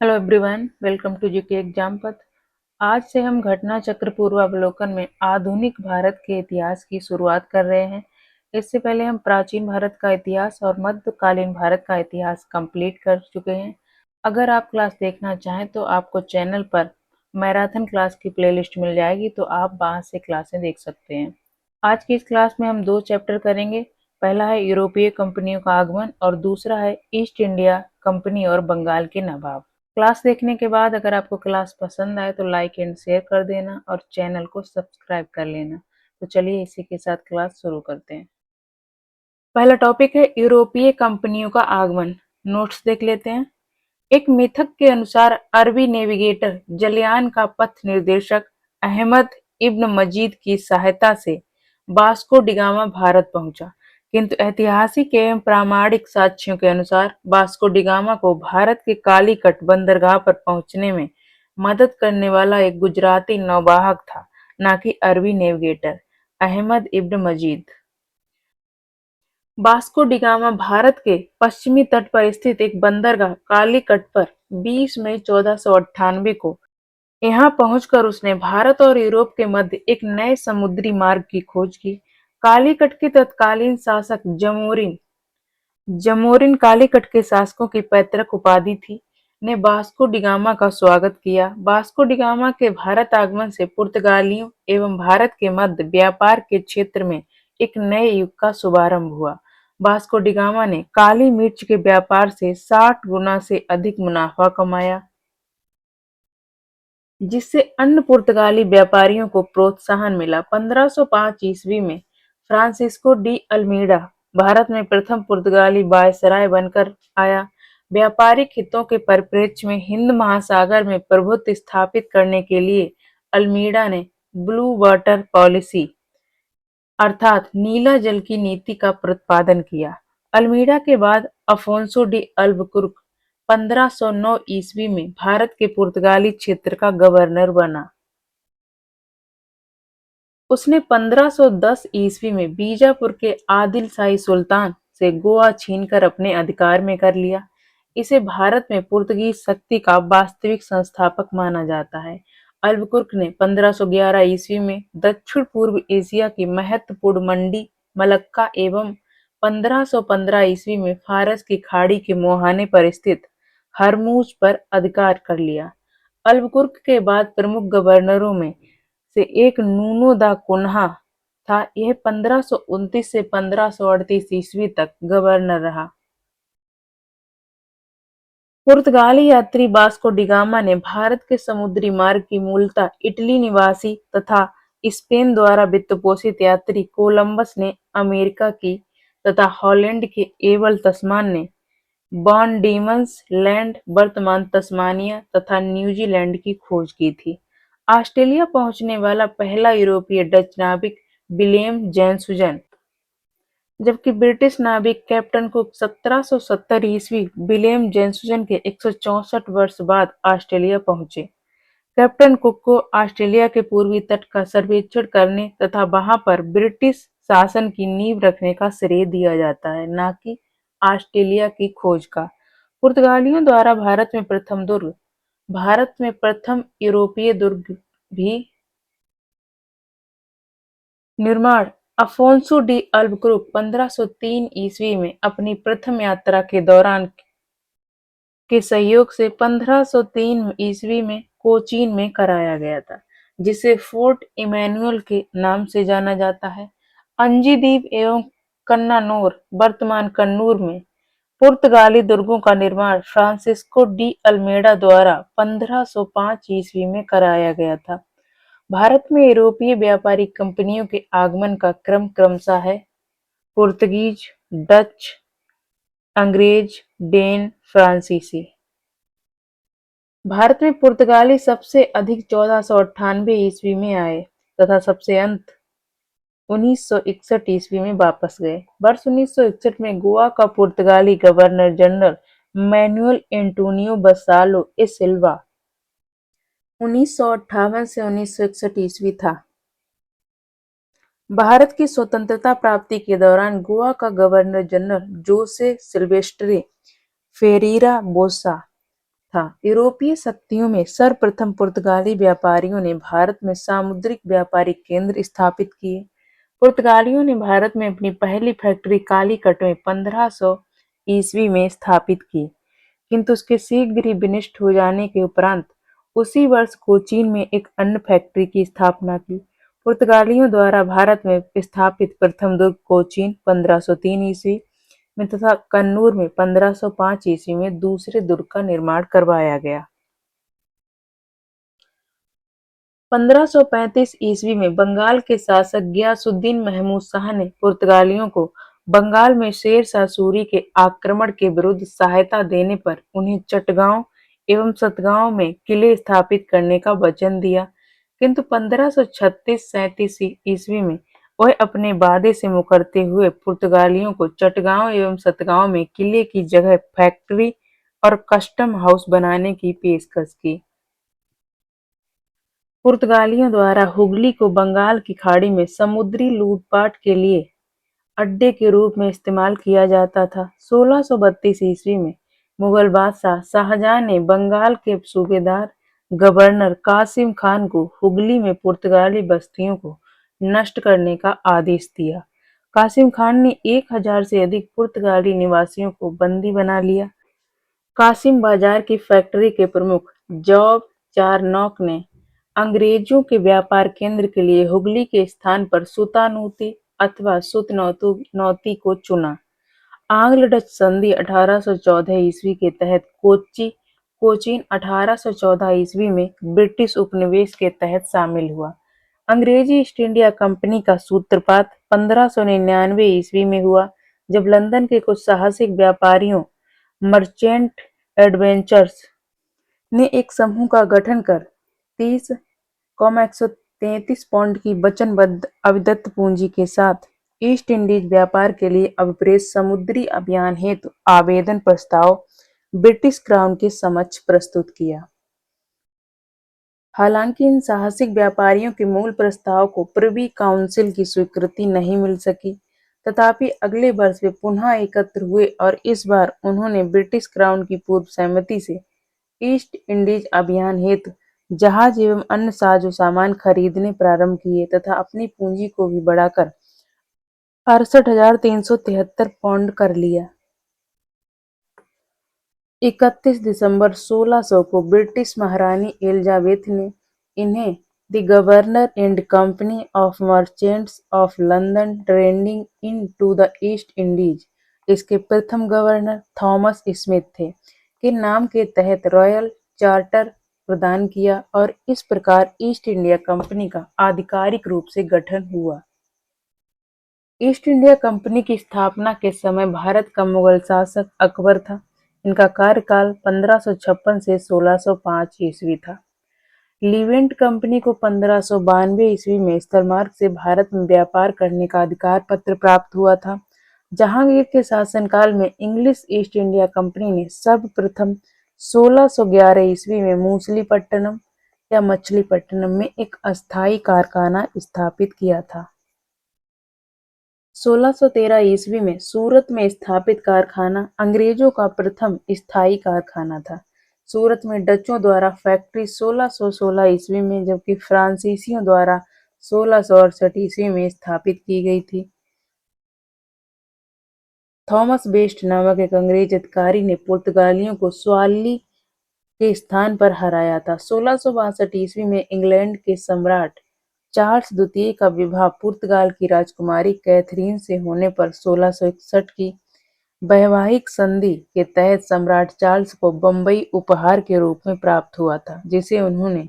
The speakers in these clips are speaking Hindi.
Hello everyone, welcome to GK exam पथ। आज से हम घटना चक्र पूर्वावलोकन में आधुनिक भारत के इतिहास की शुरुआत कर रहे हैं। इससे पहले हम प्राचीन भारत का इतिहास और मध्यकालीन भारत का इतिहास कंप्लीट कर चुके हैं। अगर आप क्लास देखना चाहें तो आपको चैनल पर मैराथन क्लास की प्लेलिस्ट मिल जाएगी, तो आप वहां से क्लासें देख सकते हैं। आज की इस क्लास में हम दो चैप्टर करेंगे। पहला है यूरोपीय कंपनियों का आगमन और दूसरा है ईस्ट इंडिया कंपनी और बंगाल के नवाब। क्लास देखने के बाद अगर आपको क्लास पसंद आए तो लाइक एंड शेयर कर देना और चैनल को सब्सक्राइब कर लेना। तो चलिए इसी के साथ क्लास शुरू करते हैं। पहला टॉपिक है यूरोपीय कंपनियों का आगमन। नोट्स देख लेते हैं। एक मिथक के अनुसार अरबी नेविगेटर जलियान का पथ निर्देशक अहमद इब्न मजीद की सहायता से वास्को डिगामा भारत पहुंचा, किंतु ऐतिहासिक एवं प्रामाणिक साक्ष्यों के अनुसार वास्को डिगामा को भारत के कालीकट बंदरगाह पर पहुंचने में मदद करने वाला एक गुजराती नौवाहक था, न कि अरबी नेविगेटर अहमद इब्न मजीद। वास्को डिगामा भारत के पश्चिमी तट पर स्थित एक बंदरगाह कालीकट पर 20 मई 1498 को यहाँ पहुंचकर उसने भारत और यूरोप के मध्य एक नए समुद्री मार्ग की खोज की। कालीकट के तत्कालीन शासक जमोरिन जमोरिन कालीकट के शासकों की पैतृक उपाधि थी, ने वास्को डिगामा का स्वागत किया। वास्को डिगामा के भारत आगमन से पुर्तगालियों एवं भारत के मध्य व्यापार के क्षेत्र में एक नए युग का शुभारंभ हुआ। वास्को डिगामा ने काली मिर्च के व्यापार से 60 गुना से अधिक मुनाफा कमाया, जिससे अन्य पुर्तगाली व्यापारियों को प्रोत्साहन मिला। 1505 ईस्वी में फ्रांसिस्को डी अल्मीडा भारत में प्रथम पुर्तगाली वायसराय बनकर आया। व्यापारिक हितों के परिप्रेक्ष्य में हिंद महासागर में प्रभुत्व स्थापित करने के लिए अल्मीडा ने ब्लू वाटर पॉलिसी अर्थात नीला जल की नीति का प्रतिपादन किया। अल्मीडा के बाद अफोंसो डी अल्बुकुर्क 1509 ईस्वी में भारत के पुर्तगाली क्षेत्र का गवर्नर बना। उसने 1510 ईस्वी में बीजापुर के आदिल शाही सुल्तान से गोवा छीनकर अपने अधिकार में कर लिया। इसे भारत में पुर्तगीज शक्ति का वास्तविक संस्थापक माना जाता है। अल्बुकुर्क ने 1511 ईस्वी में दक्षिण पूर्व एशिया की महत्वपूर्ण मंडी मलक्का एवं 1515 ईस्वी में फारस की खाड़ी के मुहाने पर स्थित हरमूज पर अधिकार कर लिया। अल्बुकुर्क के बाद प्रमुख गवर्नरों में से एक नूनो दा कुन्हा था। यह 1529 से 1538 ईस्वी तक गवर्नर रहा। पुर्तगाली यात्री वास्को डिगामा ने भारत के समुद्री मार्ग की मूलतः इटली निवासी तथा स्पेन द्वारा वित्तपोषित यात्री कोलंबस ने अमेरिका की तथा हॉलैंड के एबल तस्मान ने वॉन डीमंस लैंड वर्तमान तस्मानिया तथा न्यूजीलैंड की खोज की थी। ऑस्ट्रेलिया पहुंचने वाला पहला यूरोपीय डच नाविक विलियम जैन्सुजन, जबकि ब्रिटिश नाविक कैप्टन कुक 1770 ईस्वी विलियम जैन्सुजन के 164 वर्ष बाद ऑस्ट्रेलिया पहुंचे। कैप्टन कुक को ऑस्ट्रेलिया के पूर्वी तट का सर्वेक्षण करने तथा वहां पर ब्रिटिश शासन की नींव रखने का श्रेय दिया जाता है, न कि ऑस्ट्रेलिया की खोज का। पुर्तगालियों द्वारा भारत में प्रथम यूरोपीय दुर्ग भी निर्माण अफोंसो डी अल्बुकुर्क 1503 ईस्वी में अपनी प्रथम यात्रा के दौरान के सहयोग से 1503 ईस्वी में कोचीन में कराया गया था, जिसे फोर्ट इमैनुअल के नाम से जाना जाता है। अंजी द्वीप एवं कन्नानोर वर्तमान कन्नूर में पुर्तगाली दुर्गों का निर्माण फ्रांसिस्को डी अल्मेडा द्वारा 1505 ईस्वी में कराया गया था। भारत में यूरोपीय व्यापारिक कंपनियों के आगमन का क्रम क्रमशः है: पुर्तगीज, डच, अंग्रेज, डेन, फ्रांसीसी। भारत में पुर्तगाली सबसे अधिक 1498 ईस्वी में आए तथा सबसे अंत 1961 ईस्वी में वापस गए। वर्ष 1961 में गोवा का पुर्तगाली गवर्नर जनरल मैनुअल एंटोनियो बसालो ए सिल्वा 1958 से 1961 ईस्वी था। भारत की स्वतंत्रता प्राप्ति के दौरान गोवा का गवर्नर जनरल जोसे सिल्वेस्ट्रे फेरीरा बोसा था। यूरोपीय शक्तियों में सर्वप्रथम पुर्तगाली व्यापारियों ने भारत में सामुद्रिक व्यापारिक केंद्र स्थापित किए। पुर्तगालियों ने भारत में अपनी पहली फैक्ट्री कालीकट में 1500 ईस्वी में स्थापित की, किंतु उसके शीघ्र ही विनष्ट हो जाने के उपरांत उसी वर्ष कोचीन में एक अन्य फैक्ट्री की स्थापना की। पुर्तगालियों द्वारा भारत में स्थापित प्रथम दुर्ग कोचीन 1503 ईस्वी में तथा कन्नूर में 1505 ईस्वी में दूसरे दुर्ग का निर्माण करवाया गया। 1535 ईस्वी में बंगाल के शासक गियासुद्दीन महमूद शाह ने पुर्तगालियों को बंगाल में शेर शाह सूरी के आक्रमण के विरुद्ध सहायता देने पर उन्हें चटगांव एवं सतगांव में किले स्थापित करने का वचन दिया, किंतु 1536-37 ईस्वी में वह अपने वादे से मुकरते हुए पुर्तगालियों को चटगांव एवं सतगांव में किले की जगह फैक्ट्री और कस्टम हाउस बनाने की पेशकश की। पुर्तगालियों द्वारा हुगली को बंगाल की खाड़ी में समुद्री लूटपाट के लिए अड्डे के रूप में इस्तेमाल किया जाता था। 1632 ईस्वी में मुगल बादशाह शाहजहां ने बंगाल के सूबेदार गवर्नर कासिम खान को हुगली में पुर्तगाली बस्तियों को नष्ट करने का आदेश दिया। कासिम खान ने 1000 से अधिक पुर्तगाली निवासियों को बंदी बना लिया। कासिम बाजार की फैक्ट्री के प्रमुख जॉब चारनॉक ने अंग्रेजों के व्यापार केंद्र के लिए हुगली के स्थान पर सुतानूती अथवा सुतनौती को चुना। आंग्ल-डच संधि 1814 ईस्वी के तहत कोचीन 1814 ईस्वी में ब्रिटिश उपनिवेश के तहत शामिल हुआ। अंग्रेजी ईस्ट इंडिया कंपनी का सूत्रपात 1599 ईस्वी में हुआ, जब लंदन के कुछ साहसिक व्यापारियों मर्चेंट एडवेंचर्स ने एक समूह का गठन कर 30,133 पाउंड की वचनबद्ध अविदत्त पूंजी के साथ ईस्ट इंडीज व्यापार के लिए अभिप्रेत समुद्री अभियान हेतु आवेदन प्रस्ताव ब्रिटिश क्राउन के समक्ष प्रस्तुत किया। हालांकि इन साहसिक व्यापारियों के मूल प्रस्ताव को प्रिवी काउंसिल की स्वीकृति नहीं मिल सकी, तथापि अगले वर्ष वे पुनः एकत्र हुए और इस बार उन्होंने ब्रिटिश क्राउन की पूर्व सहमति से ईस्ट इंडीज अभियान हेतु जहाज एवं अन्य साजो सामान खरीदने प्रारंभ किए तथा अपनी पूंजी को भी बढ़ाकर 68,373 पाउंड कर लिया। 31 दिसंबर 1600 को ब्रिटिश महारानी एलिजाबेथ ने इन्हें the governor and company of merchants of London trading in to the East Indies, इसके प्रथम गवर्नर थॉमस स्मिथ थे, के नाम के तहत रॉयल चार्टर प्रदान किया और इस प्रकार ईस्ट इंडिया कंपनी का आधिकारिक रूप से गठन हुआ। ईस्ट इंडिया कंपनी की स्थापना के समय भारत का मुगल शासक अकबर था। इनका कार्यकाल 1556 से 1605 ईस्वी था। लीवेंट कंपनी को 1592 ईस्वी में स्थलमार्ग से भारत में व्यापार करने का अधिकार पत्र प्राप्त हुआ था। जहांगीर के शासनकाल में इंग्लिश ईस्ट इंडिया कंपनी ने सर्वप्रथम 1611 ईस्वी में मूसलीपट्टनम या मछलीपट्टनम में एक अस्थायी कारखाना स्थापित किया था। 1613 ईस्वी में सूरत में स्थापित कारखाना अंग्रेजों का प्रथम स्थायी कारखाना था। सूरत में डचों द्वारा फैक्ट्री 1616 ईस्वी में, जबकि फ्रांसीसियों द्वारा 1668 ईस्वी में स्थापित की गई थी। थॉमस बेस्ट नामक एक अंग्रेज अधिकारी ने पुर्तगालियों को स्वाली के स्थान पर हराया था। 1662 ईस्वी में इंग्लैंड के सम्राट चार्ल्स द्वितीय का विवाह पुर्तगाल की राजकुमारी कैथरीन से होने पर 1661 की वैवाहिक संधि के तहत सम्राट चार्ल्स को बंबई उपहार के रूप में प्राप्त हुआ था, जिसे उन्होंने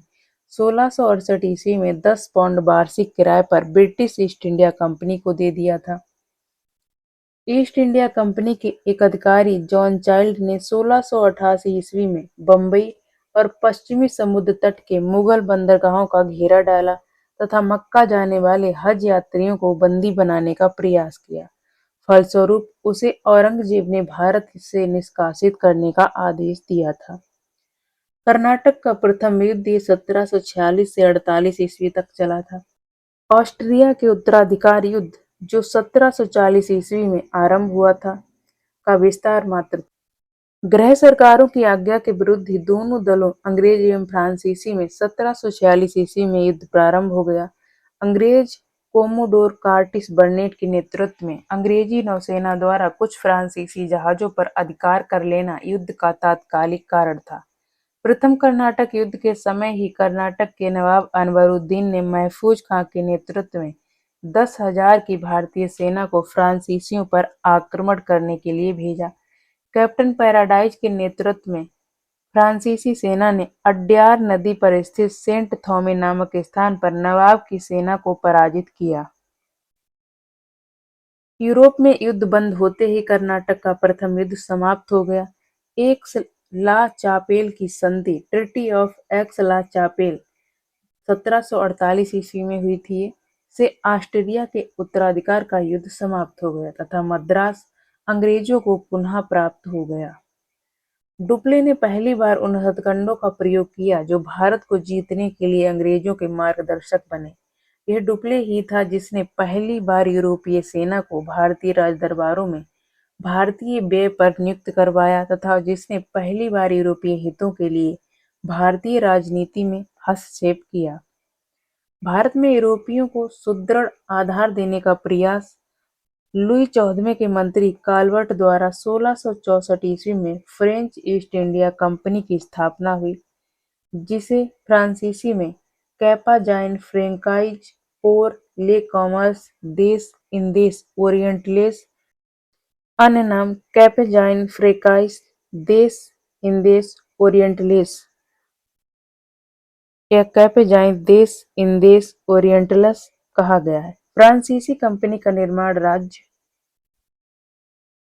1668 ईस्वी में 10 पाउंड वार्षिक किराए पर ब्रिटिश ईस्ट इंडिया कंपनी को दे दिया था। ईस्ट इंडिया कंपनी के एक अधिकारी जॉन चाइल्ड ने 1688 ईस्वी में बंबई और पश्चिमी समुद्र तट के मुगल बंदरगाहों का घेरा डाला तथा मक्का जाने वाले हज यात्रियों को बंदी बनाने का प्रयास किया। फलस्वरूप उसे औरंगजेब ने भारत से निष्कासित करने का आदेश दिया था। कर्नाटक का प्रथम युद्ध ये 1746 से 48 ईस्वी तक चला था। ऑस्ट्रिया के उत्तराधिकार युद्ध, जो 1740 ईस्वी में आरंभ हुआ था, का विस्तार मात्र गृह सरकारों की आज्ञा के विरुद्ध ही दोनों दलों अंग्रेज एवं फ्रांसीसी में 1746 ईस्वी में युद्ध प्रारंभ हो गया। अंग्रेज कोमोडोर कार्टिस बर्नेट के नेतृत्व में अंग्रेजी नौसेना द्वारा कुछ फ्रांसीसी जहाजों पर अधिकार कर लेना युद्ध का तात्कालिक कारण था। प्रथम कर्नाटक युद्ध के समय ही कर्नाटक के नवाब अनवरुद्दीन ने महफूज खां के नेतृत्व में 10,000 की भारतीय सेना को फ्रांसीसियों पर आक्रमण करने के लिए भेजा। कैप्टन पैराडाइज के नेतृत्व में फ्रांसीसी सेना ने अड्यार नदी पर स्थित सेंट थॉमे नामक स्थान पर नवाब की सेना को पराजित किया। यूरोप में युद्ध बंद होते ही कर्नाटक का प्रथम युद्ध समाप्त हो गया। एक्स-ला-चापेल की संधि ट्रीटी ऑफ एक्स-ला-चापेल 1748 ईस्वी में हुई थी से ऑस्ट्रिया के उत्तराधिकार का युद्ध समाप्त हो गया तथा मद्रास अंग्रेजों को पुनः प्राप्त हो गया। डुप्ले ने पहली बार उन हथकंडों का प्रयोग किया जो भारत को जीतने के लिए अंग्रेजों के मार्गदर्शक बने। यह डुप्ले ही था जिसने पहली बार यूरोपीय सेना को भारतीय राजदरबारों में भारतीय व्यय पर नियुक्त करवाया तथा जिसने पहली बार यूरोपीय हितों के लिए भारतीय राजनीति में हस्तक्षेप किया। भारत में यूरोपियों को सुदृढ़ आधार देने का प्रयास लुई 14वें के मंत्री काल्वर्ट द्वारा 1664 ईस्वी में फ्रेंच ईस्ट इंडिया कंपनी की स्थापना हुई, जिसे फ्रांसीसी में कैपाजाइन फ्रेंकाइज और ले कॉमर्स देस इंदेस ओरिएंटलेस, अन्य नाम कैपेजाइन फ्रेंकाइज देस इंदेस ओरिएंटलेस या कैपेजाइन देस इंदेस ओरिएंटलस कहा गया है। फ्रांसीसी कंपनी का निर्माण राज्य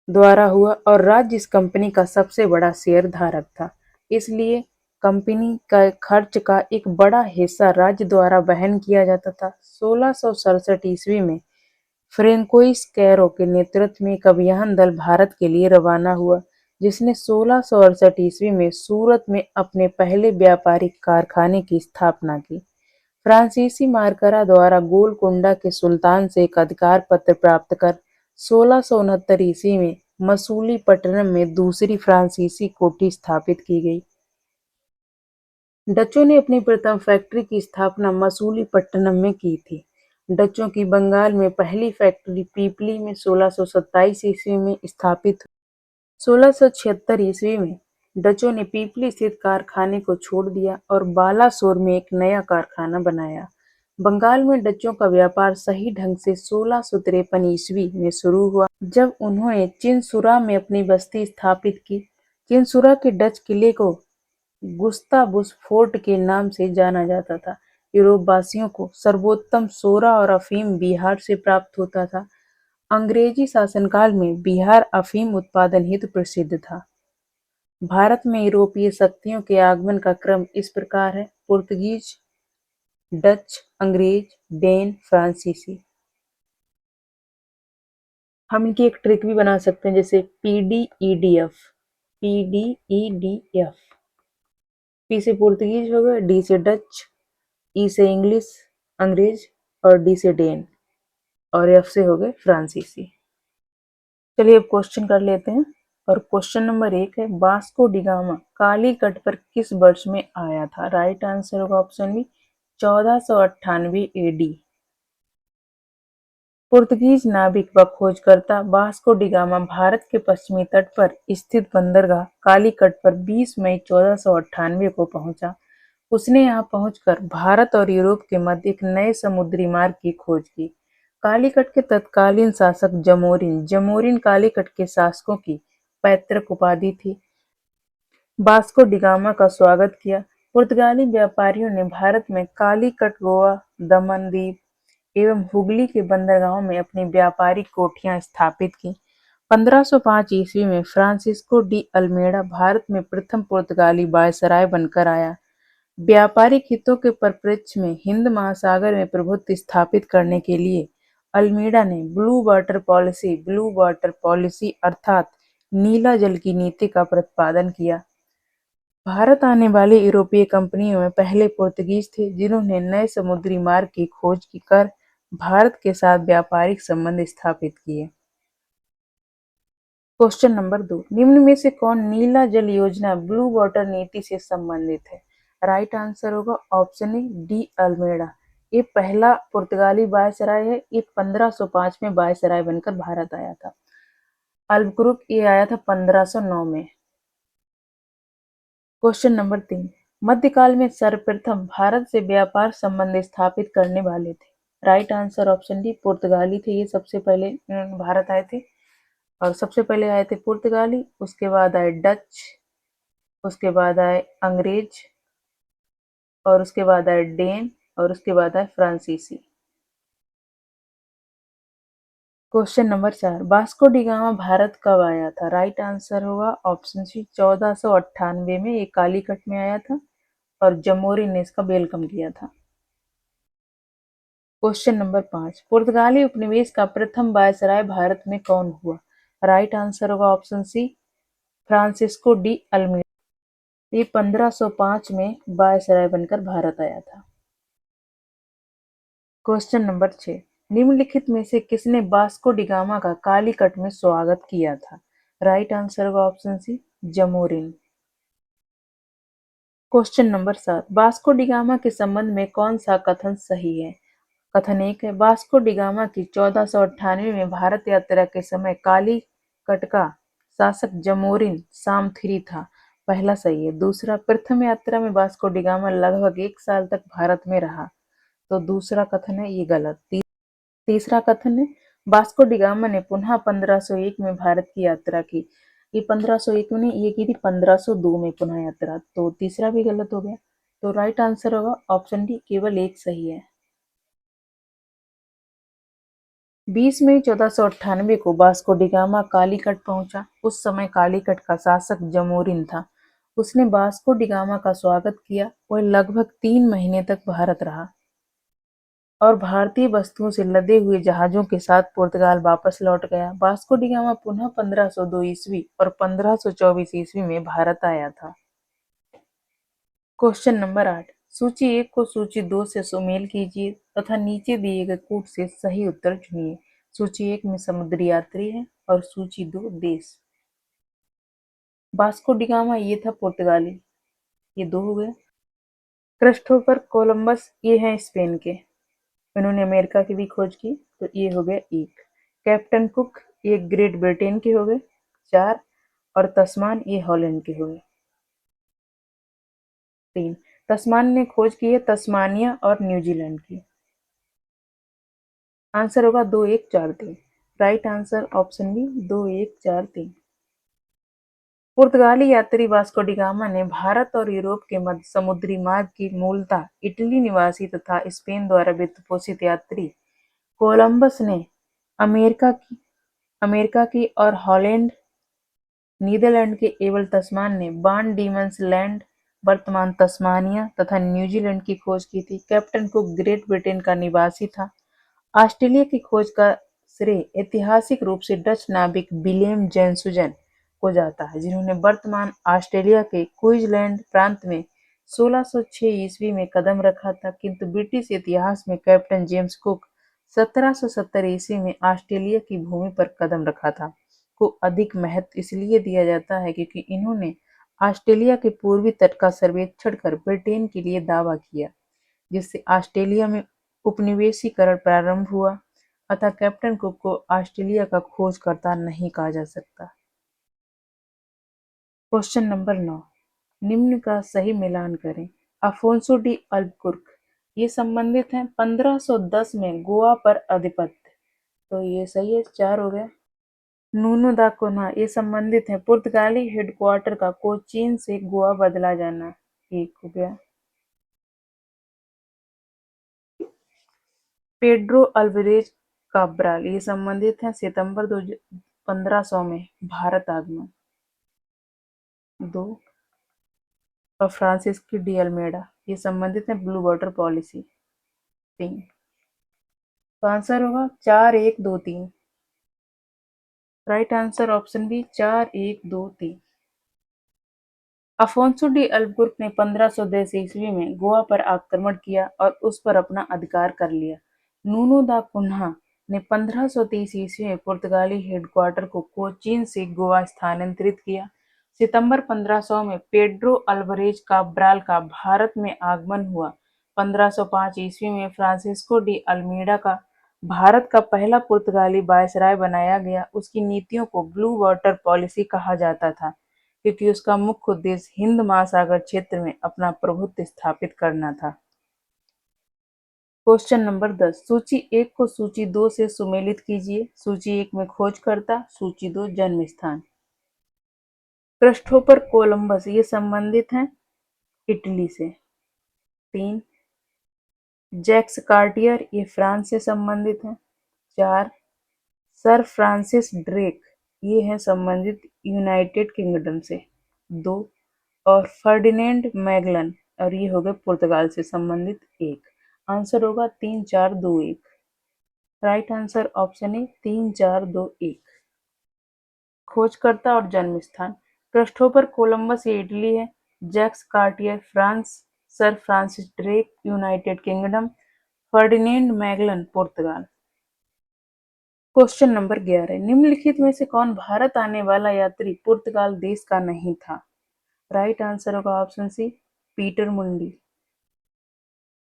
द्वारा हुआ और राज्य इस कंपनी का सबसे बड़ा शेयरधारक था, इसलिए कंपनी का खर्च का एक बड़ा हिस्सा राज्य द्वारा वहन किया जाता था। 1667 ईस्वी में फ्रेंकोइस कैरो के नेतृत्व में एक अभियान दल भारत के लिए रवाना हुआ, जिसने 1668 ईस्वी में सूरत में अपने पहले व्यापारिक कारखाने की स्थापना की। फ्रांसीसी मार्करा द्वारा गोलकोंडा के सुल्तान से एक अधिकार पत्र प्राप्त कर 1669 ईस्वी में मसूलीपट्टनम में दूसरी फ्रांसीसी कोठी स्थापित की गई। डचों ने अपनी प्रथम फैक्ट्री की स्थापना मसूलीपट्टनम में की थी। डचों की बंगाल में पहली फैक्ट्री पीपली में 1627 ईस्वी में स्थापित हुई। 1676 ईस्वी में डचों ने पीपली स्थित कारखाने को छोड़ दिया और बालासोर में एक नया कारखाना बनाया। बंगाल में डचों का व्यापार सही ढंग से 1653 ईस्वी में शुरू हुआ, जब उन्होंने चिनसुरा में अपनी बस्ती स्थापित की। चिनसुरा के डच किले को गुस्ताबुस फोर्ट के नाम से जाना जाता था। यूरोपवासियों को सर्वोत्तम सोरा और अफीम बिहार से प्राप्त होता था। अंग्रेजी शासनकाल में बिहार अफीम उत्पादन हेतु प्रसिद्ध था। भारत में यूरोपीय शक्तियों के आगमन का क्रम इस प्रकार है: पुर्तगीज, डच, अंग्रेज, डेन, फ्रांसीसी। हम इनकी एक ट्रिक भी बना सकते हैं, जैसे PDEDF। PDEDF, पी से पुर्तगीज हो गया, डी से डच, ई से इंग्लिश अंग्रेज और डी से डेन और एफ से हो गए फ्रांसीसी। चलिए अब क्वेश्चन कर लेते हैं। और क्वेश्चन नंबर 1 है, वास्को डी गामा काली कट पर किस वर्ष में आया था? राइट आंसर होगा ऑप्शन बी 1498 AD। पुर्तगीज नाविक व खोजकर्ता वास्को डी गामा भारत के पश्चिमी तट पर स्थित बंदरगाह कालीकट पर 20 मई 1498 को पहुंचा। उसने यहाँ पहुंचकर भारत और यूरोप के मध्य एक नए समुद्री मार्ग की खोज की। कालीकट के तत्कालीन शासक जमोरिन कालीकट के शासकों की पैतृक उपाधि थी। वास्को डी गामा का स्वागत किया। पुर्तगाली व्यापारियों ने भारत में कालीकट, गोवा, दमन द्वीप एवं हुगली के बंदरगाहों में अपनी व्यापारिक कोठियां स्थापित की। 1505 ईस्वी में फ्रांसिस्को डी अल्मेडा भारत में प्रथम पुर्तगाली वायसराय बनकर आया। व्यापारिक हितों के परिप्रेक्ष्य में हिंद महासागर में प्रभुत्व स्थापित करने के लिए अल्मीडा ने ब्लू वाटर पॉलिसी अर्थात नीला जल की नीति का प्रतिपादन किया। भारत आने वाली यूरोपीय कंपनियों में पहले पुर्तगीज थे, जिन्होंने नए समुद्री मार्ग की खोज कर भारत के साथ व्यापारिक संबंध स्थापित किए। क्वेश्चन नंबर 2, निम्न में से कौन नीला जल योजना ब्लू वाटर नीति से संबंधित है? राइट आंसर होगा ऑप्शन ए डी अल्मेडा। ये पहला पुर्तगाली वायसराय है। ये 1505 में वायसराय बनकर भारत आया था। अल्बुकुर्क ये आया था 1509 में। क्वेश्चन नंबर 3, मध्यकाल में सर्वप्रथम भारत से व्यापार संबंध स्थापित करने वाले थे? राइट आंसर ऑप्शन डी पुर्तगाली थे। ये सबसे पहले भारत आए थे। और सबसे पहले आए थे पुर्तगाली, उसके बाद आए डच, उसके बाद आए अंग्रेज, और उसके बाद आए डेन, और उसके बाद आए फ्रांसीसी। Question number 4, Vasco da gamma Bharat कब आया था? राइट आंसर होगा ऑप्शन सी 1498 में। ये कालीकट में आया था और जमोरी ने इसका वेलकम किया था। क्वेश्चन नंबर 5, पुर्तगाली उपनिवेश का प्रथम वायसराय भारत में कौन हुआ? राइट आंसर होगा option C Francisco de Almeida. ये 1505 में वायसराय बनकर भारत आया था। क्वेश्चन नंबर 6, निम्नलिखित में से किसने वास्को डी गामा का कालीकट में स्वागत किया था? राइट आंसर होगा option C Zamorin. Question number 7, Vasco da Gama के संबंध में कौन सा कथन सही है? कथन 1 है, वास्को डी गामा की 1498 में भारत यात्रा के समय कालीकट का शासक जमोरिन सामथ्री था। पहला सही है। दूसरा, प्रथम यात्रा में वास्को डी गामा लगभग 1 साल तक भारत में रहा, तो दूसरा कथन है ये गलत। तीसरा कथन है, वास्को डी गामा ने पुनः 1501 में भारत की यात्रा की। ये 1501 में ये की थी, 1502 में पुनः यात्रा, तो तीसरा भी गलत हो गया। तो राइट आंसर होगा ऑप्शन डी केवल एक सही है। 20 मई 1498 को वास्को डी गामा कालीकट पहुंचा। उस समय कालीकट का शासक जमोरिन था। उसने वास्को डी गामा का स्वागत किया। वह लगभग 3 महीने तक भारत रहा और भारतीय वस्तुओं से लदे हुए जहाजों के साथ पुर्तगाल वापस लौट गया। वास्को डी गामा पुनः 1502 ईस्वी और 1524 ईस्वी में भारत आया था। क्वेश्चन नंबर 8, सूची 1 को सूची 2 से सुमेल कीजिए तथा नीचे दिए गए कूट से सही उत्तर चुनिए। सूची 1 में समुद्री यात्री है और सूची 2 देश। वास्को डी गामा ये था पुर्तगाली, ये 2 हो गए। क्रिस्टोफर कोलंबस ये हैं स्पेन के, इन्होंने अमेरिका की भी खोज की, तो ये हो गया 1। कैप्टन कुक ये ग्रेट ब्रिटेन के हो गए 4, और तस्मान ये हॉलैंड के हो गए 3। तस्मान ने खोज की है तस्मानिया और न्यूजीलैंड की। आंसर होगा 2 1 4 3। Right answer option B 2 1 4 3। पुर्तगाली यात्री वास्को डी गामा ने भारत और यूरोप के मध्य समुद्री मार्ग की मूलतः इटली निवासी तथा स्पेन द्वारा वित्तपोषित यात्री कोलंबस ने अमेरिका की और हॉलैंड नीदरलैंड के एबल तस्मान ने वान डीमन्स लैंड वर्तमान तस्मानिया तथा न्यूजीलैंड की खोज की थी। कैप्टन कुक ग्रेट ब्रिटेन का निवासी था। ऑस्ट्रेलिया की खोज का श्रेय ऐतिहासिक रूप से डच नाविक विलियम जैन्सूजन को जाता है, जिन्होंने वर्तमान ऑस्ट्रेलिया के क्वींसलैंड प्रांत में 1606 ईस्वी में कदम रखा था, किंतु ब्रिटिश इतिहास में कैप्टन जेम्स कुक 1770 ईस्वी में ऑस्ट्रेलिया की भूमि पर कदम रखा था को अधिक महत्व इसलिए दिया जाता है क्योंकि इन्होंने ऑस्ट्रेलिया के पूर्वी तट का सर्वेक्षण कर ब्रिटेन के लिए दावा किया, जिससे ऑस्ट्रेलिया में उपनिवेशीकरण प्रारंभ हुआ। अतः कैप्टन कुक को ऑस्ट्रेलिया का खोजकर्ता नहीं कहा जा सकता। क्वेश्चन नंबर 9, निम्न का सही मिलान करें। अफोंसो डी अल्बुकुर्क ये संबंधित हैं 1510 में गोवा पर आधिपत्य, तो ये सही है, 4 हो गया। नूनो दा कोन्हा ये संबंधित हैं पुर्तगाली हेडक्वार्टर का कोचीन से गोवा बदला जाना, 1 हो गया। पेड्रो अल्वारेज काब्राल ये संबंधित हैं सितंबर 1500 में भारत आगमन, 2। और फ्रांसिस्को डी अल्मेडा ये संबंधित हैं ब्लू वाटर पॉलिसी, 3। तो आंसर होगा 4 1 2 3। Right answer option B 4 1 2 3। Afonso de Albuquerque ने 1510 ईस्वी में गोवा पर आक्रमण किया और उस पर अपना अधिकार कर लिया। नूनो दा कुन्हा ने 1530 ईस्वी में पुर्तगाली हेडक्वार्टर को कोचीन से गोवा स्थानांतरित किया। सितंबर 1500 में पेड्रो अल्वारेज काब्राल का भारत में आगमन हुआ। 1505 ईस्वी में फ्रांसिस्को डी अल्मीडा का भारत का पहला पुर्तगाली वायसराय बनाया गया। उसकी नीतियों को ब्लू वाटर पॉलिसी कहा जाता था, क्योंकि उसका मुख्य उद्देश्य हिंद महासागर क्षेत्र में अपना प्रभुत्व स्थापित करना था। क्वेश्चन नंबर 10, सूची 1 को सूची 2 से सुमेलित कीजिए। सूची 1 में खोजकर्ता, सूची 2 जन्म स्थान। क्रिस्टोफर कोलंबस ये संबंधित हैं इटली से। 3, जैक्स कार्टियर ये फ्रांस से संबंधित हैं। 4, सर फ्रांसिस ड्रेक ये हैं संबंधित यूनाइटेड किंगडम से। 2, और फर्डिनेंड मैगलन और ये हो गए पुर्तगाल से संबंधित। 1 आंसर होगा 3, 4, 2, 1। Right answer option A 3, 4, 2, 1। खोजकर्ता और जन्म स्थान। क्रिस्टोफर कोलंबस ये इटली है। Jacques Cartier France. Sir Francis Drake United Kingdom. Ferdinand Magellan पुर्तगाल। क्वेश्चन नंबर 11, निम्नलिखित में से कौन भारत आने वाला यात्री पुर्तगाल देश का नहीं था? राइट आंसर होगा ऑप्शन सी पीटर मुंडी।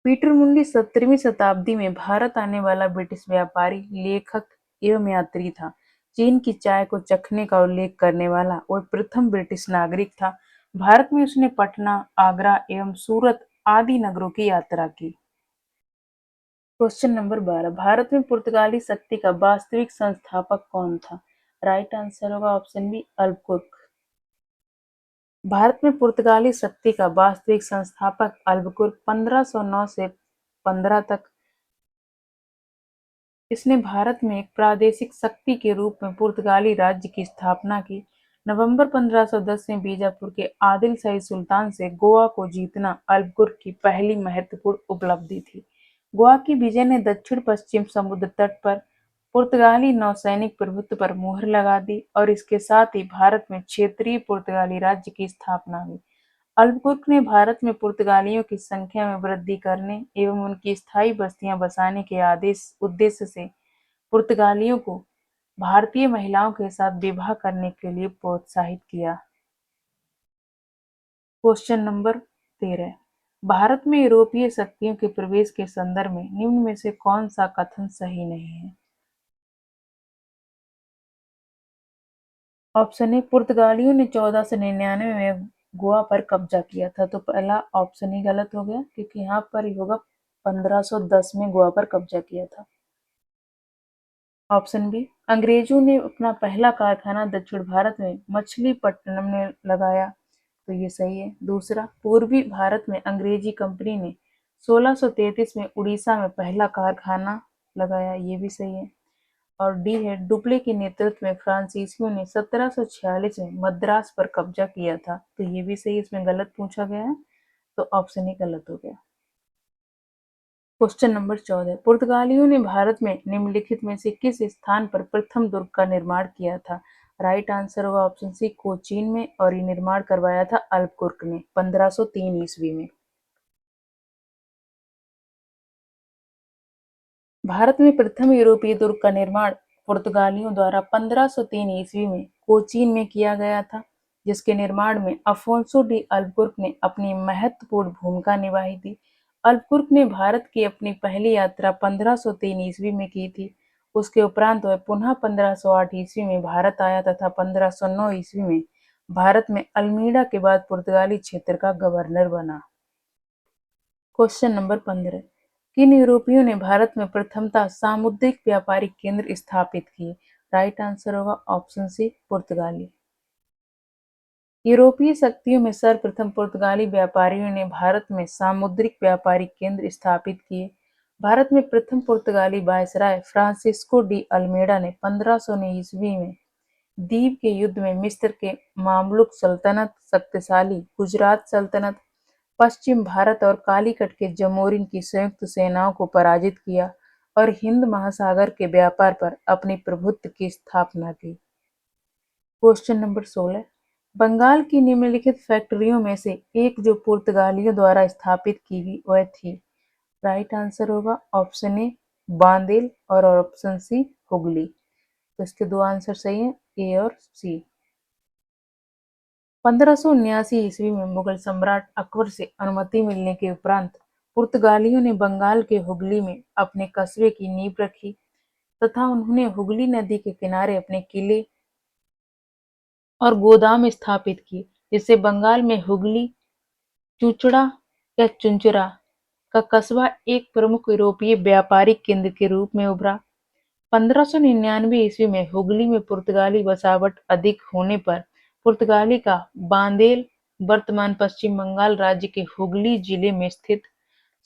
पीटर मुंडी 17वीं शताब्दी में भारत आने वाला ब्रिटिश व्यापारी, लेखक एवं यात्री था। चीन की चाय को चखने का उल्लेख करने वाला वह प्रथम ब्रिटिश नागरिक था। भारत में उसने पटना, आगरा एवं सूरत आदि नगरों की यात्रा की। क्वेश्चन नंबर 12, भारत में पुर्तगाली शक्ति का वास्तविक संस्थापक कौन था? राइट आंसर होगा ऑप्शन बी अल्बुकर्क। भारत में पुर्तगाली शक्ति का वास्तविक संस्थापक अल्बुकर्क 1509 से 15 तक। इसने भारत में एक प्रादेशिक शक्ति के रूप में पुर्तगाली राज्य की स्थापना की। नवंबर 1510 में बीजापुर के आदिल शाही सुल्तान से गोवा को जीतना अल्बुकर्क की पहली महत्वपूर्ण उपलब्धि थी। गोवा की विजय ने दक्षिण पश्चिम समुद्र तट पर पुर्तगाली नौसैनिक प्रभुत्व पर मुहर लगा दी और इसके साथ ही भारत में क्षेत्रीय पुर्तगाली राज्य की स्थापना हुई। अल्बुकर्क ने भारत में पुर्तगालियों की संख्या में वृद्धि करने एवं उनकी स्थायी बस्तियां बसाने के उद्देश्य से पुर्तगालियों को भारतीय महिलाओं के साथ विवाह करने के लिए प्रोत्साहित किया। क्वेश्चन नंबर 13, भारत में यूरोपीय शक्तियों के प्रवेश के संदर्भ में निम्न में से कौन सा कथन सही नहीं है? ऑप्शन ए, पुर्तगालियों ने 1499 में गोवा पर कब्जा किया था, तो पहला ऑप्शन ही गलत हो गया, क्योंकि यहाँ पर ही होगा 1510 में गोवा पर कब्जा किया था। ऑप्शन बी, अंग्रेजों ने अपना पहला कारखाना दक्षिण भारत में मछलीपट्टनम में लगाया, तो ये सही है। दूसरा, पूर्वी भारत में अंग्रेजी कंपनी ने 1633 में उड़ीसा में पहला कारखाना लगाया, ये भी सही है। और डी है, डुप्ले के नेतृत्व में फ्रांसीसियों ने 1746 में मद्रास पर कब्जा किया था, तो ये भी सही। इसमें गलत पूछा गया है, तो ऑप्शन ही गलत हो गया। क्वेश्चन नंबर 14, पुर्तगालियों ने भारत में निम्नलिखित में से किस स्थान पर प्रथम दुर्ग का निर्माण किया था? राइट आंसर होगा ऑप्शन सी कोचीन में, और ये निर्माण करवाया था अल्बुकर्क ने 1503 ईस्वी में। भारत में प्रथम यूरोपीय दुर्ग का निर्माण पुर्तगालियों द्वारा 1503 ईस्वी में कोचीन में किया गया था, जिसके निर्माण में अफोंसो डी अल्बुकर्क ने अपनी महत्वपूर्ण भूमिका निभाई थी। अल्बुकर्क ने भारत की अपनी पहली यात्रा 1503 ईस्वी में की थी। उसके उपरांत वह पुनः 1508 ईस्वी में भारत आया तथा 1509 ईस्वी में भारत में अल्मीडा के बाद पुर्तगाली क्षेत्र का गवर्नर बना। क्वेश्चन नंबर 15, किन यूरोपियों ने भारत में प्रथमतः सामुद्रिक व्यापारिक केंद्र स्थापित किए? राइट आंसर होगा ऑप्शन सी पुर्तगाली। यूरोपीय शक्तियों में सर्वप्रथम पुर्तगाली व्यापारियों ने भारत में सामुद्रिक व्यापारिक केंद्र स्थापित किए। भारत में प्रथम पुर्तगाली वायसराय फ्रांसिस्को डी अल्मेडा ने 1519 ईस्वी में द्वीप के युद्ध में मिस्र के मामलुक सल्तनत, शक्तिशाली गुजरात सल्तनत, पश्चिम भारत और कालीकट के जमोरिन की संयुक्त सेनाओं को पराजित किया और हिंद महासागर के व्यापार पर अपने प्रभुत्व की स्थापना की। क्वेश्चन नंबर 16, बंगाल की निम्नलिखित फैक्ट्रियों में से एक जो पुर्तगालियों द्वारा स्थापित की गई वह थी? राइट आंसर होगा ऑप्शन ए बांदेल और ऑप्शन सी हुगली। तो इसके दो आंसर सही हैं, ए और सी। 1579 ईस्वी में मुगल सम्राट अकबर से अनुमति मिलने के उपरांत पुर्तगालियों ने बंगाल के हुगली में अपने कस्बे की नींव रखी तथा उन्होंने हुगली नदी के किनारे अपने किले और गोदाम स्थापित किए, जिससे बंगाल में हुगली चूचड़ा या चुंचुरा का कस्बा एक प्रमुख यूरोपीय व्यापारिक केंद्र के रूप में उभरा। 1599 ईस्वी में हुगली में पुर्तगाली बसावट अधिक होने पर पुर्तगाली का बांदेल वर्तमान पश्चिम बंगाल राज्य के हुगली जिले में स्थित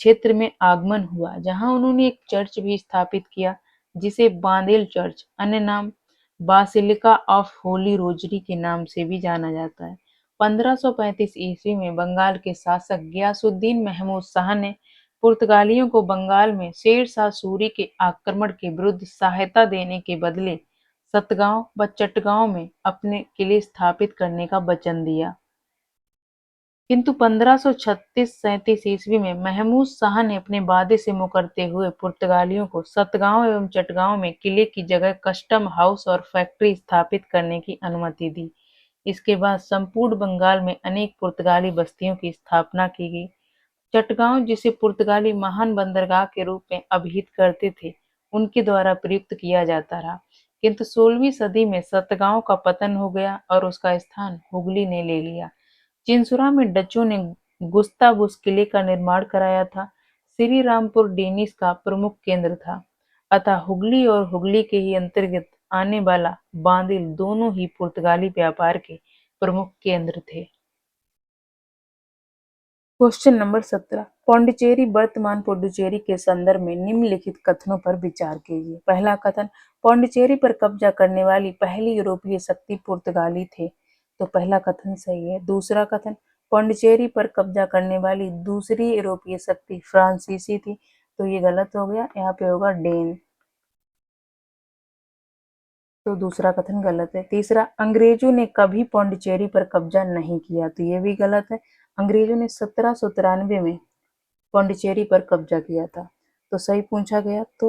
क्षेत्र में आगमन हुआ, जहां उन्होंने एक चर्च भी स्थापित किया जिसे बांदेल चर्च, अन्य नाम बासिलिका ऑफ होली रोजरी के नाम से भी जाना जाता है। 1535 ईस्वी में बंगाल के शासक गयासुद्दीन महमूद शाह ने पुर्तगालियों को बंगाल में शेर शाह सूरी के आक्रमण के विरुद्ध सहायता देने के बदले सतगांव व चटगांव में अपने किले स्थापित करने का वचन दिया। किंतु 1536-37 ईस्वी में महमूद शाह ने अपने वादे से मुकरते हुए पुर्तगालियों को सतगांव एवं चटगांव में किले की जगह कस्टम हाउस और फैक्ट्री स्थापित करने की अनुमति दी। इसके बाद संपूर्ण बंगाल में अनेक पुर्तगाली बस्तियों की स्थापना की गई। चटगांव, जिसे पुर्तगाली महान बंदरगाह के रूप में अभिहित करते थे, उनके द्वारा प्रयुक्त किया जाता रहा, किंतु 16वीं सदी में सतगांव का पतन हो गया और उसका स्थान हुगली ने ले लिया। चिंसुरा में डचों ने गुस्ताबुस किले का निर्माण कराया था। श्रीरामपुर डेनिश का प्रमुख केंद्र था, अतः हुगली और हुगली के ही अंतर्गत आने वाला बांदिल दोनों ही पुर्तगाली व्यापार के प्रमुख केंद्र थे। क्वेश्चन नंबर 17, पौंडीचेरी वर्तमान पुडुचेरी के संदर्भ में निम्नलिखित कथनों पर विचार कीजिए। पहला कथन, पौंडीचेरी पर कब्जा करने वाली पहली यूरोपीय शक्ति पुर्तगाली थे, तो पहला कथन सही है। दूसरा कथन, पौंडीचेरी पर कब्जा करने वाली दूसरी यूरोपीय शक्ति फ्रांसीसी थी, तो ये गलत हो गया, यहाँ पे होगा डेन, तो दूसरा कथन गलत है। तीसरा, अंग्रेजों ने कभी पौंडीचेरी पर कब्जा नहीं किया, तो ये भी गलत है। अंग्रेजों ने 1793 में पौंडीचेरी पर कब्जा किया था, तो सही पूछा गया, तो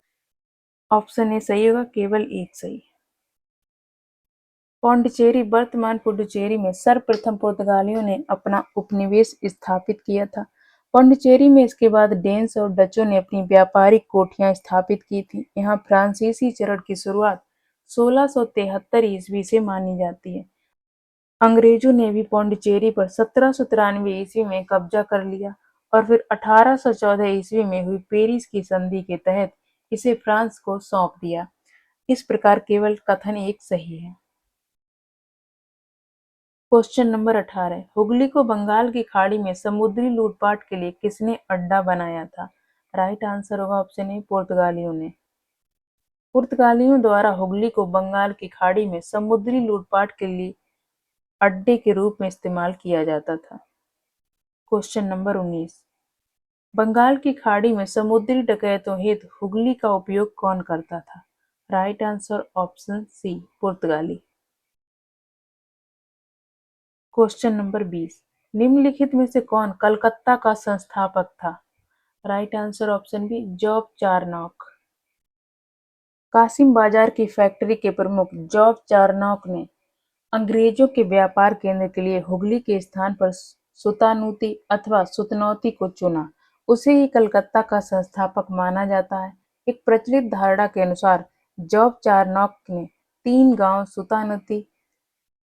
ऑप्शन ए सही होगा, केवल एक सही। पौंडीचेरी वर्तमान पुडुचेरी में सर्वप्रथम पुर्तगालियों ने अपना उपनिवेश स्थापित किया था। पौंडीचेरी में इसके बाद डेन्स और डचों ने अपनी व्यापारिक कोठियां स्थापित की थी। यहाँ फ्रांसीसी चरण की शुरुआत 1673 ईस्वी से मानी जाती है। अंग्रेजों ने भी पौंडीचेरी पर 1793 ईस्वी में कब्जा कर लिया और फिर 1814 ईस्वी में हुई पेरिस की संधि के तहत इसे फ्रांस को सौंप दिया। इस प्रकार केवल कथन एक सही है। क्वेश्चन नंबर 18, हुगली को बंगाल की खाड़ी में समुद्री लूटपाट के लिए किसने अड्डा बनाया था? राइट आंसर होगा ऑप्शन ए, पुर्तगालियों ने। पुर्तगालियों द्वारा हुगली को बंगाल की खाड़ी में समुद्री लूटपाट के लिए अड्डे के रूप में इस्तेमाल किया जाता था। क्वेश्चन नंबर 19, बंगाल की खाड़ी में समुद्री डकैतों हेतु हुगली का उपयोग कौन करता था? राइट आंसर ऑप्शन सी, पुर्तगाली। क्वेश्चन नंबर 20, निम्नलिखित में से कौन कलकत्ता का संस्थापक था? Right answer option B, Job Charnock. Kasimbazar की फैक्ट्री के प्रमुख जॉब चारनॉक ने अंग्रेजों के व्यापार केंद्र के लिए हुगली के स्थान पर सुतानुती अथवा सुतनौती को चुना। उसे ही कलकत्ता का संस्थापक माना जाता है। एक प्रचलित धारणा के अनुसार जॉब चारनॉक ने 3 गांव सुतानुती,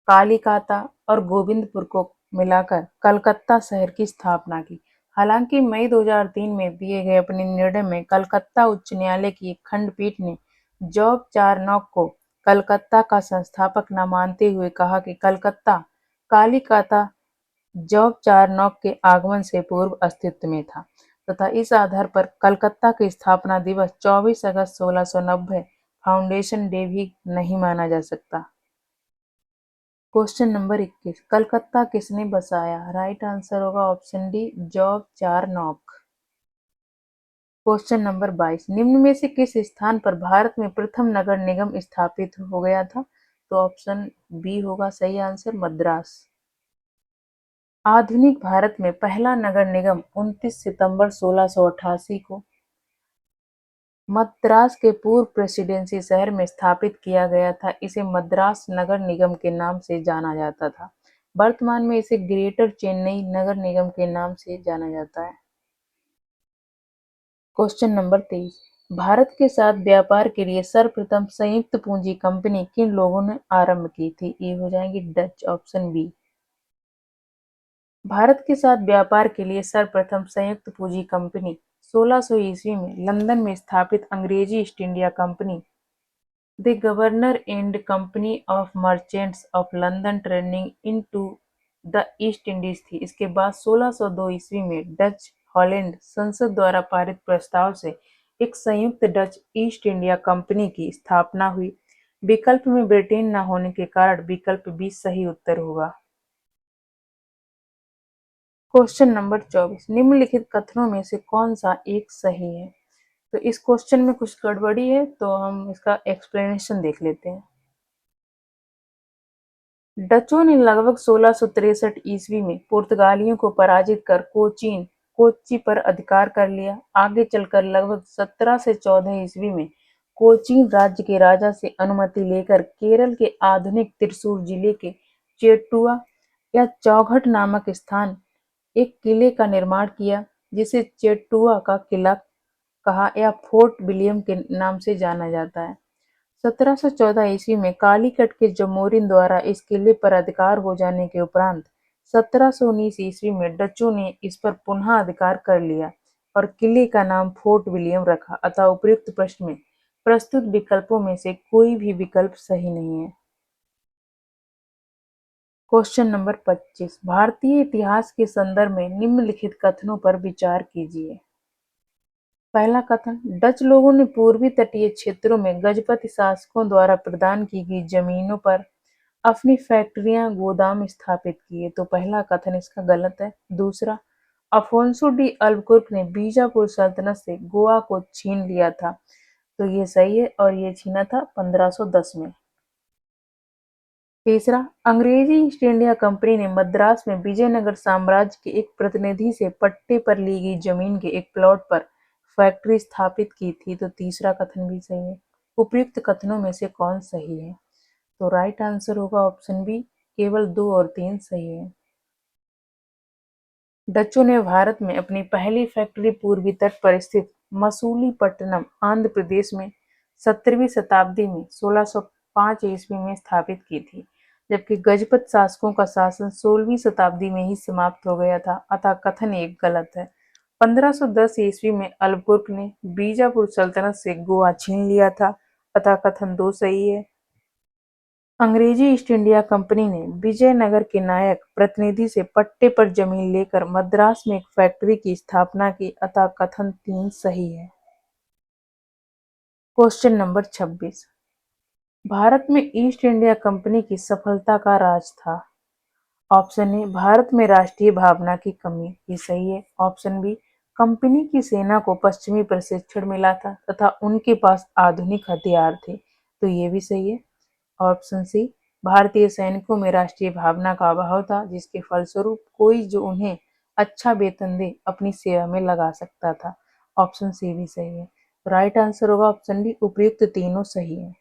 कालीकाता और गोविंदपुर को मिलाकर कलकत्ता शहर की स्थापना की। हालांकि मई 2003 में दिए गए अपने निर्णय में कलकत्ता उच्च न्यायालय की एक खंडपीठ ने जॉब चारनॉक को कलकत्ता का संस्थापक न मानते हुए कहा कि कलकत्ता कालीकाता जॉब चारनॉक के आगमन से पूर्व अस्तित्व में था तथा इस आधार पर कलकत्ता की स्थापना दिवस 24 अगस्त 1690 फाउंडेशन डे भी नहीं माना जा सकता। क्वेश्चन नंबर 21, कलकत्ता किसने बसाया? राइट आंसर होगा option D, Job Charnock. Question number 22, निम्न में से किस स्थान पर भारत में प्रथम नगर निगम स्थापित हो गया था? तो ऑप्शन बी होगा सही आंसर, मद्रास। आधुनिक भारत में पहला नगर निगम 29 सितंबर 1688 को मद्रास के पूर्व प्रेसिडेंसी शहर में स्थापित किया गया था। इसे मद्रास नगर निगम के नाम से जाना जाता था। वर्तमान में इसे ग्रेटर चेन्नई नगर निगम के नाम से जाना जाता है। Question number 23। भारत के साथ व्यापार के लिए सर्वप्रथम संयुक्त पूंजी कंपनी किन लोगों ने आरंभ की थी? ये हो जाएंगी डच, ऑप्शन बी। भारत के साथ व्यापार के लिए सर्वप्रथम संयुक्त पूंजी कंपनी 1600 ईस्वी में लंदन में स्थापित अंग्रेजी east India company the governor and company of merchants of London trading into the East Indies थी। इसके बाद 1602 ईस्वी में डच हॉलैंड संसद द्वारा पारित प्रस्ताव से एक संयुक्त डच ईस्ट इंडिया कंपनी की स्थापना हुई। विकल्प में ब्रिटेन न होने के कारण विकल्प बी सही उत्तर होगा। Question number 24। निम्नलिखित कथनों में से कौन सा एक सही है? तो इस क्वेश्चन में कुछ गड़बड़ी है, तो हम इसका एक्सप्लेनेशन देख लेते हैं। डचों ने लगभग 1663 ईस्वी में पुर्तगालियों को पराजित कर कोच्चि पर अधिकार कर लिया। आगे चलकर लगभग 17 से 14 ईस्वी में कोचीन राज्य के राजा से अनुमति लेकर केरल के आधुनिक त्रिशूर जिले के चेट्टुआ या चौघट नामक स्थान एक किले का निर्माण किया, जिसे चेट्टुआ का किला कहा या फोर्ट विलियम के नाम से जाना जाता है। 1714 ईस्वी में कालीकट के जमोरिन द्वारा इस किले पर अधिकार हो जाने के उपरांत 1719 ईस्वी में डचों ने इस पर पुनः अधिकार कर लिया और किले का नाम फोर्ट विलियम रखा। अतः उपयुक्त प्रश्न में प्रस्तुत विकल्पों में से कोई भी विकल्प सही नहीं है। Question number 25। भारतीय इतिहास के संदर्भ में निम्नलिखित कथनों पर विचार कीजिए। पहला कथन, डच लोगों ने पूर्वी तटीय क्षेत्रों में गजपति शासकों द्वारा प्रदान की गई जमीनों पर अपनी फैक्ट्रियां गोदाम स्थापित किए। तो पहला कथन इसका गलत है। दूसरा, अफोंसो डी अल्बुकर्क ने बीजापुर सल्तनत से गोवा को छीन लिया था। तो ये सही है और ये छीना था 1510 में। तीसरा, अंग्रेजी ईस्ट इंडिया कंपनी ने मद्रास में विजयनगर साम्राज्य के एक प्रतिनिधि से पट्टे पर ली गई जमीन के एक प्लॉट पर फैक्ट्री स्थापित की थी। तो तीसरा कथन भी सही है। उपयुक्त कथनों में से कौन सही है? तो राइट आंसर होगा ऑप्शन बी, केवल 2 और 3 सही है। डचों ने भारत में अपनी पहली फैक्ट्री पूर्वी तट पर स्थित मसूलीपट्टनम, आंध्र प्रदेश में 17वीं शताब्दी में 1605 ईस्वी में स्थापित की थी, जबकि गजपत शासकों का शासन 16वीं शताब्दी में ही समाप्त हो गया था। अतः कथन एक गलत है। 1510 ईस्वी में अल्बुकर्क ने बीजापुर सल्तनत से गोवा छीन लिया था। अतः कथन 2 सही है। अंग्रेजी ईस्ट इंडिया कंपनी ने विजयनगर के नायक प्रतिनिधि से पट्टे पर जमीन लेकर मद्रास में एक फैक्ट्री की स्थापना की। अतः कथन 3 सही है। Question number 26। भारत में ईस्ट इंडिया कंपनी की सफलता का राज था। ऑप्शन ए, भारत में राष्ट्रीय भावना की कमी, ये सही है। ऑप्शन बी, कंपनी की सेना को पश्चिमी प्रशिक्षण मिला था तथा उनके पास आधुनिक हथियार थे। तो ये भी सही है। ऑप्शन सी, भारतीय सैनिकों में राष्ट्रीय भावना का अभाव था, जिसके फलस्वरूप कोई जो उन्हें अच्छा वेतन दे अपनी सेवा में लगा सकता था। ऑप्शन सी भी सही है। राइट आंसर होगा ऑप्शन डी, उपयुक्त तीनों सही है।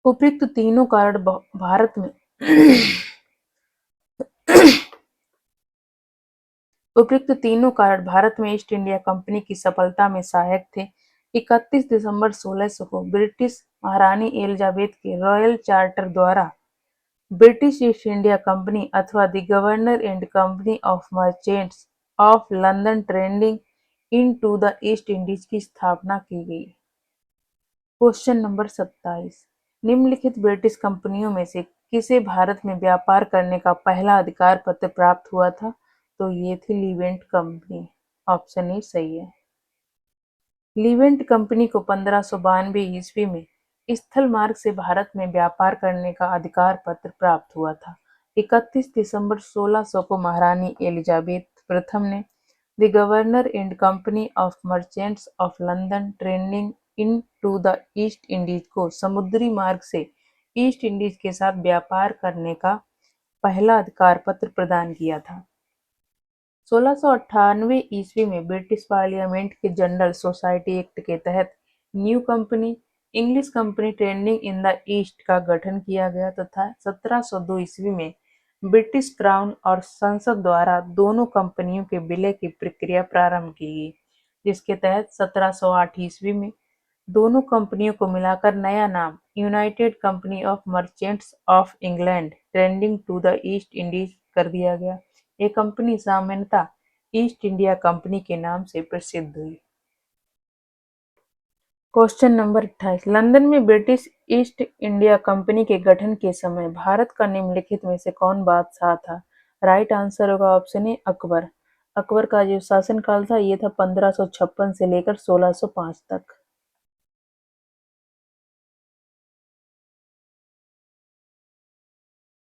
उपयुक्त तीनों कारण भारत में उपयुक्त तीनों कारण भारत में ईस्ट इंडिया कंपनी की सफलता में सहायक थे। 31 दिसंबर 1600 को ब्रिटिश महारानी एलिजाबेथ के रॉयल चार्टर द्वारा ब्रिटिश ईस्ट इंडिया कंपनी अथवा the governor and company of merchants of London trading in to the East Indies की स्थापना की गई। Question number 27। निम्नलिखित ब्रिटिश कंपनियों में से किसे भारत में व्यापार करने का पहला अधिकार पत्र प्राप्त हुआ था? तो ये थी लीवेंट कंपनी। ऑप्शन ए सही है। लीवेंट कंपनी को 1592 ईस्वी में स्थल मार्ग से भारत में व्यापार करने का अधिकार पत्र प्राप्त हुआ था। 31 दिसंबर 1600 को महारानी एलिजाबेथ प्रथम ने the governor and company of merchants of London trading in to the East Indies को समुद्री मार्ग से ईस्ट इंडीज के साथ व्यापार करने का पहला अधिकार पत्र प्रदान किया था। 1698 ईस्वी में ब्रिटिश पार्लियामेंट के जनरल सोसाइटी एक्ट के तहत new company English company trading in the east का गठन किया गया तथा 1702 ईस्वी में ब्रिटिश क्राउन और संसद द्वारा दोनों कंपनियों के विलय की प्रक्रिया प्रारंभ की गई, जिसके तहत 1708 ईस्वी में दोनों कंपनियों को मिलाकर नया नाम united company of merchants of England trading to the East Indies कर दिया गया। ये कंपनी सामान्यतः ईस्ट इंडिया कंपनी के नाम से प्रसिद्ध हुई। क्वेश्चन नंबर 28, लंदन में ब्रिटिश ईस्ट इंडिया कंपनी के गठन के समय भारत का निम्नलिखित में से कौन बादशाह था? राइट आंसर होगा ऑप्शन ए अकबर। अकबर का जो शासनकाल था ये था 1556 से लेकर 1605 तक।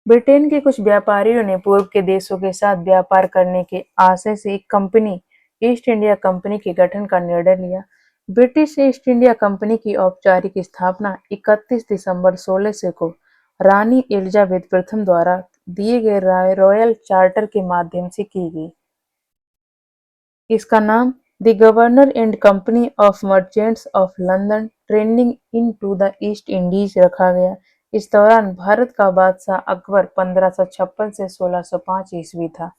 ब्रिटेन के कुछ व्यापारियों ने पूर्व के देशों के साथ व्यापार करने के आशय से एक कंपनी ईस्ट इंडिया कंपनी के गठन का निर्णय लिया। ब्रिटिश ईस्ट इंडिया कंपनी की औपचारिक स्थापना 31 दिसंबर 1600 को रानी एलिजाबेथ प्रथम द्वारा दिए गए रॉयल चार्टर के माध्यम से की गई। इसका नाम the governor and company of merchants of London trading in to the East Indies रखा गया। इस दौरान भारत का बादशाह अकबर 1556 से 1605 ईस्वी था।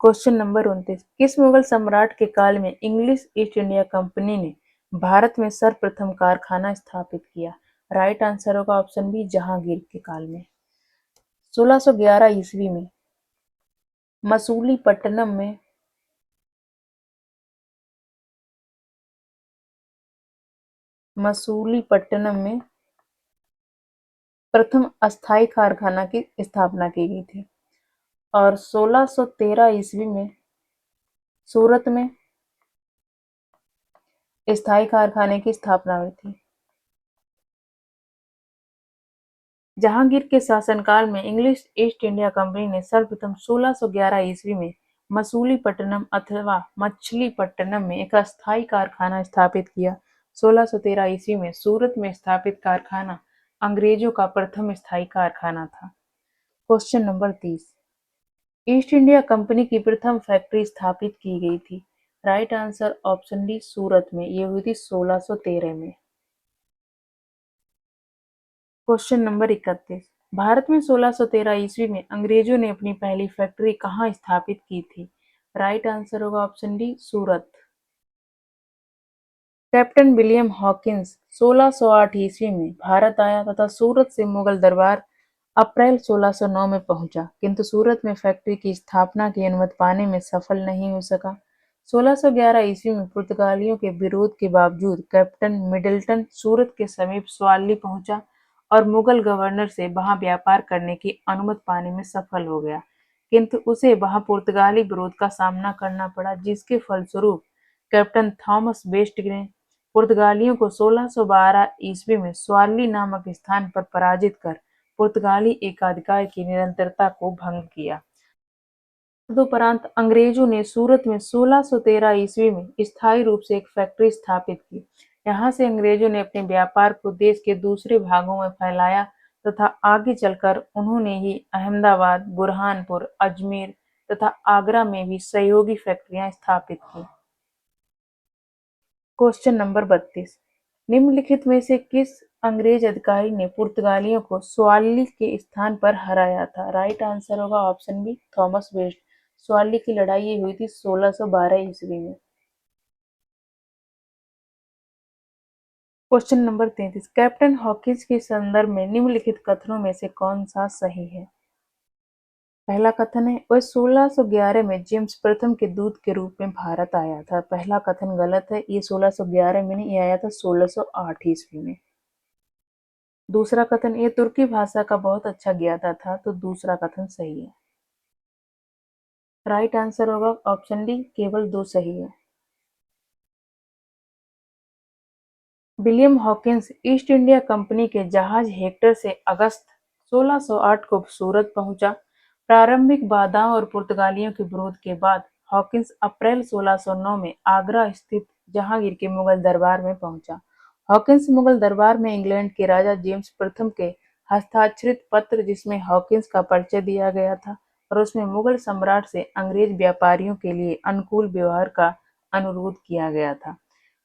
क्वेश्चन नंबर 29, किस मुगल सम्राट के काल में इंग्लिश ईस्ट इंडिया कंपनी ने भारत में सर्वप्रथम कारखाना स्थापित किया? राइट आंसर होगा ऑप्शन बी जहांगीर के काल में। 1611 ईस्वी में मसूलीपट्टनम में मसूलीपट्टनम में प्रथम अस्थायी कारखाना की स्थापना की गई थी और 1613 ईस्वी में सूरत में स्थायी कारखाने की स्थापना हुई थी। जहांगीर के शासनकाल में इंग्लिश ईस्ट इंडिया कंपनी ने सर्वप्रथम 1611 ईस्वी में मसूलीपट्टनम अथवा मछलीपट्टनम में एक अस्थायी कारखाना स्थापित किया। 1613 ईस्वी में सूरत में स्थापित कारखाना अंग्रेजों का प्रथम स्थायी कारखाना था। Question number 30, east India company की प्रथम फैक्ट्री स्थापित की गई थी? राइट आंसर ऑप्शन डी सूरत में। ये हुई थी 1613 में। क्वेश्चन नंबर 31, भारत में 1613 ईस्वी में अंग्रेजों ने अपनी पहली फैक्ट्री कहाँ स्थापित की थी? राइट आंसर होगा ऑप्शन डी सूरत। कैप्टन विलियम हॉकिंस 1608 ईस्वी में भारत आया तथा सूरत से मुगल दरबार अप्रैल 1609 में पहुंचा, किंतु सूरत में फैक्ट्री की स्थापना की अनुमति पाने में सफल नहीं हो सका। 1611 ईस्वी में पुर्तगालियों के विरोध के बावजूद कैप्टन मिडलटन सूरत के समीप स्वाली पहुंचा और मुगल गवर्नर से वहां व्यापार करने की अनुमति पाने में सफल हो गया, किंतु उसे वहां पुर्तगाली विरोध का सामना करना पड़ा, जिसके फलस्वरूप कैप्टन थॉमस वेस्ट ने पुर्तगालियों को 1612 ईस्वी में स्वाली नामक स्थान पर पराजित कर पुर्तगाली एकाधिकार की निरंतरता को भंग किया। तदुपरांत अंग्रेजों ने सूरत में 1613 ईस्वी में स्थायी रूप से एक फैक्ट्री स्थापित की। यहाँ से अंग्रेजों ने अपने व्यापार को देश के दूसरे भागों में फैलाया तथा आगे चलकर उन्होंने ही अहमदाबाद, बुरहानपुर, अजमेर तथा आगरा में भी सहयोगी फैक्ट्रियां स्थापित की। क्वेश्चन नंबर 32, निम्नलिखित में से किस अंग्रेज अधिकारी ने पुर्तगालियों को स्वाली के स्थान पर हराया था? राइट आंसर होगा option B Thomas West. Swally की लड़ाई हुई थी 1612 ईस्वी में। क्वेश्चन नंबर 33, कैप्टन हॉकिंस के संदर्भ में निम्नलिखित कथनों में से कौन सा सही है? पहला कथन है वह 1611 में जेम्स प्रथम के दूत के रूप में भारत आया था। पहला कथन गलत है, ये 1611 में नहीं, ये आया था 1608 ईस्वी में। दूसरा कथन ये तुर्की भाषा का बहुत अच्छा ज्ञाता था, तो दूसरा कथन सही है। राइट आंसर होगा ऑप्शन डी केवल 2 सही है। William Hawkins east India company के जहाज हेक्टर से अगस्त 1608 को सूरत पहुंचा। प्रारंभिक बाधाओं और पुर्तगालियों के विरोध के बाद हॉकिंस अप्रैल 1609 में आगरा स्थित जहांगीर के मुगल दरबार में पहुंचा। हॉकिंस मुगल दरबार में इंग्लैंड के राजा जेम्स प्रथम के हस्ताक्षरित पत्र जिसमें हॉकिंस का परिचय दिया गया था और उसमें मुगल सम्राट से अंग्रेज व्यापारियों के लिए अनुकूल व्यवहार का अनुरोध किया गया था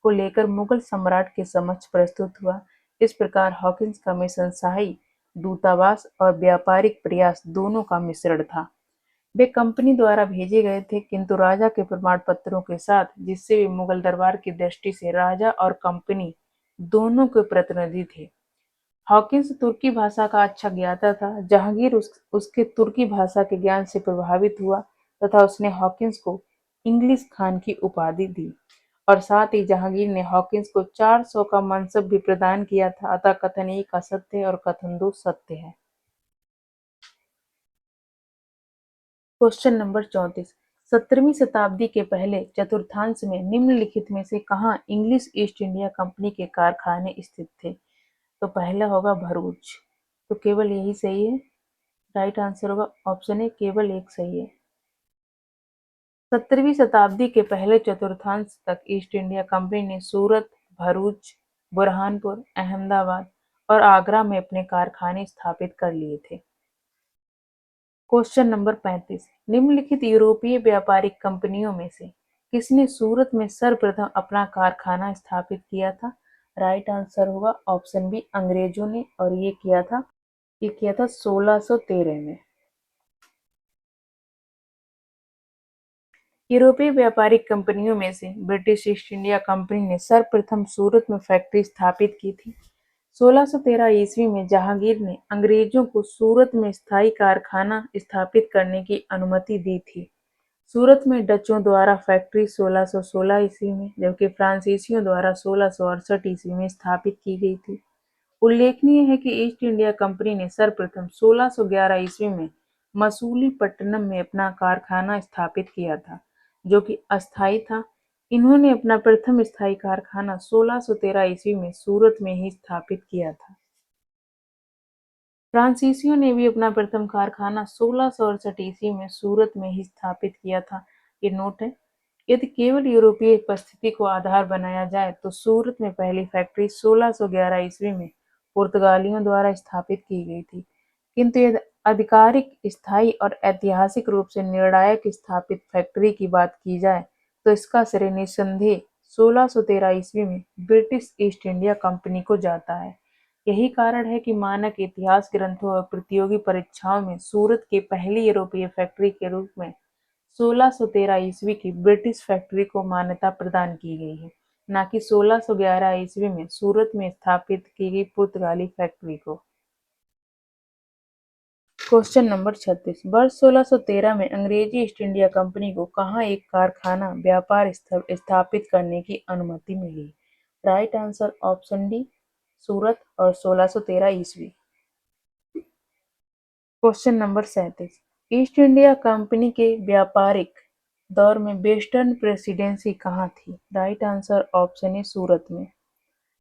को लेकर मुगल सम्राट के समक्ष प्रस्तुत हुआ। इस प्रकार हॉकिंस कमीशन शाही दूतावास और व्यापारिक प्रयास दोनों का मिश्रण था। वे कंपनी द्वारा भेजे गए थे, किंतु राजा के प्रमाण पत्रों के साथ, जिससे वे मुगल दरबार की दृष्टि से राजा और कंपनी दोनों के प्रतिनिधि थे। हॉकिंस तुर्की भाषा का अच्छा ज्ञाता था। जहांगीर उसके तुर्की भाषा के ज्ञान से प्रभावित हुआ तथा उसने हॉकिंस को इंग्लिश खान की उपाधि दी और साथ ही जहांगीर ने हॉकिंस को 400 का मनसब भी प्रदान किया था। अतः कथन एक असत्य और कथन दो सत्य है। Question number 34। 17वीं शताब्दी के पहले चतुर्थांश में निम्नलिखित में से कहाँ इंग्लिश ईस्ट इंडिया कंपनी के कारखाने स्थित थे? तो पहला होगा भरूच। तो केवल यही सही है। राइट आंसर होगा ऑप्शन ए, केवल एक सही है। 17वीं शताब्दी के पहले चतुर्थांश तक ईस्ट इंडिया कंपनी ने सूरत, भरूच, बुरहानपुर, अहमदाबाद और आगरा में अपने कारखाने स्थापित कर लिए थे। Question number 35। निम्नलिखित यूरोपीय व्यापारिक कंपनियों में से किसने सूरत में सर्वप्रथम अपना कारखाना स्थापित किया था? राइट आंसर होगा ऑप्शन बी, अंग्रेजों ने। और ये किया था 1613 में। यूरोपीय व्यापारिक कंपनियों में से ब्रिटिश ईस्ट इंडिया कंपनी ने सर्वप्रथम सूरत में फैक्ट्री स्थापित की थी। 1613 ईस्वी में जहांगीर ने अंग्रेजों को सूरत में स्थायी कारखाना स्थापित करने की अनुमति दी थी। सूरत में डचों द्वारा फैक्ट्री 1616 ईस्वी में, जबकि फ्रांसीसियों द्वारा 1668 ईस्वी में स्थापित की गई थी। उल्लेखनीय है कि ईस्ट इंडिया कंपनी ने सर्वप्रथम 1611 ईस्वी में मसूलीपट्टनम में अपना कारखाना स्थापित किया था, जो कि अस्थायी था। इन्होंने अपना प्रथम स्थायी कारखाना 1613 ईस्वी में सूरत में ही स्थापित किया था। फ्रांसीसियों ने भी अपना प्रथम कारखाना 1668 ईस्वी में सूरत में ही स्थापित किया था। ये नोट है। यदि केवल यूरोपीय उपस्थिति को आधार बनाया जाए तो सूरत में पहली फैक्ट्री 1611 ईस्वी में पुर्तगालियों द्वारा स्थापित की गई थी, किंतु यदि आधिकारिक, स्थायी और ऐतिहासिक रूप से निर्णायक स्थापित फैक्ट्री की बात की जाए तो इसका श्रेय निस्संदेह 1613 ईस्वी में ब्रिटिश ईस्ट इंडिया कंपनी को जाता है। यही कारण है कि मानक इतिहास ग्रंथों और प्रतियोगी परीक्षाओं में सूरत की पहली यूरोपीय फैक्ट्री के रूप में 1613 ईस्वी की ब्रिटिश फैक्ट्री को मान्यता प्रदान की गई है, न कि 1611 ईस्वी में सूरत में स्थापित की गई पुर्तगाली फैक्ट्री को। Question number 36। वर्ष 1613 में अंग्रेजी ईस्ट इंडिया कंपनी को कहाँ एक कारखाना व्यापार स्थापित करने की अनुमति मिली? राइट आंसर ऑप्शन डी, सूरत और 1613 ईस्वी। Question number 37। East India company के व्यापारिक दौर में वेस्टर्न प्रेसिडेंसी कहाँ थी? राइट आंसर ऑप्शन ए, सूरत में।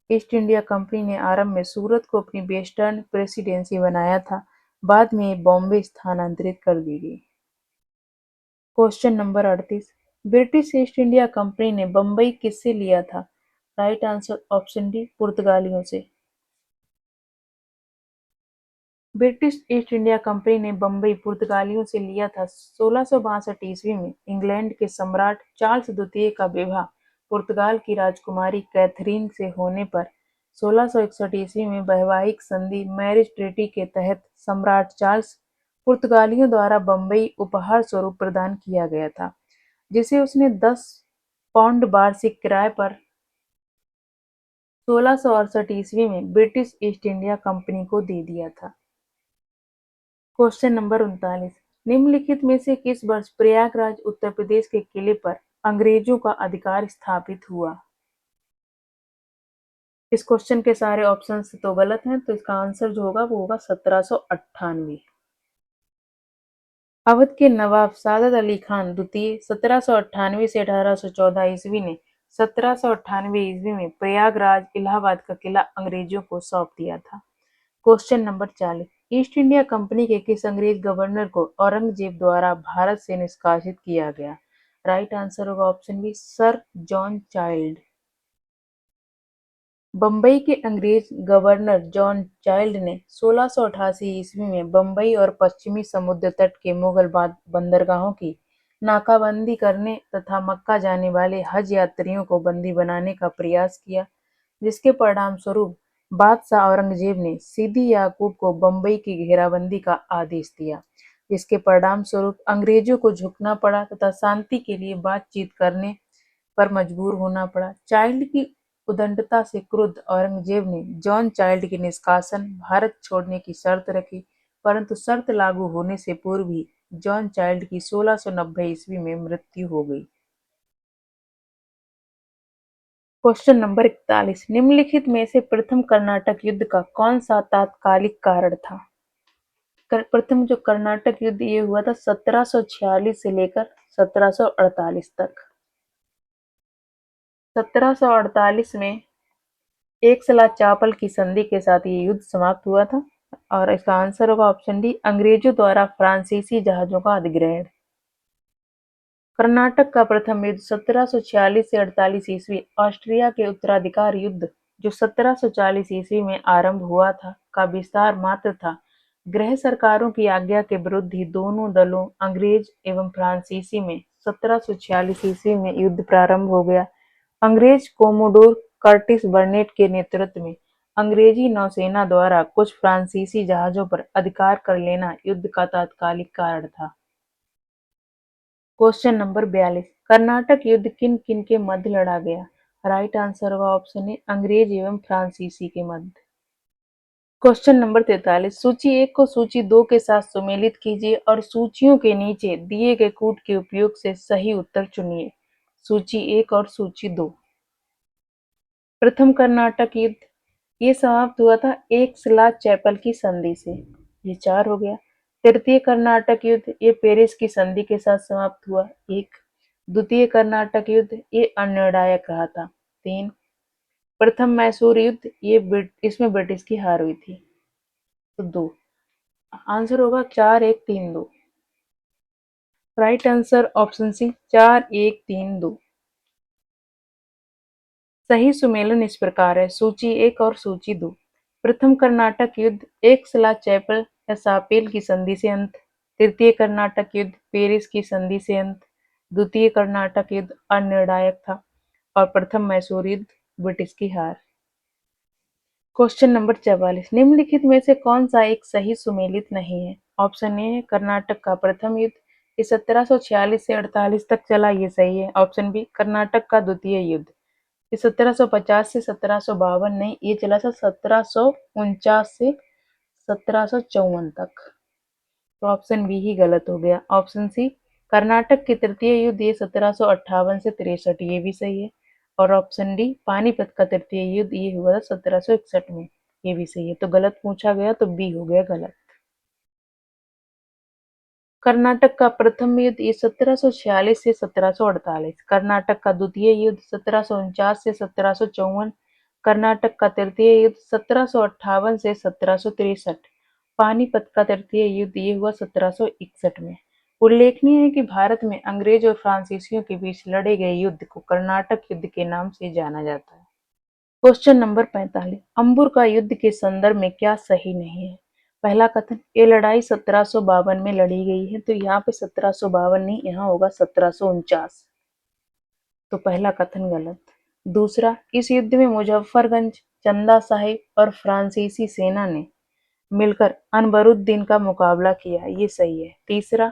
ईस्ट इंडिया कंपनी ने आरंभ में सूरत को अपनी वेस्टर्न प्रेसिडेंसी बनाया था, बाद में ये बॉम्बे स्थानांतरित कर दी गई। Question number 38। British East India company ने बम्बई किससे लिया था? राइट आंसर ऑप्शन डी, पुर्तगालियों से। ब्रिटिश ईस्ट इंडिया कंपनी ने बम्बई पुर्तगालियों से लिया था। 1662 ईस्वी में इंग्लैंड के सम्राट चार्ल्स द्वितीय का विवाह पुर्तगाल की राजकुमारी कैथरीन से होने पर 1661 ईस्वी में वैवाहिक संधि मैरिज ट्रीटी के तहत सम्राट चार्ल्स पुर्तगालियों द्वारा बम्बई उपहार स्वरूप प्रदान किया गया था, जिसे उसने 10 पाउंड वार्षिक किराए पर 1668 ईस्वी में ब्रिटिश ईस्ट इंडिया कंपनी को दे दिया था। Question number 39। निम्नलिखित में से किस वर्ष प्रयागराज उत्तर प्रदेश के किले पर अंग्रेजों का अधिकार स्थापित हुआ? इस क्वेश्चन के सारे ऑप्शंस तो गलत हैं, तो इसका आंसर जो होगा वो होगा 1798। अवध के नवाब सादत अली खान द्वितीय 1798 से 1814 ईस्वी ने 1798 ईस्वी में प्रयागराज इलाहाबाद का किला अंग्रेजों को सौंप दिया था। Question number 40। East India company के किस अंग्रेज गवर्नर को औरंगजेब द्वारा भारत से निष्कासित किया गया? राइट आंसर होगा option B, sir John Child. Bombay के अंग्रेज गवर्नर जॉन चाइल्ड ने 1688 ईस्वी में बम्बई और पश्चिमी समुद्र तट के मुगल बंदरगाहों की नाकाबंदी करने तथा मक्का जाने वाले हज यात्रियों को बंदी बनाने का प्रयास किया, जिसके परिणामस्वरूप बादशाह औरंगजेब ने सिद्दी याकूब को बम्बई की घेराबंदी का आदेश दिया, जिसके परिणामस्वरूप अंग्रेजों को झुकना पड़ा तथा शांति के लिए बातचीत करने पर मजबूर होना पड़ा। चाइल्ड की उद्दंडता से क्रुद्ध औरंगजेब ने जॉन चाइल्ड के निष्कासन, भारत छोड़ने की शर्त रखी, परंतु शर्त लागू होने से पूर्व ही जॉन चाइल्ड की 1690 ईस्वी में मृत्यु हो गई। क्वेश्चन नंबर 41, निम्नलिखित में से प्रथम कर्नाटक युद्ध का कौन सा तात्कालिक कारण था? प्रथम जो कर्नाटक युद्ध ये हुआ था 1746 से लेकर 1748 तक। 1748 में एक सलाह चापल की संधि के साथ ये युद्ध समाप्त हुआ था और इसका आंसर होगा ऑप्शन डी, अंग्रेजों द्वारा फ्रांसीसी जहाजों का अधिग्रहण। कर्नाटक का प्रथम युद्ध 1746 से 48 ईस्वी ऑस्ट्रिया के उत्तराधिकार युद्ध जो 1740 ईस्वी में आरंभ हुआ था का विस्तार मात्र था। गृह सरकारों की आज्ञा के विरुद्ध ही दोनों दलों अंग्रेज एवं फ्रांसीसी में 1746 ईस्वी में युद्ध प्रारंभ हो गया। अंग्रेज कोमोडोर कर्टिस बर्नेट के नेतृत्व में अंग्रेजी नौसेना द्वारा कुछ फ्रांसीसी जहाजों पर अधिकार कर लेना युद्ध का तात्कालिक कारण था। क्वेश्चन नंबर 42, कर्नाटक युद्ध किन किन के मध्य लड़ा गया? राइट आंसर होगा ऑप्शन ए, अंग्रेज एवं फ्रांसीसी के मध्य। क्वेश्चन नंबर 43, सूची 1 को सूची 2 के साथ सुमेलित कीजिए और सूचियों के नीचे दिए गए कूट के उपयोग से सही उत्तर चुनिए। सूची 1 और सूची 2। प्रथम कर्नाटक युद्ध ये समाप्त हुआ था एक सलाह चैपल की संधि से, ये 4 हो गया। तृतीय कर्नाटक युद्ध ये पेरिस की संधि के साथ समाप्त हुआ, 1। द्वितीय कर्नाटक युद्ध ये अनिर्णायक रहा था, 3। प्रथम मैसूर युद्ध ये इसमें ब्रिटिश की हार हुई थी, तो 2। आंसर होगा 4, 1, 3, 2। Right answer option C, 4, 1, 3, 2। सही सुमेलन इस प्रकार है, सूची 1 और सूची 2। प्रथम कर्नाटक युद्ध एक सलाह चैपल या सापेल की संधि से अंत, तृतीय कर्नाटक युद्ध पेरिस की संधि से अंत, द्वितीय कर्नाटक युद्ध अनिर्णायक था और प्रथम मैसूर युद्ध ब्रिटिश की हार। क्वेश्चन नंबर 44, निम्नलिखित में से कौन सा एक सही सुमेलित नहीं है? ऑप्शन ए है कर्नाटक का प्रथम युद्ध ये 1746 से 48 तक चला, ये सही है। ऑप्शन बी कर्नाटक का द्वितीय युद्ध ये 1750 से 1752 नहीं, ये चला था 1749 से 1754 तक, तो ऑप्शन बी ही गलत हो गया। ऑप्शन सी कर्नाटक के तृतीय युद्ध ये 1758 से 63, ये भी सही है। और ऑप्शन डी पानीपत का तृतीय युद्ध ये हुआ था 1761 में, ये भी सही है। तो गलत पूछा गया तो बी हो गया गलत। कर्नाटक का प्रथम युद्ध ये 1746 से 1748, कर्नाटक का द्वितीय युद्ध 1749 से 1754, कर्नाटक का तृतीय युद्ध 1758 से 1763, पानीपत का तृतीय युद्ध ये हुआ 1761 में। उल्लेखनीय है कि भारत में अंग्रेज और फ्रांसीसियों के बीच लड़े गए युद्ध को कर्नाटक युद्ध के नाम से जाना जाता है। क्वेश्चन नंबर 45, अंबुर का युद्ध के संदर्भ में क्या सही नहीं है? पहला कथन, ये लड़ाई 1752 में लड़ी गई है, तो यहाँ पे 1752 नहीं, यहाँ होगा 1749, तो पहला कथन गलत। दूसरा, इस युद्ध में मुजफ्फरगंज, चंदा साहिब और फ्रांसीसी सेना ने मिलकर अनवरुद्दीन का मुकाबला किया, ये सही है। तीसरा,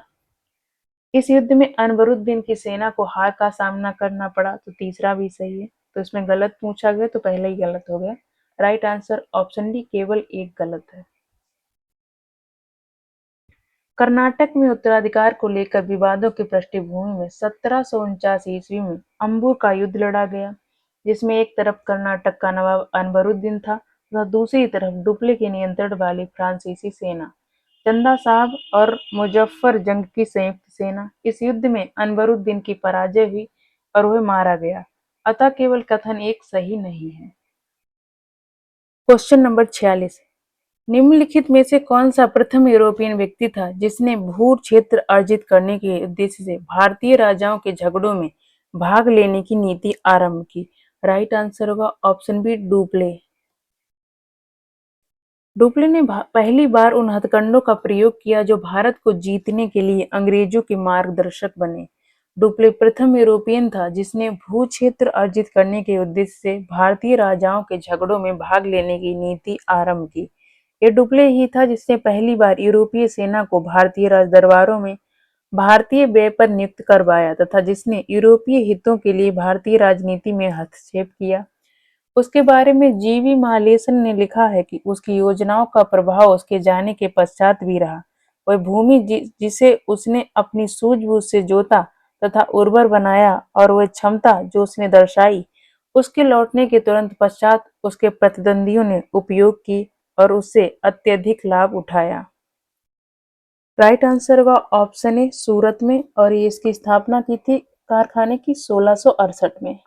इस युद्ध में अनवरुद्दीन की सेना को हार का सामना करना पड़ा, तो तीसरा भी सही है। तो इसमें गलत पूछा गया तो पहला ही गलत हो गया। राइट आंसर ऑप्शन डी केवल एक गलत है। कर्नाटक में उत्तराधिकार को लेकर विवादों की पृष्ठभूमि में 1749 ईस्वी में अंबुर का युद्ध लड़ा गया, जिसमें एक तरफ कर्नाटक का नवाब अनवरुद्दीन था तथा दूसरी तरफ डुप्ले के नियंत्रण वाली फ्रांसीसी सेना, चंदा साहब और मुजफ्फर जंग की संयुक्त सेना। इस युद्ध में अनवरुद्दीन की पराजय हुई और वह मारा गया, अतः केवल कथन एक सही नहीं है। क्वेश्चन नंबर 46, निम्नलिखित में से कौन सा प्रथम यूरोपियन व्यक्ति था जिसने भू क्षेत्र अर्जित करने के उद्देश्य से भारतीय राजाओं के झगड़ों में भाग लेने की नीति आरंभ की? राइट आंसर होगा ऑप्शन बी डुप्ले। डुप्ले ने पहली बार उन हथकंडों का प्रयोग किया जो भारत को जीतने के लिए अंग्रेजों के मार्गदर्शक बने। डुप्ले प्रथम यूरोपियन था जिसने भू-क्षेत्र अर्जित करने के उद्देश्य से भारतीय राजाओं के झगड़ों में भाग लेने की नीति आरंभ की। ये डुप्ले ही था जिसने पहली बार यूरोपीय सेना को भारतीय राजदरबारों में भारतीय व्यय पर नियुक्त करवाया तथा जिसने यूरोपीय हितों के लिए भारतीय राजनीति में हस्तक्षेप किया। उसके बारे में जीवी महालेशन ने लिखा है कि उसकी योजनाओं का प्रभाव उसके जाने के पश्चात भी रहा। वह भूमि जिसे उसने अपनी सूझबूझ से जोता तथा उर्वर बनाया और वह क्षमता जो उसने दर्शाई, उसके लौटने के तुरंत पश्चात उसके प्रतिद्वंदियों ने उपयोग की और उससे अत्यधिक लाभ उठाया। राइट आंसर होगा ऑप्शन ए सूरत में, और ये इसकी स्थापना की थी कारखाने की 1668 में।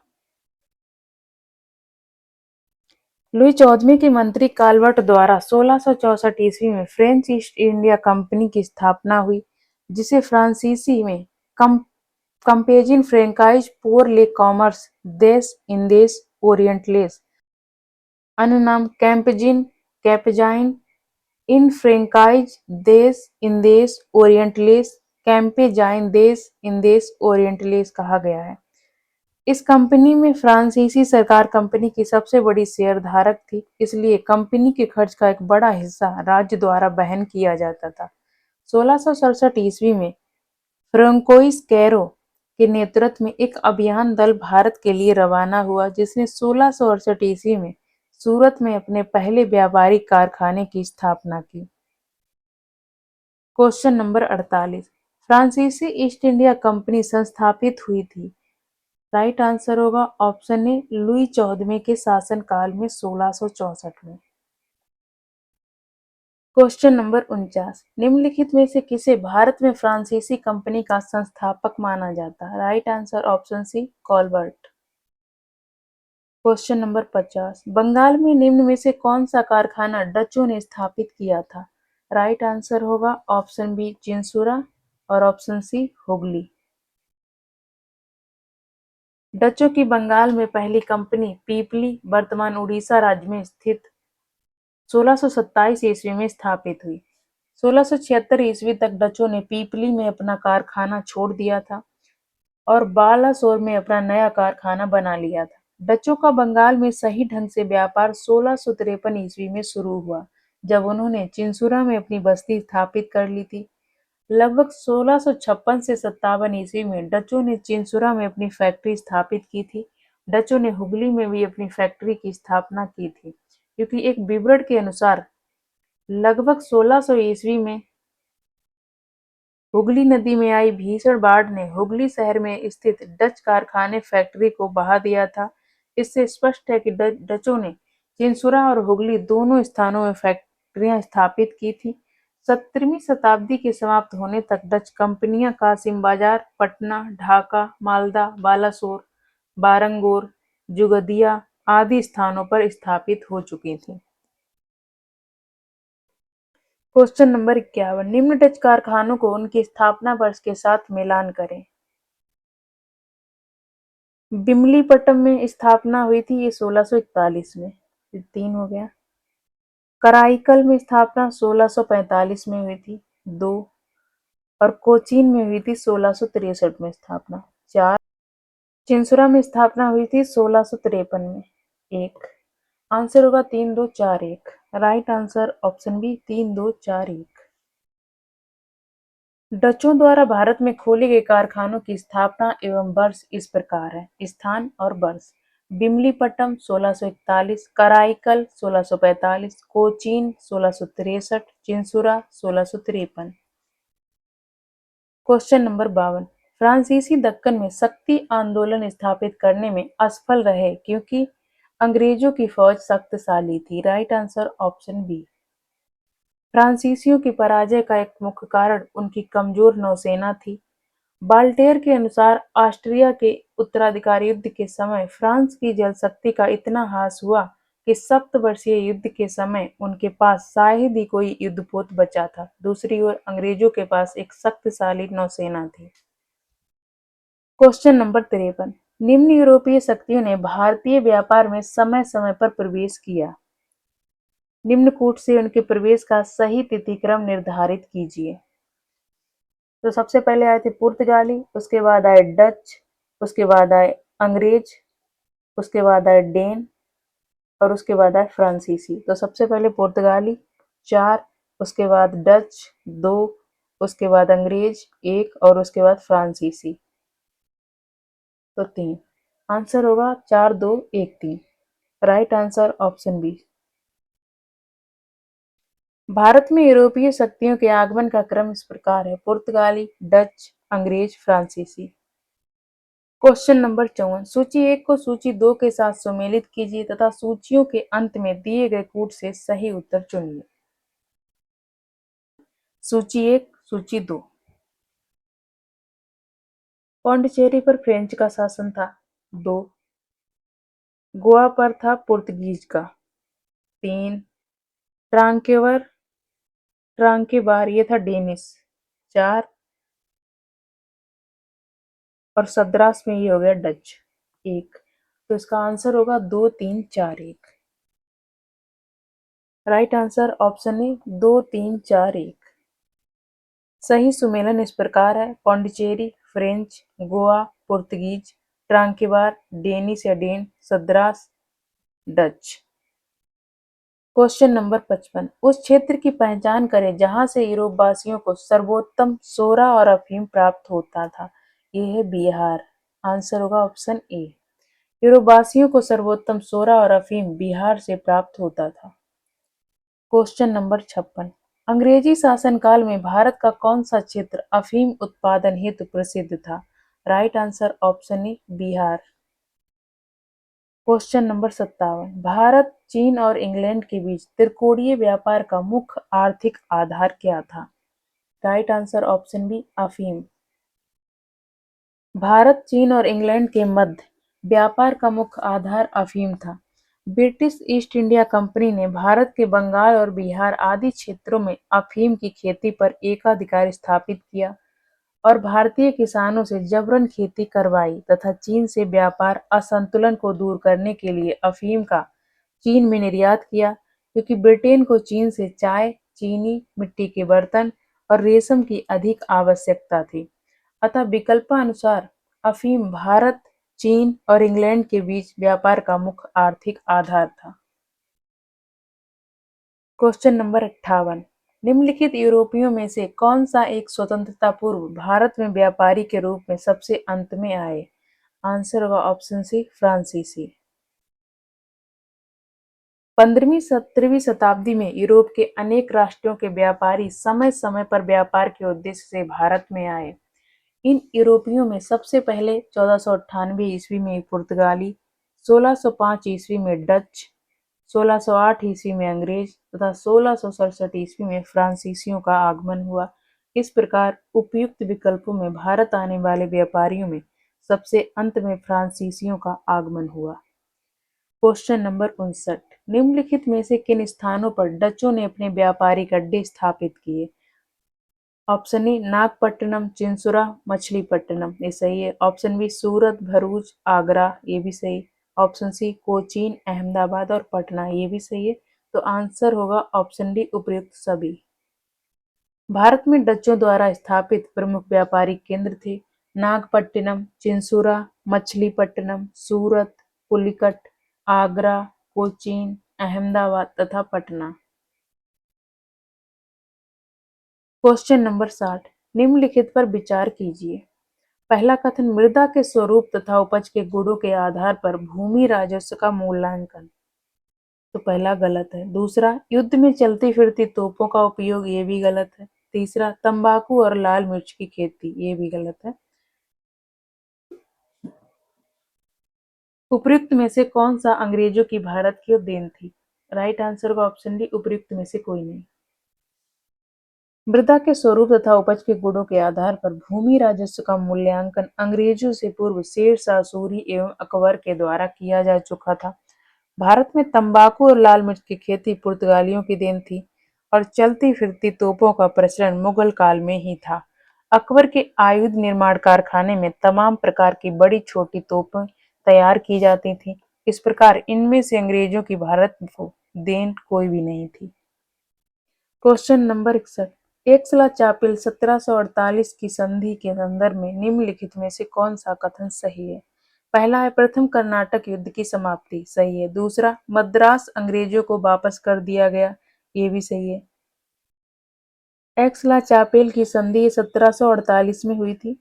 लुई चौदहवें के मंत्री काल्वर्ट द्वारा 1664 ईस्वी में फ्रेंच ईस्ट इंडिया कंपनी की स्थापना हुई, जिसे फ्रांसीसी में कंपेजिन फ्रेंकाइज पोर ले कॉमर्स देश इंदेश ओरिएंटलेस, अन्य नाम कैम्पेजिन कैपेजाइन इन फ्रेंकाइज देश इंदेश ओरिएंटलेस कैम्पेजाइन देश इंदेश ओरिएंटलेस कहा गया है। इस कंपनी में फ्रांसीसी सरकार कंपनी की सबसे बड़ी शेयरधारक थी, इसलिए कंपनी के खर्च का एक बड़ा हिस्सा राज्य द्वारा वहन किया जाता था। 1667 ईस्वी में फ्रांकोइस कैरो के नेतृत्व में एक अभियान दल भारत के लिए रवाना हुआ, जिसने 1668 ईस्वी में सूरत में अपने पहले व्यापारिक कारखाने की स्थापना की। क्वेश्चन नंबर 48, फ्रांसीसी ईस्ट इंडिया कंपनी संस्थापित हुई थी। राइट आंसर होगा ऑप्शन ए लुई 14वें के शासनकाल में 1664 में। क्वेश्चन नंबर 49, निम्नलिखित में से किसे भारत में फ्रांसीसी कंपनी का संस्थापक माना जाता है? Right answer option C Colbert. Question number 50, Bengal में निम्न में से कौन सा कारखाना डचों ने स्थापित किया था? राइट आंसर होगा ऑप्शन बी चिंसुरा और ऑप्शन सी हुगली। डचों की बंगाल में पहली कंपनी पीपली वर्तमान उड़ीसा राज्य में स्थित 1627 ईस्वी में स्थापित हुई। 1676 ईस्वी तक डचों ने पीपली में अपना कारखाना छोड़ दिया था और बालासोर में अपना नया कारखाना बना लिया था। डचों का बंगाल में सही ढंग से व्यापार 1653 ईस्वी में शुरू हुआ, जब उन्होंने चिंसुरा में अपनी बस्ती स्थापित कर ली थी। लगभग 1656 से 57 ईस्वी में डचों ने चिंसुरा में अपनी फैक्ट्री स्थापित की थी। डचों ने हुगली में भी अपनी फैक्ट्री की स्थापना की थी, क्योंकि एक विवरण के अनुसार लगभग 1600 ईस्वी में हुगली नदी में आई भीषण बाढ़ ने हुगली शहर में स्थित डच कारखाने फैक्ट्री को बहा दिया था। इससे स्पष्ट है कि डचों ने चिंसुरा और हुगली दोनों स्थानों में फैक्ट्रियां स्थापित की थी। 17वीं शताब्दी के समाप्त होने तक डच कंपनियां कासिम बाजार, पटना, ढाका, मालदा, बालासोर, बारंगोर, जुगदिया आदि स्थानों पर स्थापित हो चुकी थीं। क्वेश्चन नंबर 51, निम्न डच कारखानों को उनके स्थापना वर्ष के साथ मिलान करें। बिमलीपट्टम में स्थापना हुई थी ये 1641 में, 3 हो गया। कराईकल में स्थापना 1645 में हुई थी, 2। और कोचीन में हुई थी 1663 में स्थापना, 4। चिंसुरा में स्थापना हुई थी 1653 में, 1। आंसर होगा 3, 2, 4, 1। Right answer option B 3, 2, 4, 1। डचों द्वारा भारत में खोले गए कारखानों की स्थापना एवं वर्ष इस प्रकार है। स्थान और वर्ष: बिमलीपट्टम 1641, कराईकल 1645, कोचीन 1663, चिंसुरा 1653। क्वेश्चन नंबर 52, फ्रांसीसी दक्कन में शक्ति आंदोलन स्थापित करने में असफल रहे क्योंकि अंग्रेजों की फौज शक्तिशाली थी। Right answer option B. फ्रांसीसियों की पराजय का एक मुख्य कारण उनकी कमजोर नौसेना थी। बाल्टेर के अनुसार ऑस्ट्रिया के उत्तराधिकार युद्ध के समय फ्रांस की जलशक्ति का इतना ह्रास हुआ कि सप्तवर्षीय युद्ध के समय उनके पास शायद ही कोई युद्धपोत बचा था। दूसरी ओर अंग्रेजों के पास एक शक्तिशाली नौसेना थी। क्वेश्चन नंबर 53, निम्न यूरोपीय शक्तियों ने भारतीय व्यापार में समय समय पर प्रवेश किया। निम्न कूट से उनके प्रवेश का सही तिथिक्रम निर्धारित कीजिए। तो सबसे पहले आए थे पुर्तगाली, उसके बाद आए डच, उसके बाद आए अंग्रेज, उसके बाद आए डेन और उसके बाद आए फ्रांसीसी। तो सबसे पहले पुर्तगाली 4, उसके बाद डच 2, उसके बाद अंग्रेज 1 और उसके बाद फ्रांसीसी तो 3। आंसर होगा 4 2 1 3। Right answer option B. Bharat में यूरोपीय शक्तियों के आगमन का क्रम इस प्रकार है: पुर्तगाली, डच, अंग्रेज, फ्रांसीसी। क्वेश्चन नंबर 54, सूची 1 को सूची 2 के साथ सम्मिलित कीजिए तथा सूचियों के अंत में दिए गए कूट से सही उत्तर चुनिए। सूची 1, सूची 2। पौंडीचेरी पर फ्रेंच का शासन था 2। गोवा पर था पुर्तगीज का 3। ट्रांकेबार ये था डेनिश 4 और सद्रास में ये हो गया डच 1। तो इसका आंसर होगा 2 3 4 1। Right answer option A 2 3 4 1। सही सुमेलन इस प्रकार है: पौंडीचेरी, फ्रेंच, गोवा, पुर्तगीज, ट्रांकेबार, डेनिश या Dane, Sadras, Dutch. Question number 55, उस क्षेत्र की पहचान करें जहां से यूरोपवासियों को सर्वोत्तम सोरा और अफीम प्राप्त होता था। यह है बिहार। आंसर होगा ऑप्शन ए। यूरोपवासियों को सर्वोत्तम सोरा और अफीम बिहार से प्राप्त होता था। क्वेश्चन नंबर 56, अंग्रेजी शासनकाल में भारत का कौन सा क्षेत्र अफीम उत्पादन हेतु प्रसिद्ध था। राइट आंसर ऑप्शन ए बिहार। क्वेश्चन नंबर 57, भारत, चीन और इंग्लैंड के बीच त्रिकोणीय व्यापार का मुख्य आर्थिक आधार क्या था। राइट आंसर ऑप्शन बी अफीम। भारत, चीन और इंग्लैंड के मध्य व्यापार का मुख्य आधार अफीम था। ब्रिटिश ईस्ट इंडिया कंपनी ने भारत के बंगाल और बिहार आदि क्षेत्रों में अफीम की खेती पर एकाधिकार स्थापित किया और भारतीय किसानों से जबरन खेती करवाई तथा चीन से व्यापार असंतुलन को दूर करने के लिए अफीम का चीन में निर्यात किया, क्योंकि ब्रिटेन को चीन से चाय, चीनी, मिट्टी के बर्तन और रेशम की अधिक आवश्यकता थी। अतः विकल्पानुसार अफीम भारत, चीन और इंग्लैंड के बीच व्यापार का मुख्य आर्थिक आधार था। क्वेश्चन नंबर 58, निम्नलिखित यूरोपियों में से कौन सा एक स्वतंत्रता पूर्व भारत में व्यापारी के रूप में सबसे अंत में आए। आंसर होगा ऑप्शन सी फ्रांसीसी। 15वीं-17वीं शताब्दी में यूरोप के अनेक राष्ट्रों के व्यापारी समय समय पर व्यापार के उद्देश्य से भारत में आए। इन यूरोपियों में सबसे पहले 1498 ईस्वी में पुर्तगाली, 1605 ईस्वी में डच, 1608 ईस्वी में अंग्रेज तथा 1667 ईस्वी में फ्रांसीसियों का आगमन हुआ। इस प्रकार उपयुक्त विकल्पों में भारत आने वाले व्यापारियों में सबसे अंत में फ्रांसीसियों का आगमन हुआ। क्वेश्चन नंबर 59, निम्नलिखित में से किन स्थानों पर डचों ने अपने व्यापारिक अड्डे स्थापित किए। ऑप्शन ए नागपट्टनम, चिंसुरा, मछलीपट्टनम ये सही है। ऑप्शन बी सूरत, भरूच, आगरा ये भी सही। ऑप्शन सी कोचीन, अहमदाबाद और पटना ये भी सही है। तो आंसर होगा ऑप्शन डी उपयुक्त सभी। भारत में डचों द्वारा स्थापित प्रमुख व्यापारिक केंद्र थे नागपट्टिनम, चिंसुरा, मछलीपट्टनम, सूरत, पुलिकट, आगरा, कोचीन, अहमदाबाद तथा पटना। क्वेश्चन नंबर 60, निम्नलिखित पर विचार कीजिए। पहला कथन, मृदा के स्वरूप तथा उपज के गुणों के आधार पर भूमि राजस्व का मूल्यांकन, तो पहला गलत है। दूसरा, युद्ध में चलती फिरती तोपों का उपयोग, ये भी गलत है। तीसरा, तंबाकू और लाल मिर्च की खेती, ये भी गलत है। उपयुक्त में से कौन सा अंग्रेजों की भारत की देन थी। राइट आंसर का ऑप्शन डी उपयुक्त में से कोई नहीं। मृदा के स्वरूप तथा उपज के गुणों के आधार पर भूमि राजस्व का मूल्यांकन अंग्रेजों से पूर्व शेर शाह सूरी एवं अकबर के द्वारा किया जा चुका था। भारत में तंबाकू और लाल मिर्च की खेती पुर्तगालियों की देन थी और चलती फिरती तोपों का प्रचलन मुगल काल में ही था। अकबर के आयुध निर्माण कारखाने में तमाम प्रकार की बड़ी छोटी तोपें तैयार की जाती थीं। इस प्रकार इनमें से अंग्रेजों की भारत को देन कोई भी नहीं थी। Question number 61। एक्सला चापिल 1748 की संधि के संदर्भ में निम्नलिखित में से कौन सा कथन सही है? पहला है प्रथम कर्नाटक युद्ध की समाप्ति, सही है। दूसरा, मद्रास अंग्रेजों को वापस कर दिया गया, ये भी सही है। एक्सला चापेल की संधि 1748 में हुई थी।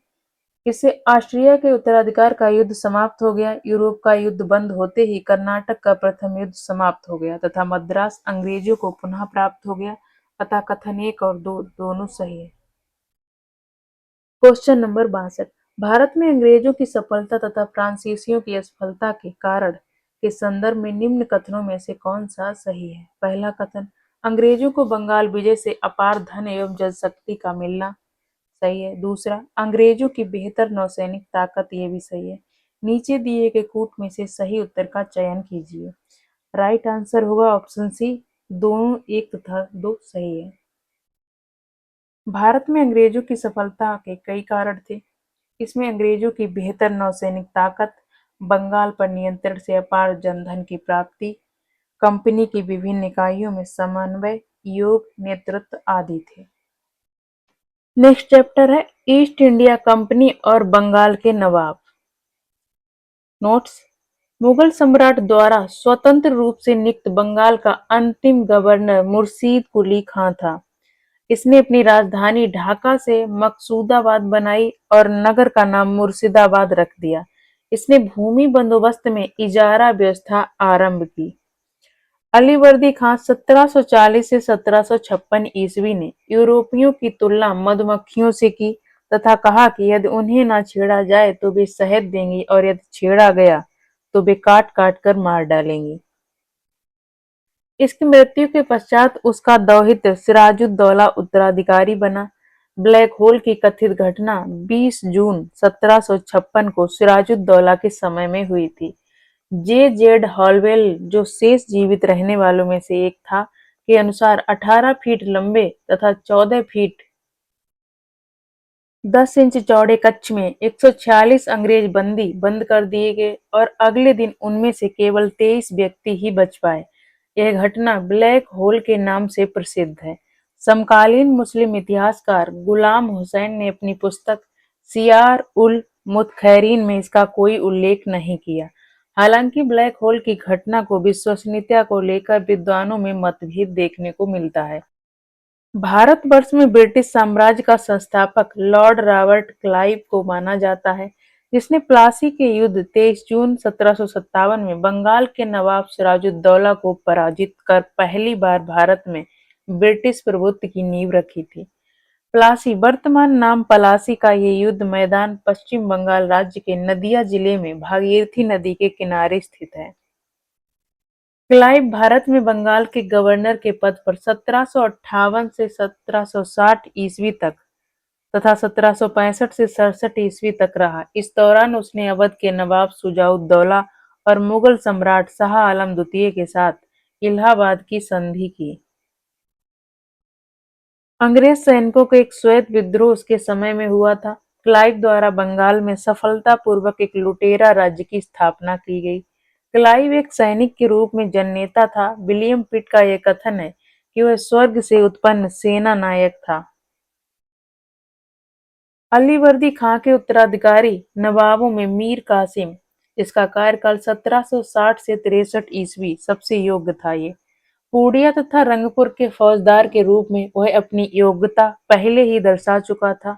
इससे ऑस्ट्रिया के उत्तराधिकार का युद्ध समाप्त हो गया। यूरोप का युद्ध बंद होते ही कर्नाटक का प्रथम युद्ध समाप्त हो गया तथा मद्रास अंग्रेजों को पुनः प्राप्त हो गया। अतः कथन 1 और 2 दोनों सही है। Question number 62। भारत में अंग्रेजों की सफलता तथा फ्रांसीसियों की असफलता के कारण के संदर्भ में निम्न कथनों में से कौन सा सही है? पहला कथन, अंग्रेजों को बंगाल विजय से अपार धन एवं जनशक्ति का मिलना, सही है। दूसरा, अंग्रेजों की बेहतर नौसैनिक ताकत, ये भी सही है। नीचे दिए गए कूट में से सही उत्तर का चयन कीजिए। राइट आंसर होगा ऑप्शन सी, दोनों 1 तथा 2 सही है। भारत में अंग्रेजों की सफलता के कई कारण थे। इसमें अंग्रेजों की बेहतर नौसैनिक ताकत, बंगाल पर नियंत्रण से अपार जनधन की प्राप्ति, कंपनी की विभिन्न इकाइयों में समन्वय, योग, नेतृत्व आदि थे। नेक्स्ट चैप्टर है ईस्ट इंडिया कंपनी और बंगाल के नवाब। नोट्स, मुगल सम्राट द्वारा स्वतंत्र रूप से नियुक्त बंगाल का अंतिम गवर्नर मुर्शीद कुली खां था। इसने अपनी राजधानी ढाका से मकसूदाबाद बनाई और नगर का नाम मुर्शिदाबाद रख दिया। इसने भूमि बंदोबस्त में इजारा व्यवस्था आरंभ की। अलीवर्दी खां 1740 से 1756 ईस्वी ने यूरोपियों की तुलना मधुमक्खियों से की तथा कहा कि यदि उन्हें न छेड़ा जाए तो वे शहद देंगी और यदि छेड़ा गया तो वे काट काट कर मार डालेंगी। इसकी मृत्यु के पश्चात उसका दौहित्र सिराजुद्दौला उत्तराधिकारी बना। ब्लैक होल की कथित घटना 20 जून 1756 को सिराजुद्दौला के समय में हुई थी। जे जेड हॉलवेल, जो शेष जीवित रहने वालों में से एक था, के अनुसार 18 फीट लंबे तथा 14 फीट 10 इंच चौड़े कक्ष में 146 अंग्रेज बंदी बंद कर दिए गए और अगले दिन उनमें से केवल 23 व्यक्ति ही बच पाए। यह घटना ब्लैक होल के नाम से प्रसिद्ध है। समकालीन मुस्लिम इतिहासकार गुलाम हुसैन ने अपनी पुस्तक सियार उल मुतखैरीन में इसका कोई उल्लेख नहीं किया। हालांकि ब्लैक होल की घटना को विश्वसनीयता को लेकर विद्वानों में मतभेद देखने को मिलता है। भारतवर्ष में ब्रिटिश साम्राज्य का संस्थापक लॉर्ड रॉबर्ट क्लाइव को माना जाता है, जिसने प्लासी के युद्ध 23 जून 1757 में बंगाल के नवाब सिराजुद्दौला को पराजित कर पहली बार भारत में ब्रिटिश प्रभुत्व की नींव रखी थी। प्लासी, वर्तमान नाम पलासी का ये युद्ध मैदान पश्चिम बंगाल राज्य के नदिया जिले में भागीरथी नदी के किनारे स्थित है। क्लाइव भारत में बंगाल के गवर्नर के पद पर 1758 से 1760 ईस्वी तक तथा 1765 से 67 ईस्वी तक रहा। इस दौरान उसने अवध के नवाब शुजाउद्दौला और मुगल सम्राट शाह आलम द्वितीय के साथ इलाहाबाद की संधि की। अंग्रेज सैनिकों का एक श्वेत विद्रोह उसके समय में हुआ था। क्लाइव द्वारा बंगाल में सफलतापूर्वक एक लुटेरा राज्य की स्थापना की गई। क्लाइव एक सैनिक के रूप में जननेता था। विलियम पिट का यह कथन है कि वह स्वर्ग से उत्पन्न सेना नायक था। अलीवर्दी खां के उत्तराधिकारी नवाबों में मीर कासिम, इसका कार्यकाल 1760 से 63 ईस्वी सबसे योग्य था। ये पूर्णिया तथा रंगपुर के फौजदार के रूप में वह अपनी योग्यता पहले ही दर्शा चुका था।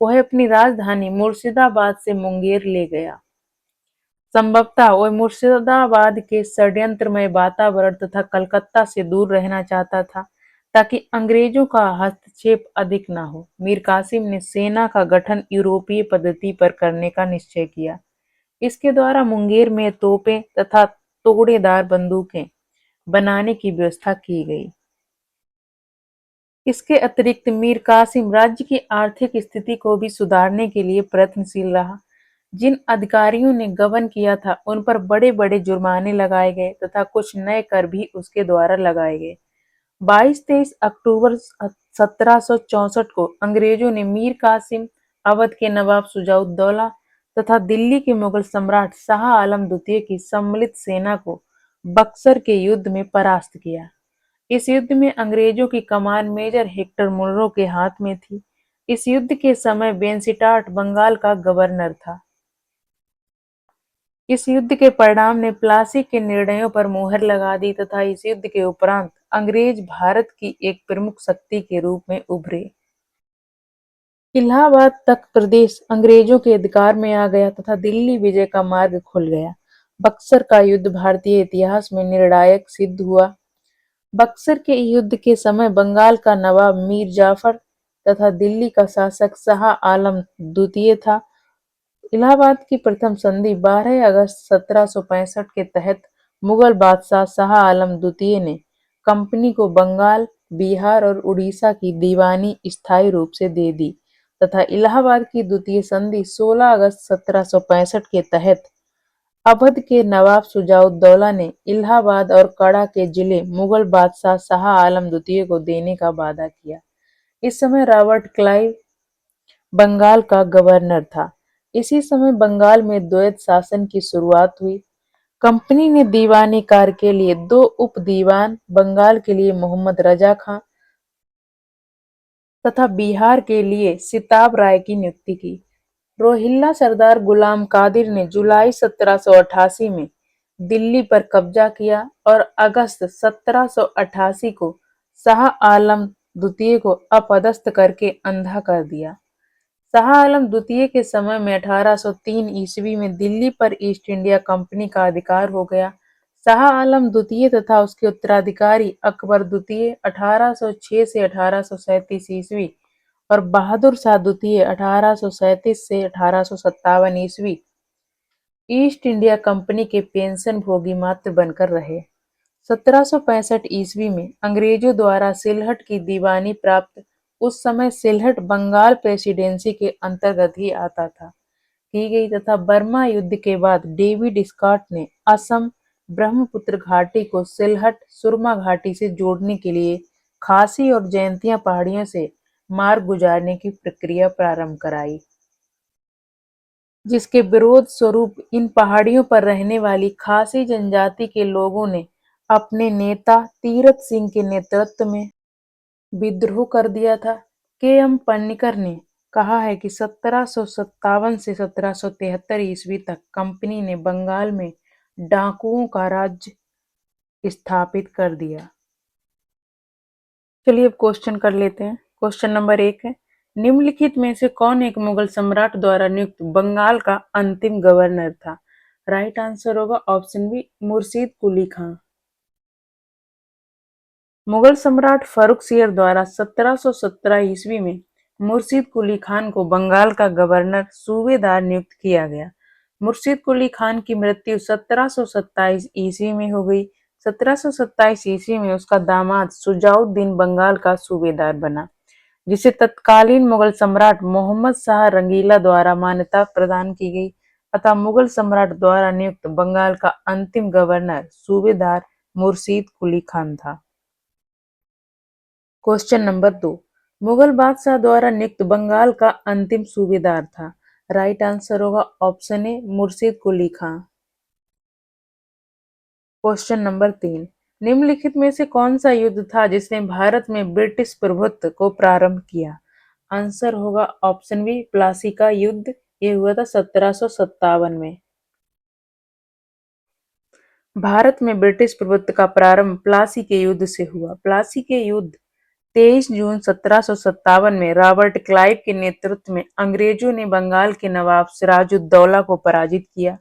वह अपनी राजधानी मुर्शिदाबाद से मुंगेर ले गया। संभवतः वह मुर्शिदाबाद के षड्यंत्रमय वातावरण तथा कलकत्ता से दूर रहना चाहता था ताकि अंग्रेजों का हस्तक्षेप अधिक न हो। मीर कासिम ने सेना का गठन यूरोपीय पद्धति पर करने का निश्चय किया। इसके द्वारा मुंगेर में तोपें तथा तोड़ेदार बंदूकें बनाने की व्यवस्था की गई। इसके अतिरिक्त मीर कासिम राज्य की आर्थिक स्थिति को भी सुधारने के लिए प्रयत्नशील रहा। जिन अधिकारियों ने गबन किया था उन पर बड़े बड़े जुर्माने लगाए गए तथा कुछ नए कर भी उसके द्वारा लगाए गए। 22-23 अक्टूबर 1764 को अंग्रेजों ने मीर कासिम, अवध के नवाब शुजाउद्दौला तथा दिल्ली के मुगल सम्राट शाह आलम द्वितीय की सम्मिलित सेना को बक्सर के युद्ध में परास्त किया। इस युद्ध में अंग्रेजों की कमान मेजर हेक्टर मुनरो के हाथ में थी। इस युद्ध के समय बेनसीटाट बंगाल का गवर्नर था। इस युद्ध के परिणाम ने प्लासी के निर्णयों पर मुहर लगा दी तथा इस युद्ध के उपरांत अंग्रेज भारत की एक प्रमुख शक्ति के रूप में उभरे। इलाहाबाद तक प्रदेश अंग्रेजों के अधिकार में आ गया तथा दिल्ली विजय का मार्ग खुल गया। बक्सर का युद्ध भारतीय इतिहास में निर्णायक सिद्ध हुआ। बक्सर के युद्ध के समय बंगाल का नवाब मीर जाफर तथा दिल्ली का शासक शाह आलम द्वितीय था। इलाहाबाद की प्रथम संधि 12 अगस्त 1765 के तहत मुगल बादशाह शाह आलम द्वितीय ने कंपनी को बंगाल, बिहार और उड़ीसा की दीवानी स्थायी रूप से दे दी तथा इलाहाबाद की द्वितीय संधि 16 अगस्त 1765 के तहत अवध के नवाब शुजाउद्दौला ने इलाहाबाद और कड़ा के जिले मुगल बादशाह शाह आलम द्वितीय को देने का वादा किया। इस समय रॉबर्ट क्लाइव बंगाल का गवर्नर था। इसी समय बंगाल में द्वैत शासन की शुरुआत हुई। कंपनी ने दीवानी कार्य के लिए 2 उप दीवान बंगाल के लिए मोहम्मद रजा खां तथा बिहार के लिए सिताब राय की नियुक्ति की। रोहिल्ला सरदार गुलाम कादिर ने जुलाई 1788 में दिल्ली पर कब्जा किया और अगस्त 1788 को शाह आलम द्वितीय को अपदस्थ करके अंधा कर दिया। शाह आलम द्वितीय के समय में 1803 ईस्वी में दिल्ली पर ईस्ट इंडिया कंपनी का अधिकार हो गया। शाह आलम द्वितीय तथा उसके उत्तराधिकारी अकबर द्वितीय 1806 से 1837 ईस्वी और बहादुर शाह द्वितीय 1837 से 1857 ईस्वी ईस्ट इंडिया कंपनी के पेंशन भोगी मात्र बनकर रहे। 1765 ईस्वी में अंग्रेजों द्वारा सिलहट की दीवानी प्राप्त, उस समय सिलहट बंगाल प्रेसिडेंसी के अंतर्गत ही आता था, की गई तथा बर्मा युद्ध के बाद डेविड स्कॉट ने असम ब्रह्मपुत्र घाटी को सिलहट सुरमा घाटी से जोड़ने के लिए खासी और जयंतिया पहाड़ियों से मार्ग गुजारने की प्रक्रिया प्रारंभ कराई, जिसके विरोध स्वरूप इन पहाड़ियों पर रहने वाली खासी जनजाति के लोगों ने अपने नेता तीरथ सिंह के नेतृत्व में विद्रोह कर दिया था। के एम पन्नीकर ने कहा है कि 1757 से 1773 ईस्वी तक कंपनी ने बंगाल में डाकुओं का राज्य स्थापित कर दिया। चलिए अब क्वेश्चन कर लेते हैं। क्वेश्चन नंबर 1 है, निम्नलिखित में से कौन एक मुगल सम्राट द्वारा नियुक्त बंगाल का अंतिम गवर्नर था? राइट आंसर होगा ऑप्शन बी, मुर्शीद कुली खां। मुगल सम्राट फारुखसियर द्वारा 1717 ईस्वी में मुर्शीद कुली खान को बंगाल का गवर्नर सूबेदार नियुक्त किया गया। मुर्शीद कुली खान की मृत्यु 1727 ईस्वी में हो गई। 1727 ईस्वी में उसका दामाद शुजाउद्दीन बंगाल का सूबेदार बना, जिसे तत्कालीन मुगल सम्राट मोहम्मद शाह रंगीला द्वारा मान्यता प्रदान की गई। अतः मुगल सम्राट द्वारा नियुक्त बंगाल का अंतिम गवर्नर सूबेदार मुर्शीद कुली खान था। क्वेश्चन नंबर 2, मुगल बादशाह द्वारा नियुक्त बंगाल का अंतिम सूबेदार था। राइट आंसर होगा option A, Murshid Quli Khan. Question number 3, निम्नलिखित में से कौन सा युद्ध था जिसने भारत में ब्रिटिश प्रभुत्व को प्रारंभ किया? आंसर होगा ऑप्शन बी, प्लासी का युद्ध। ये हुआ था 1757 में। भारत में ब्रिटिश प्रभुत्व का प्रारंभ प्लासी के युद्ध से हुआ। प्लासी के युद्ध 23 जून 1757 में रॉबर्ट क्लाइव के नेतृत्व में अंग्रेजों ने बंगाल के नवाब सिराजुद्दौला को पराजित किया।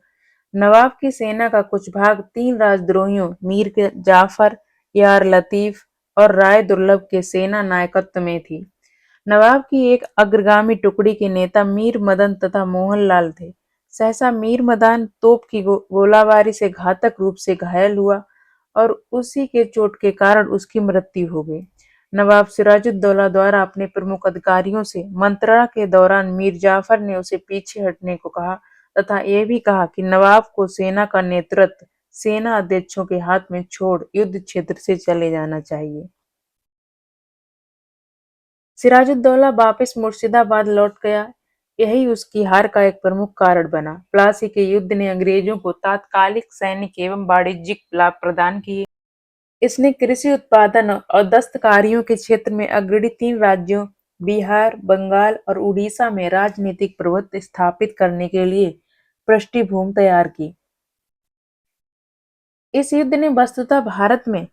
नवाब की सेना का कुछ भाग 3 राजद्रोहियों मीर जाफर, यार लतीफ और राय दुर्लभ के सेना नायकत्व में थी। नवाब की एक अग्रगामी टुकड़ी के नेता मीर मदन तथा मोहनलाल थे। सहसा मीर मदान तोप की गोलाबारी से घातक रूप से घायल हुआ और उसी के चोट के कारण उसकी मृत्यु हो गई। नवाब सिराजुद्दौला द्वारा अपने प्रमुख अधिकारियों से मंत्रणा के दौरान मीर जाफर ने उसे पीछे हटने को कहा तथा यह भी कहा कि नवाब को सेना का नेतृत्व सेना अध्यक्षों के हाथ में छोड़ युद्ध क्षेत्र से चले जाना चाहिए। सिराजुद्दौला वापस मुर्शिदाबाद लौट गया, यही उसकी हार का एक प्रमुख कारण बना। प्लासी के युद्ध ने अंग्रेजों को तात्कालिक सैनिक एवं वाणिज्यिक लाभ प्रदान किए। इसने कृषि उत्पादन और दस्तकारियों के क्षेत्र में अग्रणी 3 राज्यों बिहार, बंगाल और उड़ीसा में राजनीतिक प्रभुत्व स्थापित करने के लिए पृष्ठभूमि तैयार की। इस युद्ध ने वस्तुतः भारत में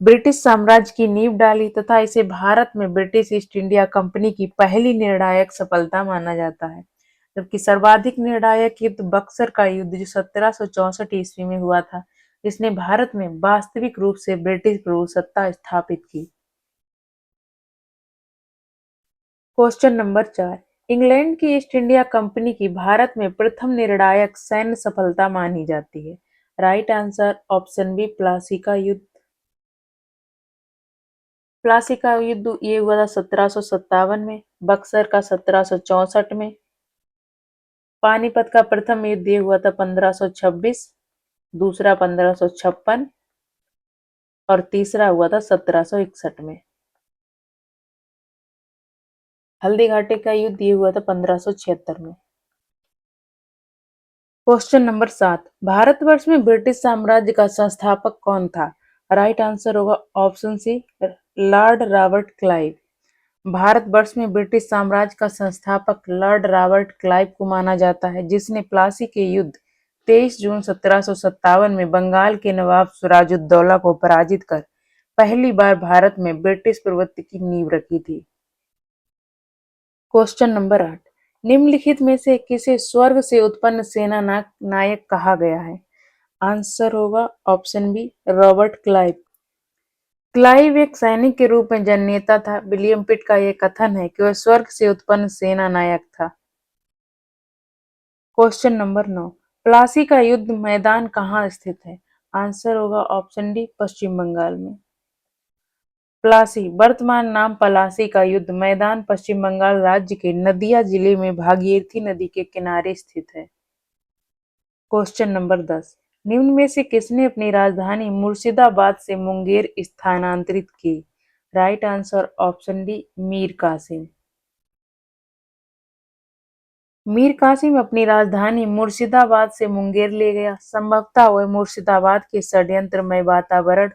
ब्रिटिश साम्राज्य की नींव डाली तथा इसे भारत में ब्रिटिश ईस्ट इंडिया कंपनी की पहली निर्णायक सफलता माना जाता है। जबकि सर्वाधिक निर्णायक युद्ध बक्सर का युद्ध जो 1764 ईस्वी में हुआ था, जिसने भारत में वास्तविक रूप से ब्रिटिश प्रभुसत्ता स्थापित की। क्वेश्चन नंबर 4, इंग्लैंड की ईस्ट इंडिया कंपनी की भारत में प्रथम निर्णायक सैन्य सफलता मानी जाती है। Right answer option B, Plassey का युद्ध। प्लासी का युद्ध ये हुआ था 1757 में, बक्सर का 1764 में, पानीपत का प्रथम युद्ध ये हुआ था 1526, दूसरा 1556 और तीसरा हुआ था 1761 में। हल्दी घाटी का युद्ध ये हुआ था 1576 में। क्वेश्चन नंबर 7, भारतवर्ष में ब्रिटिश साम्राज्य का संस्थापक कौन था? राइट आंसर होगा option C, lord Robert Clive. Bharatvarsh में ब्रिटिश साम्राज्य का संस्थापक लॉर्ड रॉबर्ट क्लाइव को माना जाता है, जिसने प्लासी के युद्ध 23 जून 1757 में बंगाल के नवाब सिराजुद्दौला को पराजित कर पहली बार भारत में ब्रिटिश प्रभुत्व की नींव रखी थी। क्वेश्चन नंबर 8, निम्नलिखित में से किसे स्वर्ग से उत्पन्न सेना नायक कहा गया है? आंसर होगा option B, Robert Clive. Clive एक सैनिक के रूप में जननेता था। विलियम पिट का यह कथन है कि वह स्वर्ग से उत्पन्न सेना नायक था। क्वेश्चन नंबर 9, प्लासी का युद्ध मैदान कहाँ स्थित है? आंसर होगा ऑप्शन डी, पश्चिम बंगाल में। प्लासी वर्तमान नाम पलासी का युद्ध मैदान पश्चिम बंगाल राज्य के नदिया जिले में भागीरथी नदी के किनारे स्थित है। क्वेश्चन नंबर 10, निम्न में से किसने अपनी राजधानी मुर्शिदाबाद से मुंगेर स्थानांतरित की? Right answer option D, Mir Qasim. Mir Qasim अपनी राजधानी मुर्शिदाबाद से मुंगेर ले गया। संभवतः वह मुर्शिदाबाद के षड्यंत्रमय वातावरण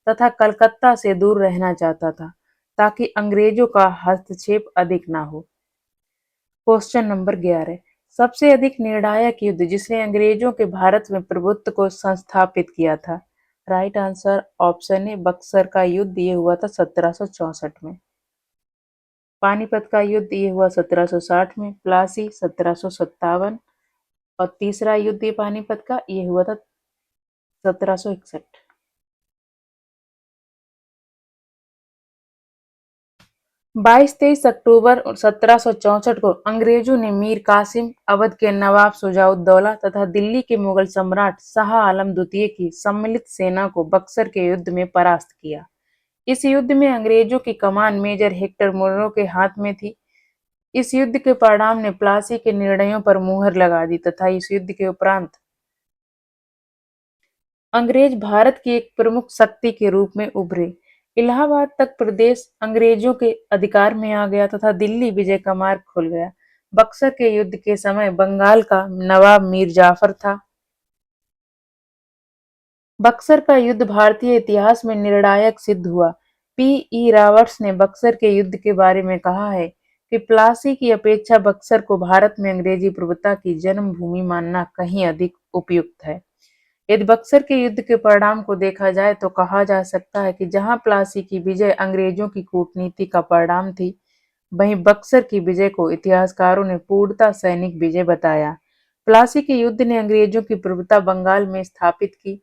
तथा कलकत्ता से दूर रहना चाहता था, ताकि अंग्रेजों का हस्तक्षेप अधिक न हो। क्वेश्चन नंबर 11, सबसे अधिक निर्णायक युद्ध जिसने अंग्रेजों के भारत में प्रभुत्व को संस्थापित किया था? राइट आंसर ऑप्शन ए, बक्सर का युद्ध ये हुआ था 1764 में। पानीपत का युद्ध ये हुआ 1760 में, प्लासी 1757 और तीसरा युद्ध ये पानीपत का ये हुआ था 1761। 22-23 अक्टूबर 1764 को अंग्रेजों ने मीर कासिम, अवध के नवाब शुजाउद्दौला तथा दिल्ली के मुगल सम्राट शाह आलम द्वितीय की सम्मिलित सेना को बक्सर के युद्ध में परास्त किया। इस युद्ध में अंग्रेजों की कमान मेजर हेक्टर मुर्रो के हाथ में थी। इस युद्ध के परिणाम ने प्लासी के निर्णयों पर मुहर लगा दी तथा इस युद्ध के उपरांत अंग्रेज भारत की एक प्रमुख शक्ति के रूप में उभरे। इलाहाबाद तक प्रदेश अंग्रेजों के अधिकार में आ गया तथा दिल्ली विजय का मार्ग खुल गया। बक्सर के युद्ध के समय बंगाल का नवाब मीर जाफर था। बक्सर का युद्ध भारतीय इतिहास में निर्णायक सिद्ध हुआ। पी.ई. रॉबर्ट्स ने बक्सर के युद्ध के बारे में कहा है कि प्लासी की अपेक्षा बक्सर को भारत में अंग्रेजी प्रभुता की जन्मभूमि मानना कहीं अधिक उपयुक्त है। यदि बक्सर के युद्ध के परिणाम को देखा जाए तो कहा जा सकता है कि जहां प्लासी की विजय अंग्रेजों की कूटनीति का परिणाम थी, वहीं बक्सर की विजय को इतिहासकारों ने पूर्णतः सैनिक विजय बताया। प्लासी के युद्ध ने अंग्रेजों की प्रभुता बंगाल में स्थापित की,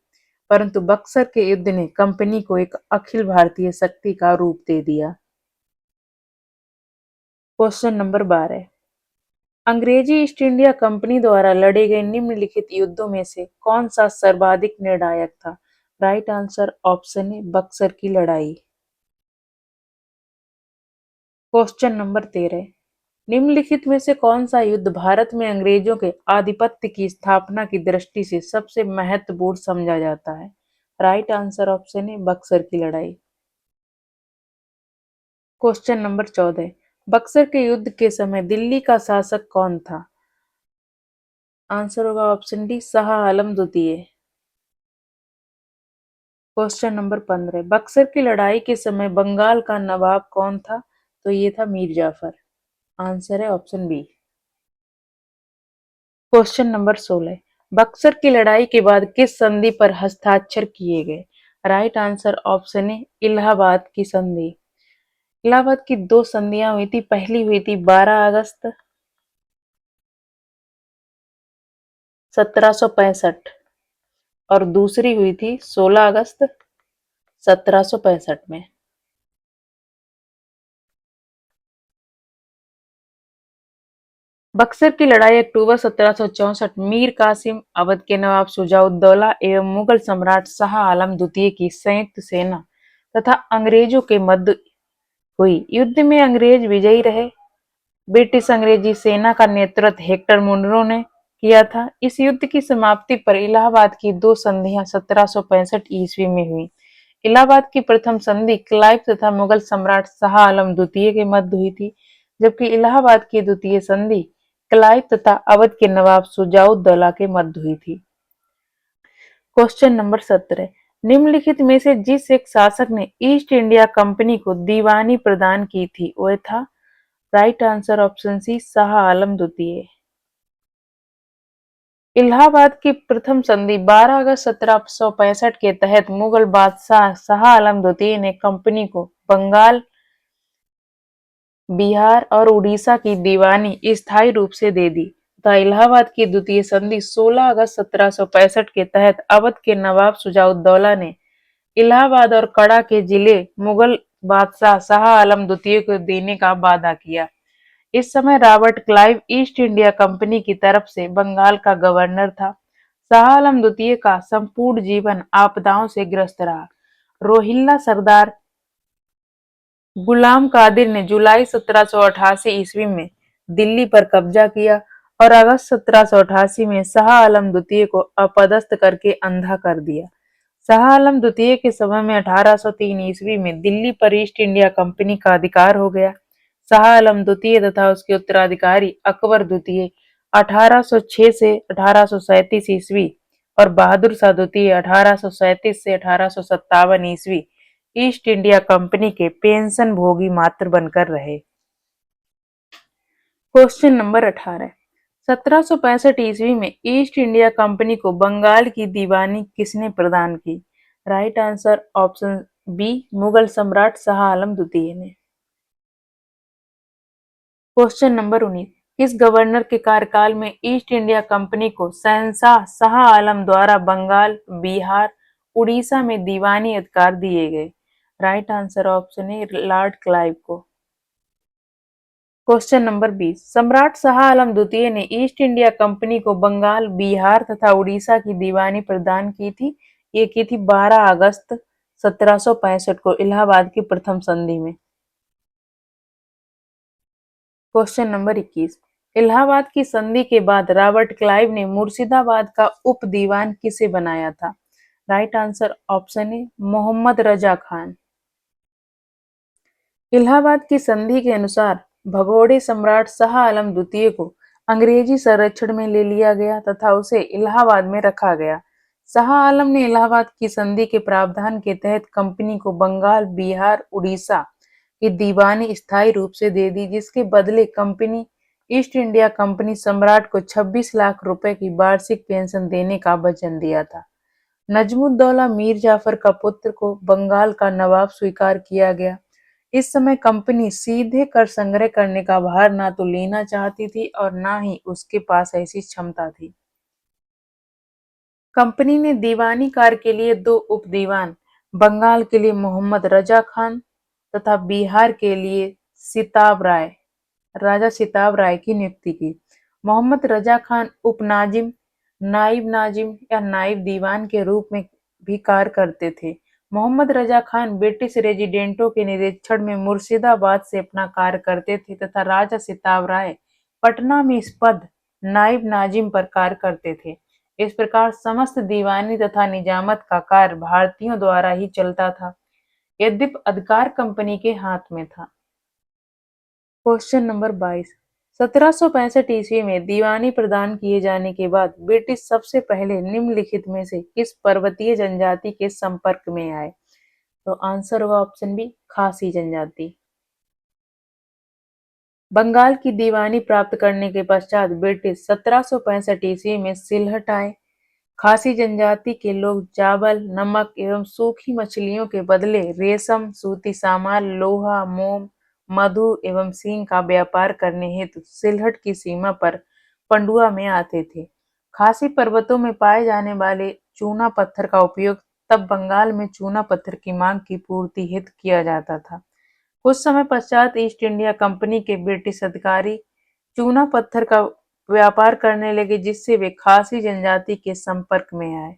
परंतु बक्सर के युद्ध ने कंपनी को एक अखिल भारतीय शक्ति का रूप दे दिया। क्वेश्चन नंबर 12, अंग्रेजी ईस्ट इंडिया कंपनी द्वारा लड़े गए निम्नलिखित युद्धों में से कौन सा सर्वाधिक निर्णायक था? राइट आंसर ऑप्शन ए, बक्सर की लड़ाई। क्वेश्चन नंबर 13, निम्नलिखित में से कौन सा युद्ध भारत में अंग्रेजों के आधिपत्य की स्थापना की दृष्टि से सबसे महत्वपूर्ण समझा जाता है? राइट आंसर ऑप्शन ए, बक्सर की लड़ाई। क्वेश्चन नंबर 14, बक्सर के युद्ध के समय दिल्ली का शासक कौन था? आंसर होगा ऑप्शन डी, शाह आलम द्वितीय। क्वेश्चन नंबर 15, बक्सर की लड़ाई के समय बंगाल का नवाब कौन था? तो ये था मीर जाफर। आंसर है option B. Question number 16, Buxar की लड़ाई के बाद किस संधि पर हस्ताक्षर किए गए? राइट आंसर ऑप्शन ए, इलाहाबाद की संधि। इलाहाबाद की दो संधियां हुई थी, पहली हुई थी 12 अगस्त 1765 और दूसरी हुई थी 16 अगस्त 1765 में। बक्सर की लड़ाई अक्टूबर 1764 मीर कासिम, अवध के नवाब शुजाउद्दौला एवं मुगल सम्राट शाह आलम द्वितीय की संयुक्त सेना तथा अंग्रेजों के मध्य हुई। युद्ध में अंग्रेज विजयी रहे। ब्रिटिश अंग्रेजी सेना का नेतृत्व हेक्टर मुनरो ने किया था। इस युद्ध की समाप्ति पर इलाहाबाद की दो संधियां 1765 ईस्वी में हुई। इलाहाबाद की प्रथम संधि क्लाइव तथा मुगल सम्राट शाह आलम द्वितीय के मध्य हुई थी, जबकि इलाहाबाद की द्वितीय संधि क्लाइव तथा अवध के नवाब शुजाउद्दौला के मध्य हुई थी। क्वेश्चन नंबर 17, निम्नलिखित में से जिस एक शासक ने ईस्ट इंडिया कंपनी को दीवानी प्रदान की थी वह था? Right answer option C, Shah Alam द्वितीय। इलाहाबाद की प्रथम संधि 12 अगस्त 1765 के तहत मुगल बादशाह शाह आलम द्वितीय ने कंपनी को बंगाल, बिहार और उड़ीसा की दीवानी स्थायी रूप से दे दी तथा इलाहाबाद की द्वितीय संधि 16 अगस्त 1765 के तहत अवध के नवाब शुजाउद्दौला ने इलाहाबाद और कड़ा के जिले मुगल बादशाह शाह आलम द्वितीय को देने का वादा किया। इस समय Robert Clive east India company की तरफ से बंगाल का गवर्नर था। शाह आलम द्वितीय का संपूर्ण जीवन आपदाओं से ग्रस्त रहा। रोहिल्ला सरदार गुलाम कादिर ने जुलाई 1788 ईस्वी में दिल्ली पर कब्जा किया और अगस्त 1788 में शाह आलम द्वितीय को अपदस्थ करके अंधा कर दिया। शाह आलम द्वितीय के समय में 1803 ईस्वी में दिल्ली पर ईस्ट इंडिया कंपनी का अधिकार हो गया। शाह आलम द्वितीय तथा उसके उत्तराधिकारी अकबर द्वितीय 1806 से 1837 ईस्वी और बहादुर शाह द्वितीय 1837 से 1857 ईस्वी ईस्ट इंडिया कंपनी के पेंशन भोगी मात्र बनकर रहे। क्वेश्चन नंबर 18, 1765 ईस्वी में ईस्ट इंडिया कंपनी को बंगाल की दीवानी किसने प्रदान की? Right answer option B, Mughal सम्राट शाह आलम द्वितीय ने। क्वेश्चन नंबर 19, किस गवर्नर के कार्यकाल में ईस्ट इंडिया कंपनी को शहंशाह शाह आलम द्वारा बंगाल, बिहार, उड़ीसा में दीवानी अधिकार दिए गए? राइट आंसर ऑप्शन ए, लॉर्ड क्लाइव को। क्वेश्चन नंबर 20, सम्राट शाह आलम द्वितीय ने ईस्ट इंडिया कंपनी को बंगाल, बिहार तथा उड़ीसा की दीवानी प्रदान की थी। ये की थी 12 अगस्त 1765 को इलाहाबाद की प्रथम संधि में। क्वेश्चन नंबर 21, इलाहाबाद की संधि के बाद रॉबर्ट क्लाइव ने मुर्शिदाबाद का उप दीवान किसे बनाया था? Right answer option A, Mohammad Raza Khan. Allahabad की संधि के अनुसार भगोड़े सम्राट शाह आलम द्वितीय को अंग्रेजी संरक्षण में ले लिया गया तथा उसे इलाहाबाद में रखा गया। शाह आलम ने इलाहाबाद की संधि के प्रावधान के तहत कंपनी को बंगाल, बिहार, उड़ीसा की दीवानी स्थायी रूप से दे दी, जिसके बदले कंपनी ईस्ट इंडिया कंपनी सम्राट को 26 लाख रुपए की वार्षिक पेंशन देने का वचन दिया था। नजमुद्दौला मीर जाफर का पुत्र को बंगाल का नवाब स्वीकार किया गया। इस समय कंपनी सीधे कर संग्रह करने का भार ना तो लेना चाहती थी और ना ही उसके पास ऐसी क्षमता थी। कंपनी ने दीवानी कार के लिए दो उप दीवान, बंगाल के लिए मोहम्मद रजा खान तथा बिहार के लिए सिताब राय, राजा सिताब राय की नियुक्ति की। मोहम्मद रजा खान उपनाजिम, नाइब नाजिम या नाइब दीवान के रूप में भी कार्य करते थे। मोहम्मद रजा खान ब्रिटिश रेजिडेंटों के निरीक्षण में मुर्शिदाबाद से अपना कार्य करते थे तथा राजा सिताब राय पटना में इस पद नाइब नाजिम पर कार्य करते थे। इस प्रकार समस्त दीवानी तथा निजामत का कार्य भारतीयों द्वारा ही चलता था, यद्यपि अधिकार कंपनी के हाथ में था। Question number 22। 1765 ईस्वी में दीवानी प्रदान किए जाने के बाद ब्रिटिश सबसे पहले निम्नलिखित में से किस पर्वतीय जनजाति के संपर्क में आए? तो आंसर होगा ऑप्शन बी, खासी जनजाति। बंगाल की दीवानी प्राप्त करने के पश्चात ब्रिटिश 1765 ईस्वी में सिलहट आए। खासी जनजाति के लोग चावल, नमक एवं सूखी मछलियों के बदले रेशम, सूती सामान, लोहा, मोम, मधु एवं सींग का व्यापार करने हेतु सिलहट की सीमा पर पंडुआ में आते थे। खासी पर्वतों में पाए जाने वाले चूना पत्थर का उपयोग तब बंगाल में चूना पत्थर की मांग की पूर्ति हेतु किया जाता था। कुछ समय पश्चात ईस्ट इंडिया कंपनी के ब्रिटिश अधिकारी चूना पत्थर का व्यापार करने लगे, जिससे वे खासी जनजाति के संपर्क में आए।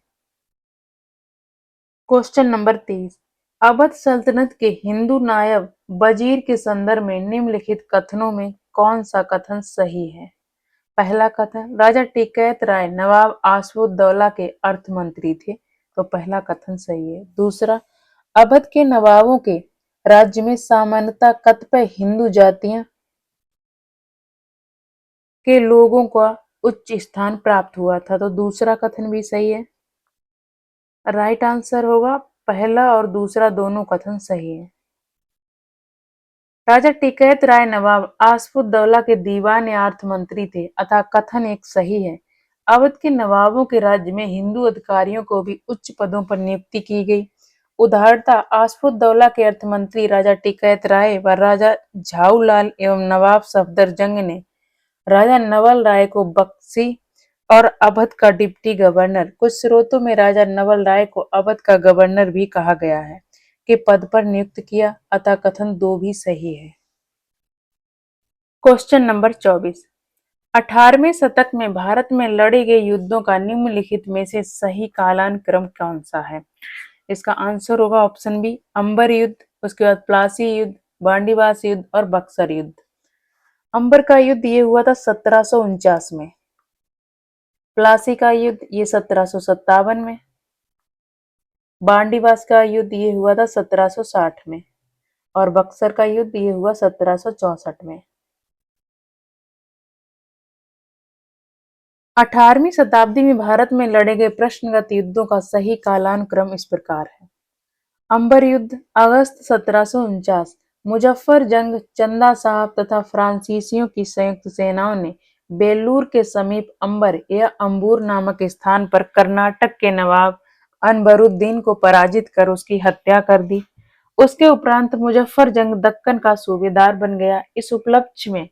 Question number 23। अवध सल्तनत के हिंदू नायब वजीर के संदर्भ में निम्नलिखित कथनों में कौन सा कथन सही है? पहला कथन, राजा टिकैत राय नवाब आशफाउद्दौला के अर्थ मंत्री थे, तो पहला कथन सही है। दूसरा, अवध के नवाबों के राज्य में सामान्यतः कतिपय हिंदू जातियां के लोगों का उच्च स्थान प्राप्त हुआ था, तो दूसरा कथन भी सही है। राइट आंसर होगा पहला और दूसरा दोनों कथन सही है। राजा टिकैत राय नवाब आशफाउद्दौला के दीवान या अर्थ मंत्री थे, अतः कथन एक सही है। अवध के नवाबों के राज्य में हिंदू अधिकारियों को भी उच्च पदों पर नियुक्ति की गई। उदाहरणतः आशफाउद्दौला के अर्थ मंत्री राजा टिकैत राय व राजा झाऊलाल एवं नवाब सफदरजंग ने राजा नवल राय को बख्शी और अवध का डिप्टी गवर्नर, कुछ स्रोतों में राजा नवल राय को अवध का गवर्नर भी कहा गया है, के पद पर नियुक्त किया, अतः कथन दो भी सही है। Question number 24। 18वें शतक में भारत में लड़े गए युद्धों का निम्नलिखित में से सही कालानुक्रम कौन सा है? इसका आंसर होगा ऑप्शन बी, अंबर युद्ध, उसके बाद प्लासी युद्ध, बांडीवास युद्ध और बक्सर युद्ध। अंबर का युद्ध ये हुआ था 1749 में, प्लासी का युद्ध ये 1757 में, बांडीवास का युद्ध ये हुआ था 1760 में और बक्सर का युद्ध ये हुआ 1764 में। 18वीं शताब्दी में भारत में लड़े गए प्रश्नगत युद्धों का सही कालानुक्रम इस प्रकार है। अंबर युद्ध अगस्त 1749, मुजफ्फर जंग, चंदा साहब तथा फ्रांसीसियों की संयुक्त सेनाओं ने बेलूर के समीप अंबर या अंबूर नामक स्थान पर कर्नाटक के नवाब अनबरुद्दीन को पराजित कर उसकी हत्या कर दी। उसके उपरांत मुजफ्फर जंग दक्कन का सूबेदार बन गया। इस उपलक्ष्य में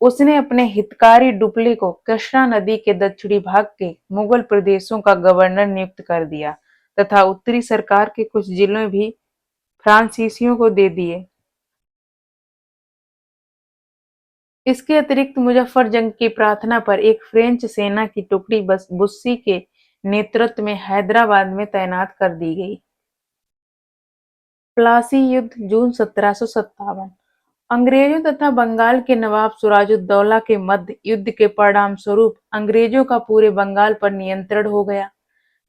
उसने अपने हितकारी डुप्ले को कृष्णा नदी के दक्षिणी भाग के मुगल प्रदेशों का गवर्नर नियुक्त कर दिया तथा उत्तरी सरकार के कुछ जिले भी फ्रांसीसियों को दे दिए। इसके अतिरिक्त मुजफ्फर जंग की प्रार्थना पर एक फ्रेंच सेना की टुकड़ी बुस्सी के नेतृत्व में हैदराबाद में तैनात कर दी गई। प्लासी युद्ध जून 1757, अंग्रेजों तथा बंगाल के नवाब सिराजुद्दौला के मध्य युद्ध के परिणाम स्वरूप अंग्रेजों का पूरे बंगाल पर नियंत्रण हो गया।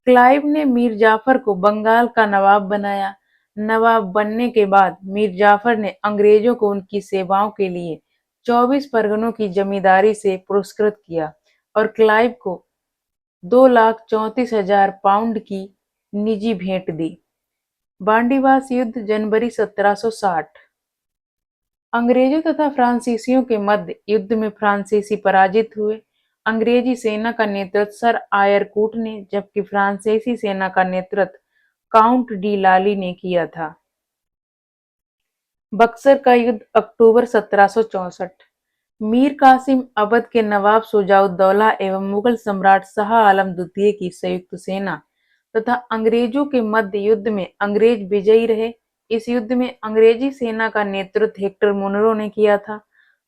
क्लाइव ने मीर जाफर को बंगाल का नवाब बनाया। नवाब बनने के बाद मीर जाफर ने अंग्रेजों को उनकी सेवाओं के लिए 24 परगनों की जमींदारी से पुरस्कृत किया और क्लाइव को 2,34,000 पाउंड की निजी भेंट दी। बांडीवास युद्ध जनवरी 1760, अंग्रेजों तथा फ्रांसीसियों के मध्य युद्ध में फ्रांसीसी पराजित हुए। अंग्रेजी सेना का नेतृत्व सर आयरकूट ने, जबकि फ्रांसीसी सेना का नेतृत्व काउंट डी लाली ने किया था। बक्सर का युद्ध अक्टूबर 1764, मीर कासिम अवध के नवाब शुजाउद्दौला एवं मुगल सम्राट शाह आलम द्वितीय की संयुक्त सेना तथा अंग्रेजों के मध्य युद्ध में अंग्रेज विजयी रहे। इस युद्ध में अंग्रेजी सेना का नेतृत्व हेक्टर मुनरो ने किया था।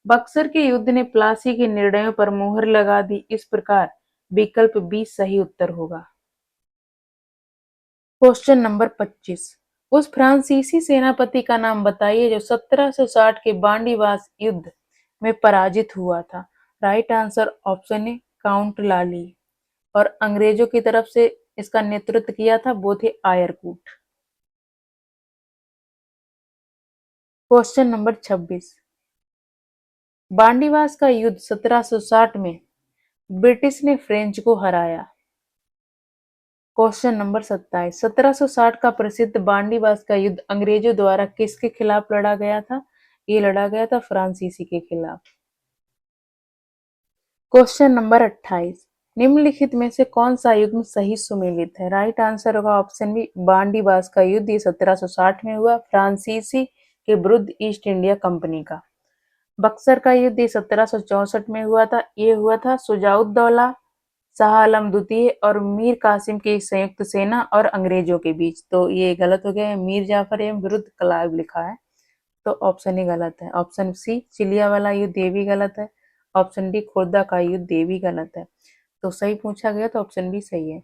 बक्सर के युद्ध ने प्लासी के निर्णयों पर मुहर लगा दी। इस प्रकार विकल्प बी सही उत्तर होगा। Question number 25। उस फ्रांसीसी सेनापति का नाम बताइए जो 1760 के बांडीवास युद्ध में पराजित हुआ था। Right answer option A, Count Lally, और अंग्रेजों की तरफ से इसका नेतृत्व किया था वो थे आयरकूट। Question number 26। बांडीवास का युद्ध 1760 में ब्रिटिश ने फ्रेंच को हराया। क्वेश्चन नंबर 27, 1760 का प्रसिद्ध बांडीवास का युद्ध अंग्रेजों द्वारा किसके खिलाफ लड़ा गया था? ये लड़ा गया था फ्रांसीसी के खिलाफ। क्वेश्चन नंबर 28, निम्नलिखित में से कौन सा युग्म सही सुमेलित है? राइट आंसर होगा ऑप्शन बी, बांडीवास का युद्ध ये 1760 में हुआ, फ्रांसीसी के विरुद्ध ईस्ट इंडिया कंपनी का। बक्सर का युद्ध ये 1764 में हुआ था, ये हुआ था शुजाउद्दौला, शाह आलम द्वितीय और मीर कासिम की संयुक्त सेना और अंग्रेजों के बीच। तो ये गलत हो गया है, मीर जाफर एवं विरुद्ध क्लाइव लिखा है, तो ऑप्शन ही गलत है। ऑप्शन सी चिलिया वाला युद्ध ये भी गलत है। ऑप्शन डी खुर्दा का युद्ध ये भी गलत है। तो सही पूछा गया तो ऑप्शन बी सही है।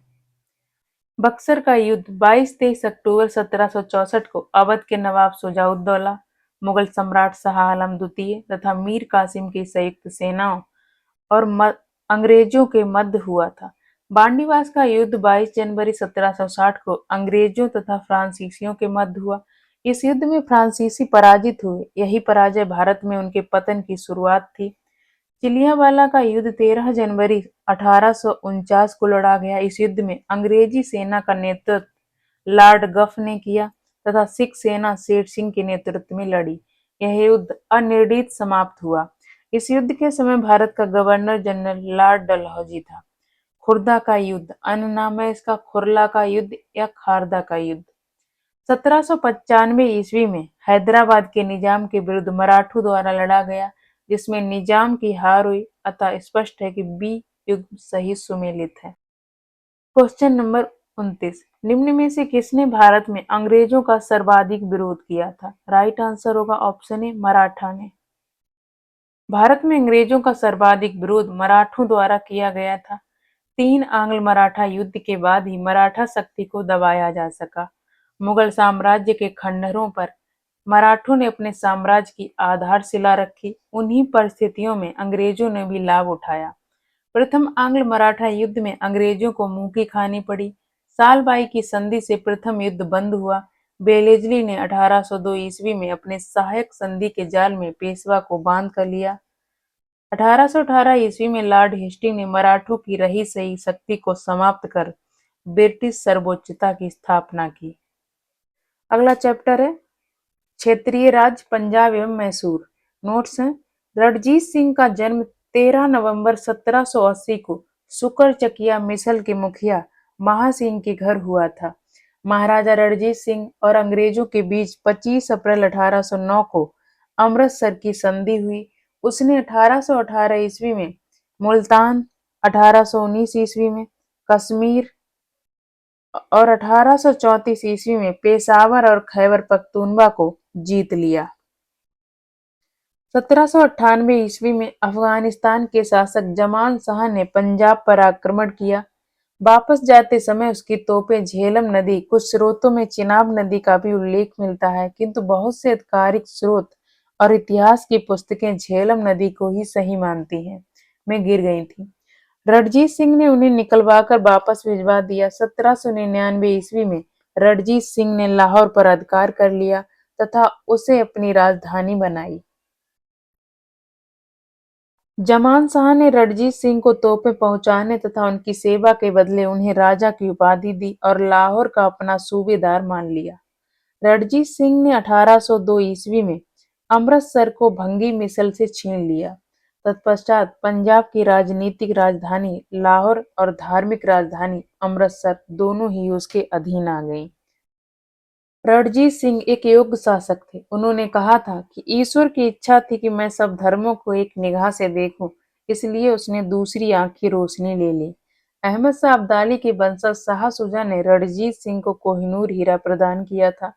बक्सर का युद्ध 22-23 अक्टूबर 1764 को अवध के नवाब शुजाउद्दौला, मुगल सम्राट शाह आलम द्वितीय तथा मीर कासिम की संयुक्त सेनाओं और अंग्रेजों के मध्य हुआ था। बांडीवास का युद्ध 22 जनवरी 1760 को अंग्रेजों तथा फ्रांसीसियों के मध्य हुआ। इस युद्ध में फ्रांसीसी पराजित हुए। यही पराजय भारत में उनके पतन की शुरुआत थी। चिलियावाला का युद्ध 13 जनवरी 1849 को लड़ा गया। इस युद्ध में अंग्रेजी सेना का नेतृत्व लॉर्ड गफ ने किया तथा सिख सेना शेर सिंह के नेतृत्व में लड़ी। यह युद्ध अनिर्णित समाप्त हुआ। इस युद्ध के समय भारत का गवर्नर जनरल लॉर्ड डलहौजी था। खुर्दा का युद्ध, अन्य नाम है इसका खुरला का युद्ध या खारदा का युद्ध। 1795 ईस्वी में हैदराबाद के निजाम के विरुद्ध मराठों द्वारा लड़ा गया, जिसमें निजाम की हार हुई। अतः स्पष्ट है कि बी युग्म सही सुमेलित है। क्वेश्चन नंबर 29, निम्न में से किसने भारत में अंग्रेजों का सर्वाधिक विरोध किया था? राइट आंसर होगा ऑप्शन ए, मराठा ने। भारत में अंग्रेजों का सर्वाधिक विरोध मराठों द्वारा किया गया था। 3 आंग्ल मराठा युद्ध के बाद ही मराठा शक्ति को दबाया जा सका। मुगल साम्राज्य के खंडहरों पर मराठों ने अपने साम्राज्य की आधारशिला रखी। उन्हीं परिस्थितियों में अंग्रेजों ने भी लाभ उठाया। प्रथम आंग्ल मराठा युद्ध में अंग्रेजों को मुंह की खानी पड़ी। सालबाई की संधि से प्रथम युद्ध बंद हुआ। बेलेजली ने 1802 ईस्वी में अपने सहायक संधि के जाल में पेशवा को बांध कर लिया। 1818 ईस्वी में लॉर्ड हेस्टिंग ने मराठों की रही सही शक्ति को समाप्त कर ब्रिटिश सर्वोच्चता की स्थापना की। अगला चैप्टर है क्षेत्रीय राज्य पंजाब एवं मैसूर। नोट्स हैं, रणजीत सिंह का जन्म 13 नवंबर 1780 को सुकरचकिया मिसल के मुखिया महासिंह के घर हुआ था। महाराजा रणजीत सिंह और अंग्रेजों के बीच 25 अप्रैल 1809 को अमृतसर की संधि हुई। उसने 1818 ईस्वी में मुल्तान, 1819 ईस्वी में कश्मीर और 1834 ईस्वी में पेशावर और खैबर पख्तूनवा को जीत लिया। 1798 ईस्वी में अफगानिस्तान के शासक जमान शाह ने पंजाब पर आक्रमण किया। वापस जाते समय उसकी तोपें झेलम नदी, कुछ स्रोतों में चिनाब नदी का भी उल्लेख मिलता है, किंतु बहुत से आधिकारिक स्रोत और इतिहास की पुस्तकें झेलम नदी को ही सही मानती हैं में गिर गई थी। रणजीत सिंह ने उन्हें निकलवाकर वापस भिजवा दिया। 1799 ईस्वी में रणजीत सिंह ने लाहौर पर अधिकार कर लिया तथा उसे अपनी राजधानी बनाई। जमान शाह ने रणजीत सिंह को तोपें पहुंचाने तथा उनकी सेवा के बदले उन्हें राजा की उपाधि दी और लाहौर का अपना सूबेदार मान लिया। रणजीत सिंह ने 1802 ईस्वी में अमृतसर को भंगी मिसल से छीन लिया। तत्पश्चात पंजाब की राजनीतिक राजधानी लाहौर और धार्मिक राजधानी अमृतसर दोनों ही उसके अधीन आ गईं। रणजीत सिंह एक योग्य शासक थे। उन्होंने कहा था कि ईश्वर की इच्छा थी कि मैं सब धर्मों को एक निगाह से देखूं, इसलिए उसने दूसरी आंख की रोशनी ले ली। अहमद शाह अब्दाली के वंशज शाह शुजा ने रणजीत सिंह को कोहिनूर हीरा प्रदान किया था।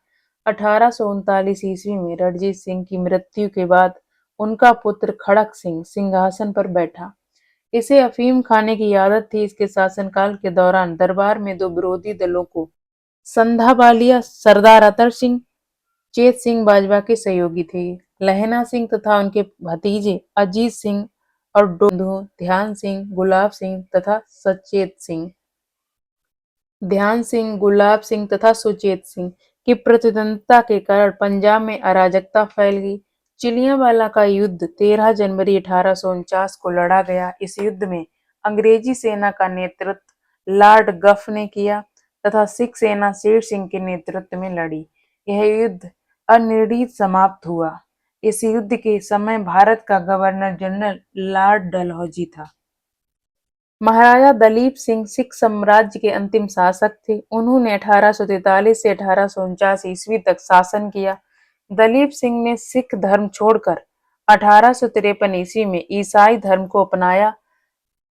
1839 ईस्वी में रणजीत सिंह की मृत्यु के बाद उनका पुत्र खड़क सिंह सिंहासन पर बैठा। इसे अफीम खाने की आदत थी। इसके शासनकाल के दौरान दरबार में दो विरोधी दलों को संधाबालिया सरदार अतर सिंह, चेत सिंह बाजवा के सहयोगी थे। लहना सिंह तथा उनके भतीजे अजीत सिंह और बंधु ध्यान सिंह, गुलाब सिंह तथा सचेत सिंह, ध्यान सिंह, गुलाब सिंह तथा सुचेत सिंह की प्रतिद्वंद्विता के कारण पंजाब में अराजकता फैल गई। चिलियावाला का युद्ध 13 जनवरी 1849 को लड़ा गया। इस युद्ध में अंग्रेजी सेना का नेतृत्व लॉर्ड गफ ने किया तथा सिख सेना शेर सिंह के नेतृत्व में लड़ी। यह युद्ध अनिर्णीत समाप्त हुआ। इस युद्ध के समय भारत का गवर्नर जनरल लॉर्ड डलहौजी था। महाराजा दलीप सिंह सिख साम्राज्य के अंतिम शासक थे। उन्होंने 1843 से 1849 ईस्वी तक शासन किया। दलीप सिंह ने सिख धर्म छोड़कर 1853 ईस्वी में ईसाई धर्म को अपनाया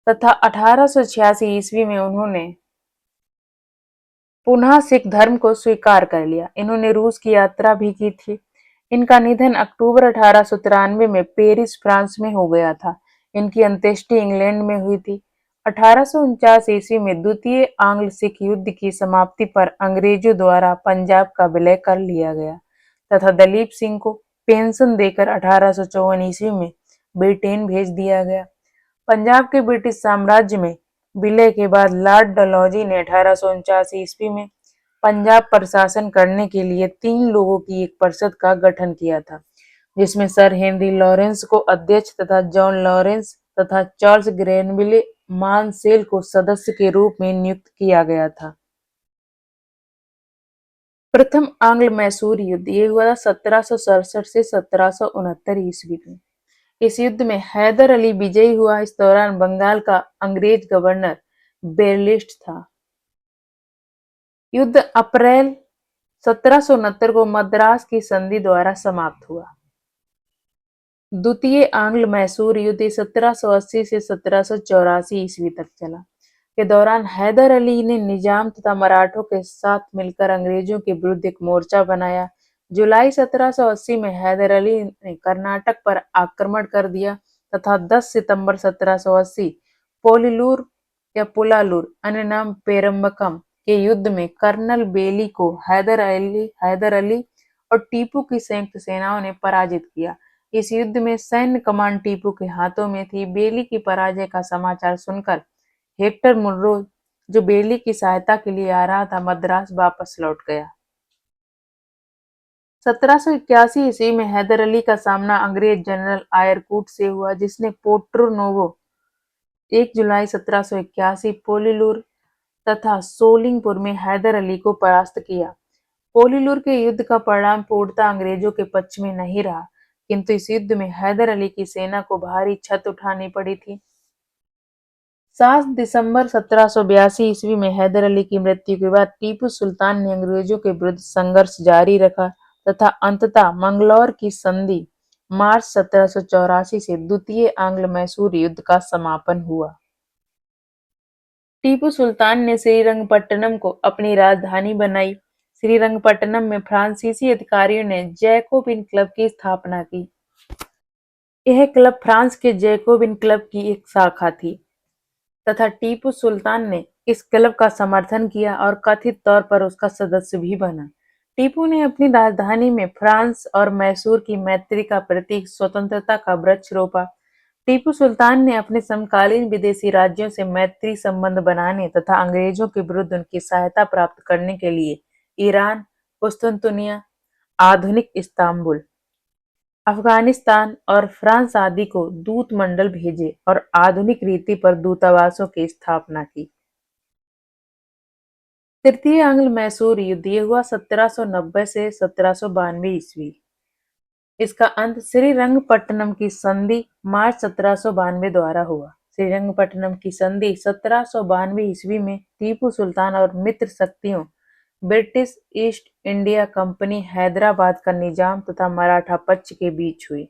तथा 1886 ईस्वी में उन्होंने पुनः सिख धर्म को स्वीकार कर लिया। इन्होंने रूस की यात्रा भी की थी। इनका निधन अक्टूबर 1893 में पेरिस, फ्रांस में हो गया था। इनकी अंत्येष्टि इंग्लैंड में हुई थी। 1849 ईस्वी में द्वितीय आंग्ल सिख युद्ध की समाप्ति पर अंग्रेजों द्वारा पंजाब का विलय कर लिया गया तथा दलीप सिंह को पेंशन देकर 1854 ईस्वी में ब्रिटेन भेज दिया गया। पंजाब के ब्रिटिश साम्राज्य में विलय के बाद लॉर्ड डलहौजी ने 1849 ईस्वी में पंजाब पर शासन करने के लिए 3 लोगों की एक परिषद का गठन किया था, जिसमें सर हेनरी लॉरेंस को अध्यक्ष तथा जॉन लॉरेंस तथा चार्ल्स ग्रेनविले मानसेल को सदस्य के रूप में नियुक्त किया गया था। प्रथम आंग्ल मैसूर युद्ध ये हुआ था 1767 से 1769 ईस्वी में। इस युद्ध में हैदर अली विजयी हुआ। इस दौरान बंगाल का अंग्रेज गवर्नर बेरलिस्ट था। युद्ध अप्रैल 1769 को मद्रास की संधि द्वारा समाप्त हुआ। द्वितीय आंग्ल मैसूर युद्ध 1780 से 1784 ईस्वी तक चला। के दौरान हैदर अली ने निजाम तथा मराठों के साथ मिलकर अंग्रेजों के विरुद्ध एक मोर्चा बनाया। जुलाई 1780 में हैदर अली ने कर्नाटक पर आक्रमण कर दिया तथा 10 सितंबर 1780 पोलिलूर या पुलालूर अन्य नाम पेरम्बकम के युद्ध में कर्नल बेली को हैदर अली और टीपू की संयुक्त सेनाओं ने पराजित किया। इस युद्ध में सैन्य कमान टीपू के हाथों में थी। बेली की पराजय का समाचार सुनकर हेक्टर मुनरो, जो बेली की सहायता के लिए आ रहा था, मद्रास वापस लौट गया। 1781 ईस्वी में हैदर अली का सामना अंग्रेज जनरल आयरकूट से हुआ, जिसने पोर्टो नोवो 1 जुलाई 1781 पोलिलूर तथा सोलिंगपुर में हैदर अली को परास्त किया। पोलिलूर के युद्ध का परिणाम पूर्णतः अंग्रेजों के पक्ष में नहीं रहा, किंतु इस युद्ध में हैदर अली की सेना को भारी क्षत उठानी पड़ी थी। 7 दिसंबर 1782 ईस्वी में हैदर अली की मृत्यु के बाद टीपू सुल्तान ने अंग्रेजों के विरुद्ध संघर्ष जारी रखा तथा अंततः मंगलौर की संधि मार्च 1784 से द्वितीय आंग्ल मैसूर युद्ध का समापन हुआ। टीपू सुल्तान ने श्रीरंगपट्टनम को अपनी राजधानी बनाई। श्रीरंगपट्टनम में फ्रांसीसी अधिकारियों ने जैकोबिन क्लब की स्थापना की। यह क्लब फ्रांस के जैकोबिन क्लब की एक शाखा थी तथा टीपू सुल्तान ने इस क्लब का समर्थन किया और कथित तौर पर उसका सदस्य भी बना। टीपू ने अपनी राजधानी में फ्रांस और मैसूर की मैत्री का प्रतीक स्वतंत्रता का वृक्ष रोपा। टीपू सुल्तान ने अपने समकालीन विदेशी राज्यों से मैत्री संबंध बनाने तथा अंग्रेजों के विरुद्ध उनकी सहायता प्राप्त करने के लिए ईरान, कुस्तुनतुनिया, आधुनिक इस्तांबुल, अफगानिस्तान और फ्रांस आदि को दूत मंडल भेजे और आधुनिक रीति पर दूतावासों की स्थापना की। तृतीय आंग्ल मैसूर युद्ध ये हुआ 1790 से 1792 ईस्वी। इसका अंत श्रीरंगपट्टनम की संधि मार्च 1792 द्वारा हुआ। श्रीरंगपट्टनम की संधि 1792 ईस्वी में टीपू सुल्तान और मित्र शक्तियों British East India company, Hyderabad का निजाम तथा मराठा पक्ष के बीच हुई।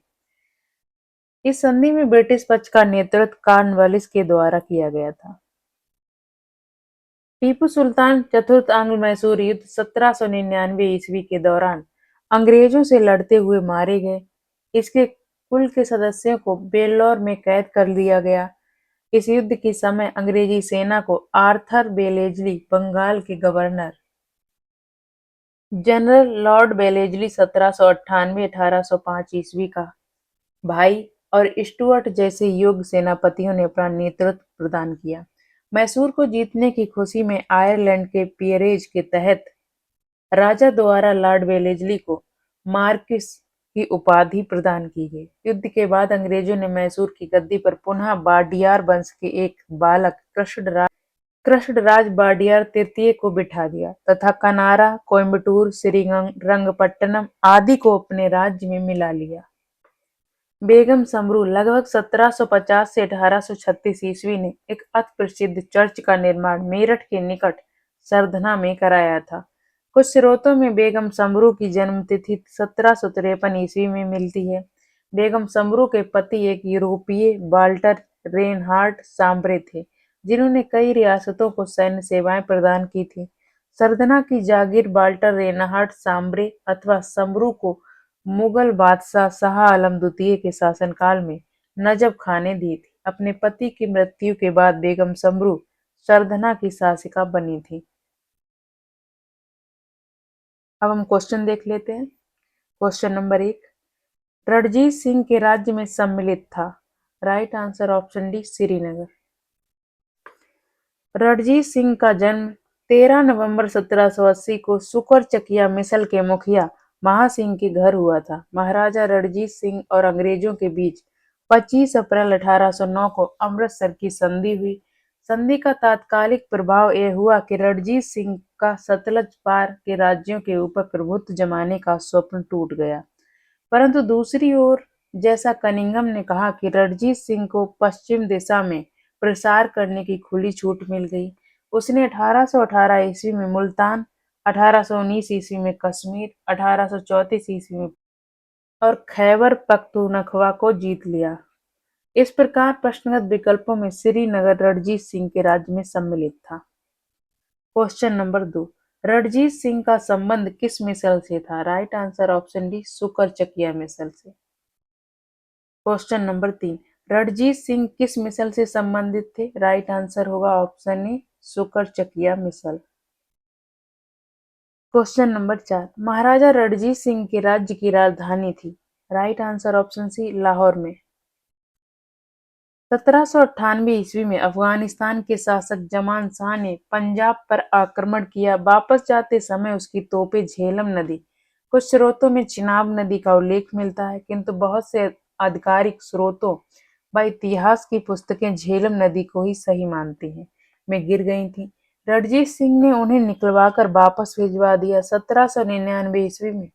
इस संधि में ब्रिटिश पक्ष का नेतृत्व कॉर्नवालिस के द्वारा किया गया था। टीपू सुल्तान चतुर्थ आंग्ल मैसूर युद्ध 1799 ईस्वी के दौरान अंग्रेजों से लड़ते हुए मारे गए। इसके कुल के सदस्यों को वेल्लोर में कैद कर लिया गया। इस युद्ध के समय अंग्रेजी सेना को आर्थर बेलेजली, बंगाल के गवर्नर जनरल लॉर्ड बेलेजली 1798-1805 ईस्वी का भाई और स्टुअर्ट जैसे योग्य सेनापतियों ने अपना नेतृत्व प्रदान किया। मैसूर को जीतने की खुशी में आयरलैंड के पियरेज के तहत राजा द्वारा लॉर्ड वेलेजली को मार्किस की उपाधि प्रदान की गई। युद्ध के बाद अंग्रेजों ने मैसूर की गद्दी पर पुनः वाडियार वंश के एक बालक कृष्णराज वाडियार तृतीय को बिठा दिया तथा कनारा, कोयम्बटूर, श्रीरंगपट्टनम आदि को अपने राज्य में मिला लिया। बेगम समरू लगभग 1750 से 1836 ईस्वी ने एक अति प्रसिद्ध चर्च का निर्माण मेरठ के निकट सरधना में कराया था। कुछ स्रोतों में बेगम समरू की जन्म तिथि 1753 ईस्वी में मिलती है। बेगम समरू के पति एक यूरोपीय वाल्टर रेनहार्ड सांब्रे थे, जिन्होंने कई रियासतों को सैन्य सेवाएं प्रदान की थी। सरधना की जागीर वाल्टर रेनहार्ड सांब्रे अथवा समरू को मुगल बादशाह शाह आलम द्वितीय के शासनकाल में नजफ खां ने दी थी। अपने पति की मृत्यु के बाद बेगम समरू सरधना की शासिका बनी थी। अब हम क्वेश्चन देख लेते हैं। क्वेश्चन नंबर 1, रणजीत सिंह के राज्य में सम्मिलित था। Right answer option D Srinagar. Ranjit Singh का जन्म 13 नवंबर 1780 को सुकरचकिया मिसल के मुखिया महासिंह के घर हुआ था। महाराजा रणजीत सिंह और अंग्रेजों के बीच 25 अप्रैल 1809 को अमृतसर की संधि हुई। संधि का तात्कालिक प्रभाव यह हुआ कि रणजीत सिंह का सतलज पार के राज्यों के ऊपर प्रभुत्व जमाने का स्वप्न टूट गया। परंतु दूसरी ओर, जैसा कनिंघम ने कहा कि रणजीत सिंह को पश्चिम दिशा में प्रसार करने की खुली छूट मिल गई। उसने 1818 ईस्वी में मुल्तान, 1819 ईस्वी में कश्मीर, 1834 ईस्वी में और खैबर पख्तूनख्वा को जीत लिया। इस प्रकार प्रश्नगत विकल्पों में श्रीनगर रणजीत सिंह के राज्य में सम्मिलित था। क्वेश्चन नंबर 2, रणजीत सिंह का संबंध किस मिसल से था? Right answer option D Sukerchakia मिसल से। क्वेश्चन नंबर 3, रणजीत सिंह किस मिसल से संबंधित थे? राइट आंसर होगा ऑप्शन ए सुकरचकिया मिसल। क्वेश्चन नंबर 4, महाराजा रणजीत सिंह के राज्य की राजधानी थी। Right answer option C Lahore में। 1798 ईस्वी में अफगानिस्तान के शासक जमान शाह ने पंजाब पर आक्रमण किया। वापस जाते समय उसकी तोपें झेलम नदी, कुछ स्रोतों में चिनाब नदी का उल्लेख मिलता है, किंतु बहुत से आधिकारिक स्रोतों व इतिहास की पुस्तकें झेलम नदी को ही सही मानती हैं में गिर गई थी। रणजीत सिंह ने उन्हें निकलवाकर वापस भिजवा दिया। 1799 ईस्वी में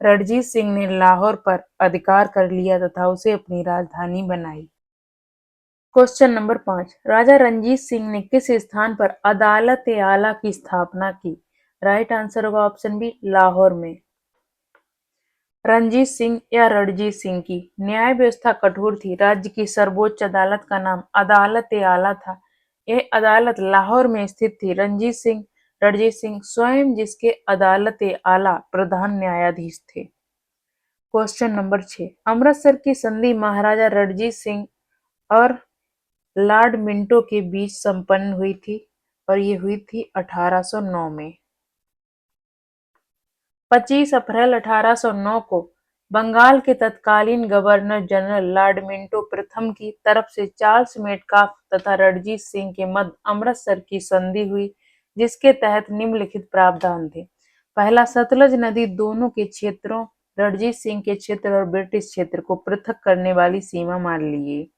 रणजीत सिंह ने लाहौर पर अधिकार कर लिया तथा उसे अपनी राजधानी बनाई। क्वेश्चन नंबर 5, राजा रणजीत सिंह ने किस स्थान पर अदालत ए आला की स्थापना की? राइट आंसर होगा ऑप्शन बी लाहौर में। रणजीत सिंह या रणजीत सिंह की न्याय व्यवस्था कठोर थी। राज्य की सर्वोच्च अदालत का नाम अदालत ए आला था। यह अदालत लाहौर में स्थित थी। रणजीत सिंह स्वयं जिसके अदालत ए आला प्रधान न्यायाधीश थे। क्वेश्चन नंबर 6, अमृतसर की संधि महाराजा रणजीत सिंह और लॉर्ड मिंटो के बीच संपन्न हुई थी और ये हुई थी 1809 में। 25 अप्रैल 1809 को बंगाल के तत्कालीन गवर्नर जनरल लॉर्ड मिंटो प्रथम की तरफ से चार्ल्स मेटकाफ तथा रणजीत सिंह के मध्य अमृतसर की संधि हुई, जिसके तहत निम्नलिखित प्रावधान थे। पहला, सतलज नदी दोनों के क्षेत्रों रणजीत सिंह के क्षेत्र और ब्रिटिश क्षेत्र को पृथक करने वाली सीमा मान ली गई।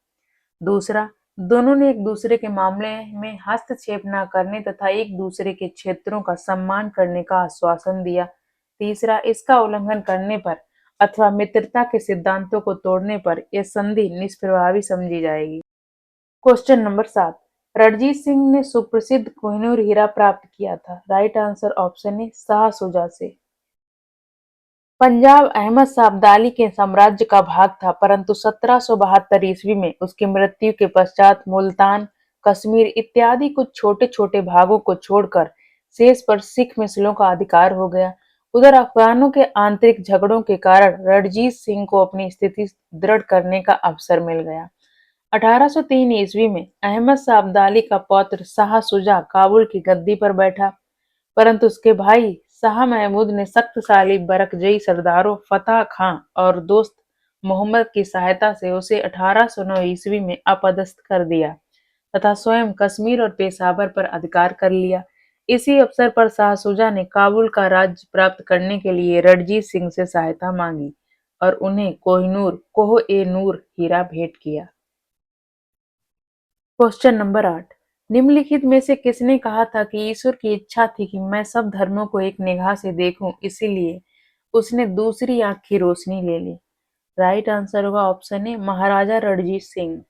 दूसरा, दोनों ने एक दूसरे के मामले में हस्तक्षेप न करने तथा एक दूसरे के क्षेत्रों का सम्मान करने का आश्वासन दिया। तीसरा, इसका उल्लंघन करने पर अथवा मित्रता के सिद्धांतों को तोड़ने पर यह संधि निष्प्रभावी समझी जाएगी। क्वेश्चन नंबर 7, रणजीत सिंह ने सुप्रसिद्ध कोहिनूर हीरा प्राप्त किया था। राइट आंसर ऑप्शन ए शाह शुजा से। पंजाब अहमद शाह अब्दाली के साम्राज्य का भाग था, परंतु 1772 ईस्वी में उसकी मृत्यु के पश्चात मुल्तान, कश्मीर इत्यादि कुछ छोटे छोटे भागों को छोड़कर शेष पर सिख मिसलों का अधिकार हो गया। उधर अफगानों के आंतरिक झगड़ों के कारण रणजीत सिंह को अपनी स्थिति दृढ़ करने का अवसर मिल गया। 1803 ईस्वी में अहमद शाह अब्दाली का पौत्र शाह शुजा काबुल की गद्दी पर बैठा, परंतु उसके भाई शाह महमूद ने शक्तिशाली बरकजई सरदारों फतह खां और दोस्त मोहम्मद की सहायता से उसे 1809 ईस्वी में अपदस्थ कर दिया तथा स्वयं कश्मीर और पेशावर पर अधिकार कर लिया। इसी अवसर पर शाह शुजा ने काबुल का राज्य प्राप्त करने के लिए रणजीत सिंह से सहायता मांगी और उन्हें कोह-ए-नूर हीरा भेंट किया। Question number 8। निम्नलिखित में से किसने कहा था कि ईश्वर की इच्छा थी कि मैं सब धर्मों को एक निगाह से देखूं, इसीलिए उसने दूसरी आंख की रोशनी ले ली? राइट आंसर होगा ऑप्शन ए, महाराजा रणजीत सिंह।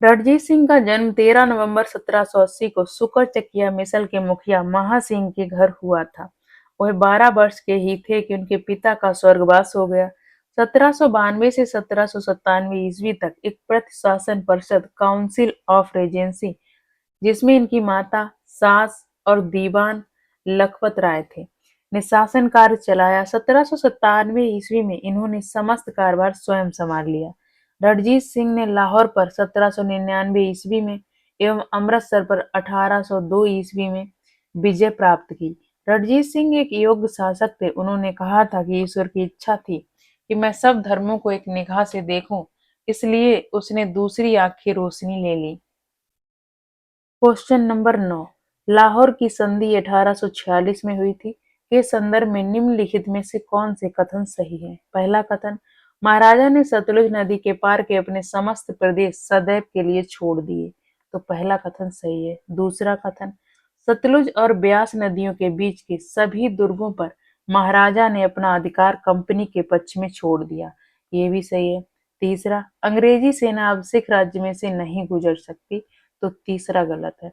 रणजीत सिंह का जन्म 13 नवंबर 1780 को सुकरचकिया मिसल के मुखिया महासिंह के घर हुआ था। वह 12 वर्ष के ही थे कि उनके पिता का स्वर्गवास हो गया। 1792 से 1797 ईस्वी तक एक प्रतिशासन परिषद काउंसिल ऑफ रेजेंसी, जिसमें इनकी माता, सास और दीवान लखपत राय थे, ने शासन कार्य चलाया। 1797 ईस्वी में इन्होंने समस्त कार्यभार स्वयं संभाल लिया। रणजीत सिंह ने लाहौर पर 1799 ईस्वी में एवं अमृतसर पर 1802 ईस्वी में विजय प्राप्त की। रणजीत सिंह एक योग्य शासक थे। उन्होंने कहा था कि ईश्वर की इच्छा थी कि मैं सब धर्मों को एक निगाह से देखूं, इसलिए उसने दूसरी आंख की रोशनी ले ली। Question number 9। लाहौर की संधि 1846 में हुई थी के संदर्भ में निम्नलिखित में से कौन से कथन सही है? पहला कथन, महाराजा ने सतलुज नदी के पार के अपने समस्त प्रदेश सदैव के लिए छोड़ दिए, तो पहला कथन सही है। दूसरा कथन, सतलुज और ब्यास नदियों के बीच के सभी दुर्गों पर महाराजा ने अपना अधिकार कंपनी के पक्ष में छोड़ दिया, ये भी सही है। तीसरा, अंग्रेजी सेना अब सिख राज्य में से नहीं गुजर सकती, तो तीसरा गलत है।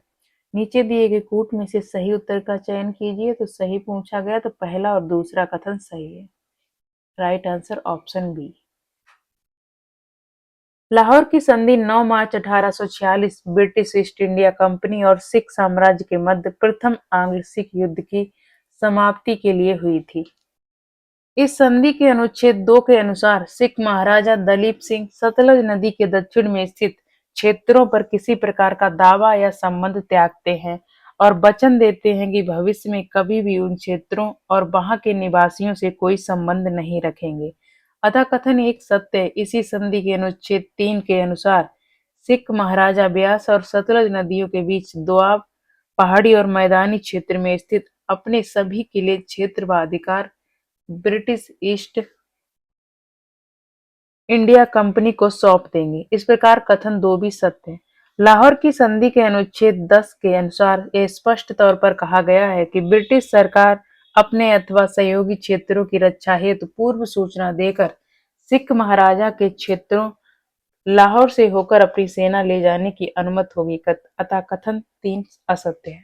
नीचे दिए गए कूट में से सही उत्तर का चयन कीजिए, तो सही पूछा गया तो पहला और दूसरा कथन सही है। Right answer option B. Lahore की संधि 9 मार्च 1846 ब्रिटिश ईस्ट इंडिया कंपनी और सिख साम्राज्य के मध्य प्रथम आंग्ल सिख युद्ध की समाप्ति के लिए हुई थी। इस संधि के अनुच्छेद 2 के अनुसार सिख महाराजा दलीप सिंह सतलज नदी के दक्षिण में स्थित क्षेत्रों पर किसी प्रकार का दावा या संबंध त्यागते हैं और वचन देते हैं कि भविष्य में कभी भी उन क्षेत्रों और वहां के निवासियों से कोई संबंध नहीं रखेंगे। अतः कथन एक सत्य है। इसी संधि के अनुच्छेद 3 के अनुसार सिख महाराजा ब्यास और सतलज नदियों के बीच दोआब पहाड़ी और मैदानी क्षेत्र में स्थित अपने सभी किले क्षेत्र व अधिकार ब्रिटिश ईस्ट इंडिया कंपनी को सौंप देंगे। इस प्रकार कथन 2 भी सत्य है। लाहौर की संधि के अनुच्छेद 10 के अनुसार यह स्पष्ट तौर पर कहा गया है कि ब्रिटिश सरकार अपने अथवा सहयोगी क्षेत्रों की रक्षा हेतु पूर्व सूचना देकर सिख महाराजा के क्षेत्रों लाहौर से होकर अपनी सेना ले जाने की अनुमति होगी, अतः कथन 3 असत्य है।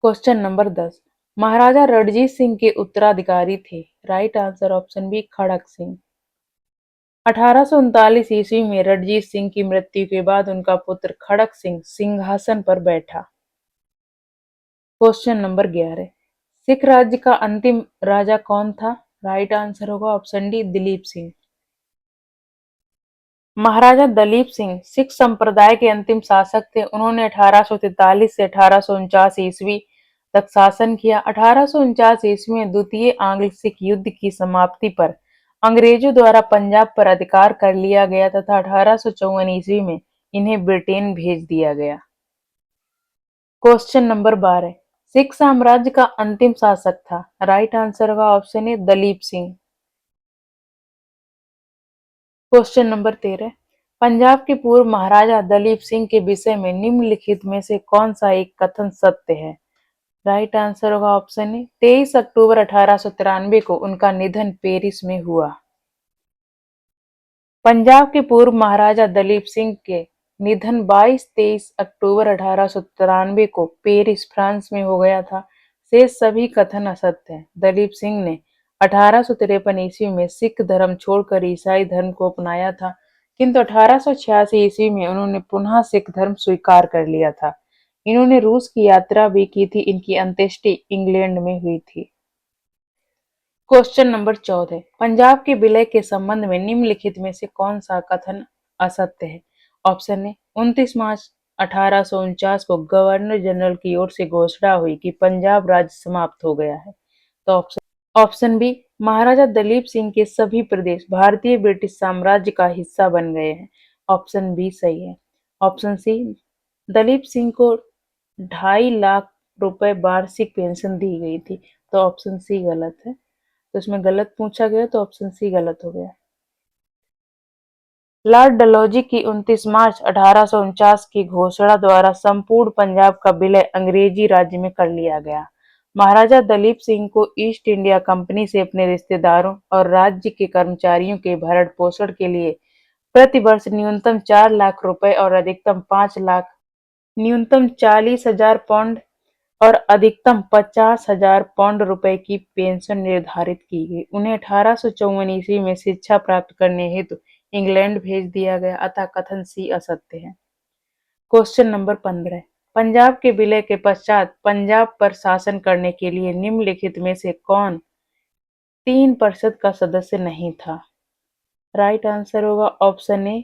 Question number 10। महाराजा रणजीत सिंह के उत्तराधिकारी थे? राइट आंसर ऑप्शन बी, खड़क सिंह। 1839 ईस्वी में रणजीत सिंह की मृत्यु के बाद उनका पुत्र खड़क सिंह सिंहासन पर बैठा। Question number 11। सिख राज्य का अंतिम राजा कौन था? राइट आंसर होगा ऑप्शन डी, दिलीप सिंह। महाराजा दलीप सिंह सिख संप्रदाय के अंतिम शासक थे। उन्होंने 1843 से 1849 ईस्वी तक शासन किया। 1849 ईस्वी में द्वितीय आंग्ल सिख युद्ध की समाप्ति पर अंग्रेजों द्वारा पंजाब पर अधिकार कर लिया गया तथा 1854 ईस्वी में इन्हें ब्रिटेन भेज दिया गया। Question number 12। सिख साम्राज्य का अंतिम शासक था? राइट आंसर होगा option A, Dalip Singh. Question number 13। Punjab के पूर्व महाराजा दलीप सिंह के विषय में निम्नलिखित में से कौन सा एक कथन सत्य है? राइट आंसर होगा ऑप्शन ए, 23 अक्टूबर 1893 को उनका निधन पेरिस में हुआ। पंजाब के पूर्व महाराजा दलीप सिंह के निधन 22-23 अक्टूबर 1893 को पेरिस, फ्रांस में हो गया था। शेष सभी कथन असत्य हैं। दलीप सिंह ने 1853 ईस्वी में सिख धर्म छोड़कर ईसाई धर्म को अपनाया था, किंतु 1886 ईस्वी में उन्होंने पुनः सिख धर्म स्वीकार कर लिया था। इन्होंने रूस की यात्रा भी की थी। इनकी अंत्येष्टि इंग्लैंड में हुई थी। Question number 14। पंजाब के विलय के संबंध में निम्नलिखित में से कौन सा कथन असत्य है? ऑप्शन ए, 29 मार्च 1849 को गवर्नर जनरल की ओर से घोषणा हुई कि पंजाब राज्य समाप्त हो गया है, तो ऑप्शन बी, महाराजा दलीप सिंह के सभी प्रदेश भारतीय ब्रिटिश साम्राज्य का हिस्सा बन गए हैं, ऑप्शन बी सही है। ऑप्शन सी, दलीप सिंह को 2.5 लाख रुपए वार्षिक पेंशन दी गई थी, तो ऑप्शन सी गलत है। तो इसमें गलत पूछा गया, तो ऑप्शन सी गलत हो गया। लॉर्ड डलहौजी की 29 मार्च 1849 की घोषणा द्वारा संपूर्ण पंजाब का विलय अंग्रेजी राज्य में कर लिया गया। महाराजा दलीप सिंह को ईस्ट इंडिया कंपनी से अपने रिश्तेदारों और राज्य के कर्मचारियों के भरण पोषण के लिए प्रति वर्ष न्यूनतम 4 लाख रुपए और अधिकतम 5 लाख, न्यूनतम 40,000 पाउंड और अधिकतम 50,000 पाउंड रुपए की पेंशन निर्धारित की गई। उन्हें 1854 ईस्वी में शिक्षा प्राप्त करने हेतु इंग्लैंड भेज दिया गया, अतः कथन सी असत्य है। क्वेश्चन नंबर 15, पंजाब के विलय के पश्चात पंजाब पर शासन करने के लिए निम्नलिखित में से कौन 3% का सदस्य नहीं था? राइट आंसर होगा ऑप्शन ए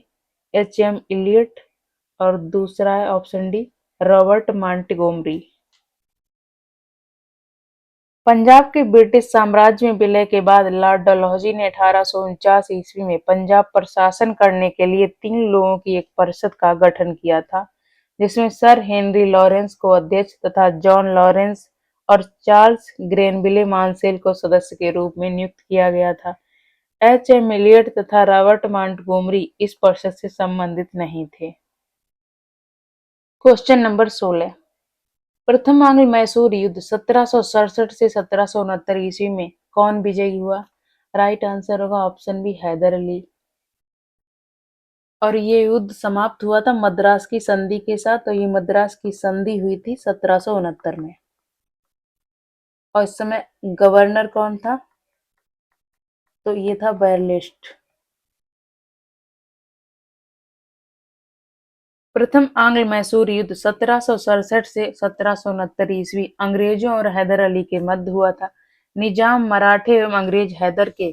एच.एम. इलियट और दूसरा है option D Robert Montgomery. Punjab के ब्रिटिश साम्राज्य में विलय के बाद लॉर्ड डलहौजी ने 1849 ईस्वी में पंजाब पर शासन करने के लिए 3 लोगों की एक परिषद का गठन किया था, जिसमें सर हेनरी लॉरेंस को अध्यक्ष तथा जॉन लॉरेंस और चार्ल्स ग्रेनविले मानसेल को सदस्य के रूप में नियुक्त किया गया था। एच.एम. इलियट तथा रॉबर्ट मॉन्टगोमरी इस परिषद से संबंधित नहीं थे। क्वेश्चन नंबर 16, प्रथम आंग्ल मैसूर युद्ध 1767 से 1769 ईस्वी में कौन विजयी हुआ? राइट आंसर होगा ऑप्शन बी हैदर अली। और ये युद्ध समाप्त हुआ था मद्रास की संधि के साथ, तो ये मद्रास की संधि हुई थी 1769 में। और इस समय गवर्नर कौन था? तो ये था बेरलिस्ट। प्रथम आंग्ल मैसूर युद्ध 1767 से 1769 ईस्वी अंग्रेजों और हैदर अली के मध्य हुआ था। निजाम मराठे एवं अंग्रेज हैदर के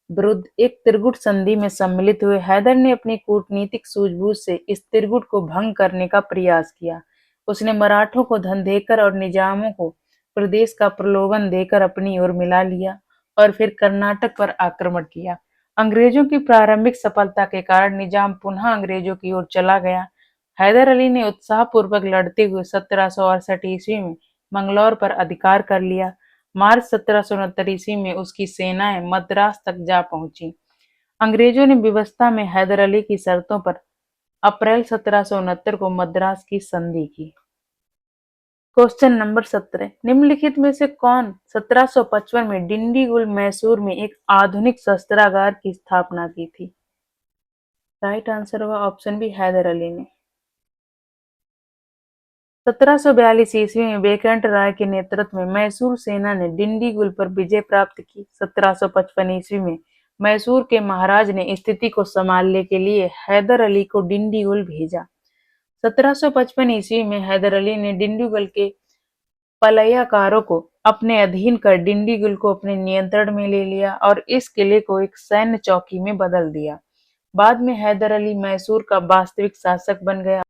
विरुद्ध एक त्रिगुट संधि में सम्मिलित हुए। हैदर ने अपनी कूटनीतिक सूझबूझ से इस त्रिगुट को भंग करने का प्रयास किया। उसने मराठों को धन देकर और निजामों को प्रदेश का प्रलोभन देकर अपनी ओर मिला लिया और फिर कर्नाटक पर आक्रमण किया। अंग्रेजों की प्रारंभिक सफलता के कारण निजाम पुनः अंग्रेजों की ओर चला गया। हैदर अली ने उत्साहपूर्वक लड़ते हुए 1768 ईस्वी में मंगलौर पर अधिकार कर लिया। मार्च 1769 ईस्वी में उसकी सेनाएं मद्रास तक जा पहुंची। अंग्रेजों ने विवशता में हैदर अली की शर्तों पर अप्रैल 1769 को मद्रास की संधि की। क्वेश्चन नंबर 17, निम्नलिखित में से कौन 1755 में डिंडीगुल मैसूर में एक आधुनिक शस्त्रागार की स्थापना की थी? राइट आंसर होगा ऑप्शन बी हैदर अली ने। 1742 ईस्वी में बेकंट राय के नेतृत्व में मैसूर सेना ने डिंडीगुल पर विजय प्राप्त की। 1755 ईस्वी में मैसूर के महाराज ने स्थिति को संभालने के लिए हैदर अली को डिंडीगुल भेजा। 1755 ईस्वी में हैदर अली ने डिंडीगुल के पलैयाकारों को अपने अधीन कर डिंडीगुल को अपने नियंत्रण में ले लिया और इस किले को एक सैन्य चौकी में बदल दिया। बाद में हैदर अली मैसूर का वास्तविक शासक बन गया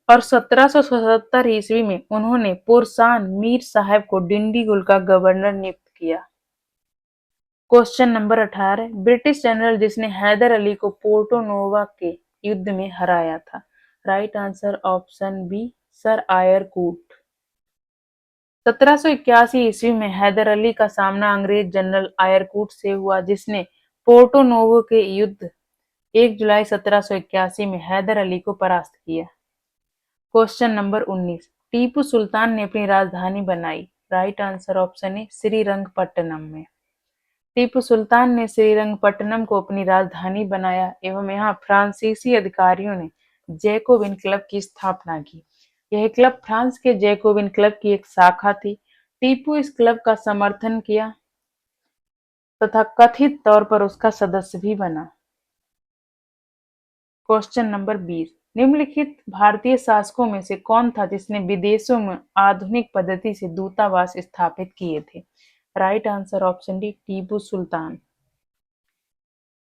और 1777 ईस्वी में उन्होंने पुरसान मीर साहब को डिंडीगुल का गवर्नर नियुक्त किया। क्वेश्चन नंबर 18, ब्रिटिश जनरल जिसने हैदर अली को पोर्टो नोवा के युद्ध में हराया था? Right answer option B Sir Eyre Coote. 1781 ईस्वी में हैदर अली का सामना अंग्रेज जनरल आयरकूट से हुआ, जिसने पोर्टो नोवो के युद्ध 1 जुलाई 1781 में हैदर अली को परास्त किया। क्वेश्चन नंबर 19, टीपू सुल्तान ने अपनी राजधानी बनाई? Right answer option A Srirangapatnam में। टीपू सुल्तान ने श्रीरंगपट्टनम को अपनी राजधानी बनाया एवं यहाँ फ्रांसीसी अधिकारियों ने जैकोबिन क्लब की स्थापना की। यह क्लब फ्रांस के जैकोबिन क्लब की एक शाखा थी। टीपू इस क्लब का समर्थन किया तथा कथित तौर पर उसका सदस्य भी बना। क्वेश्चन नंबर 20, निम्नलिखित भारतीय शासकों में से कौन था जिसने विदेशों में आधुनिक पद्धति से दूतावास स्थापित किए थे? Right answer option D Tipu Sultan.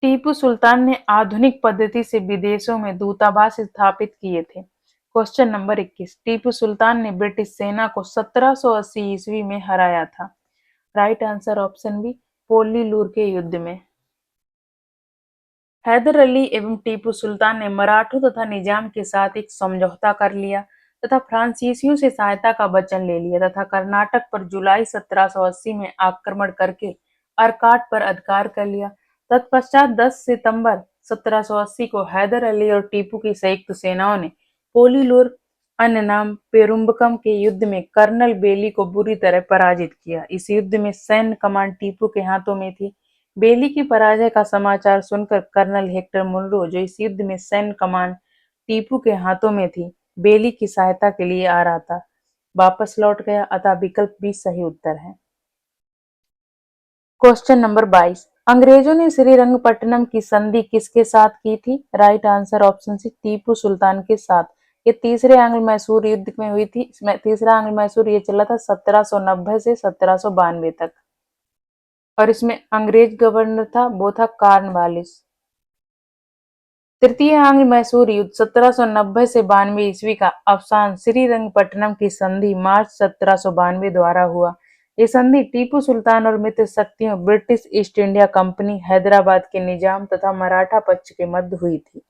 Tipu Sultan ने आधुनिक पद्धति से विदेशों में दूतावास स्थापित किए थे। क्वेश्चन नंबर 21, टीपू सुल्तान ने ब्रिटिश सेना को 1780 ईस्वी में हराया था? Right answer option B Pollilur के युद्ध में। हैदर अली एवं टीपू सुल्तान ने मराठों तथा निजाम के साथ एक समझौता कर लिया तथा फ्रांसीसियों से सहायता का वचन ले लिया तथा कर्नाटक पर जुलाई 1780 में आक्रमण करके अर्काट पर अधिकार कर लिया। तत्पश्चात 10 सितंबर 1780 को हैदर अली और टीपू की संयुक्त सेनाओं ने पोलीलूर अन्य नाम पेरुम्बकम के युद्ध में कर्नल बेली को बुरी तरह पराजित किया। इस युद्ध में सैन्य कमान टीपू के हाथों में थी। बेली की पराजय का समाचार सुनकर कर्नल हेक्टर मुनरो, जो इस युद्ध में सैन्य कमान टीपू के हाथों में थी, बेली की सहायता के लिए आ रहा था, वापस लौट गया। अतः विकल्प बी सही उत्तर है। क्वेश्चन नंबर 22, अंग्रेजों ने श्रीरंगपट्टनम की संधि किसके साथ की थी? Right answer option C, Tipu Sultan के साथ। ये तीसरे आंग्ल मैसूर युद्ध में हुई थी। इसमें तीसरा आंग्ल मैसूर ये चला था 1790 से 1792 तक, और इसमें अंग्रेज गवर्नर था, वो था कॉर्नवालिस। तृतीय आंग्ल मैसूर युद्ध 1790 से 92 ईस्वी का अवसान श्रीरंगपट्टनम की संधि मार्च 1792 द्वारा हुआ। ये संधि टीपू सुल्तान और मित्र शक्तियों British East India company, Hyderabad के निजाम तथा मराठा पक्ष के मध्य हुई थी।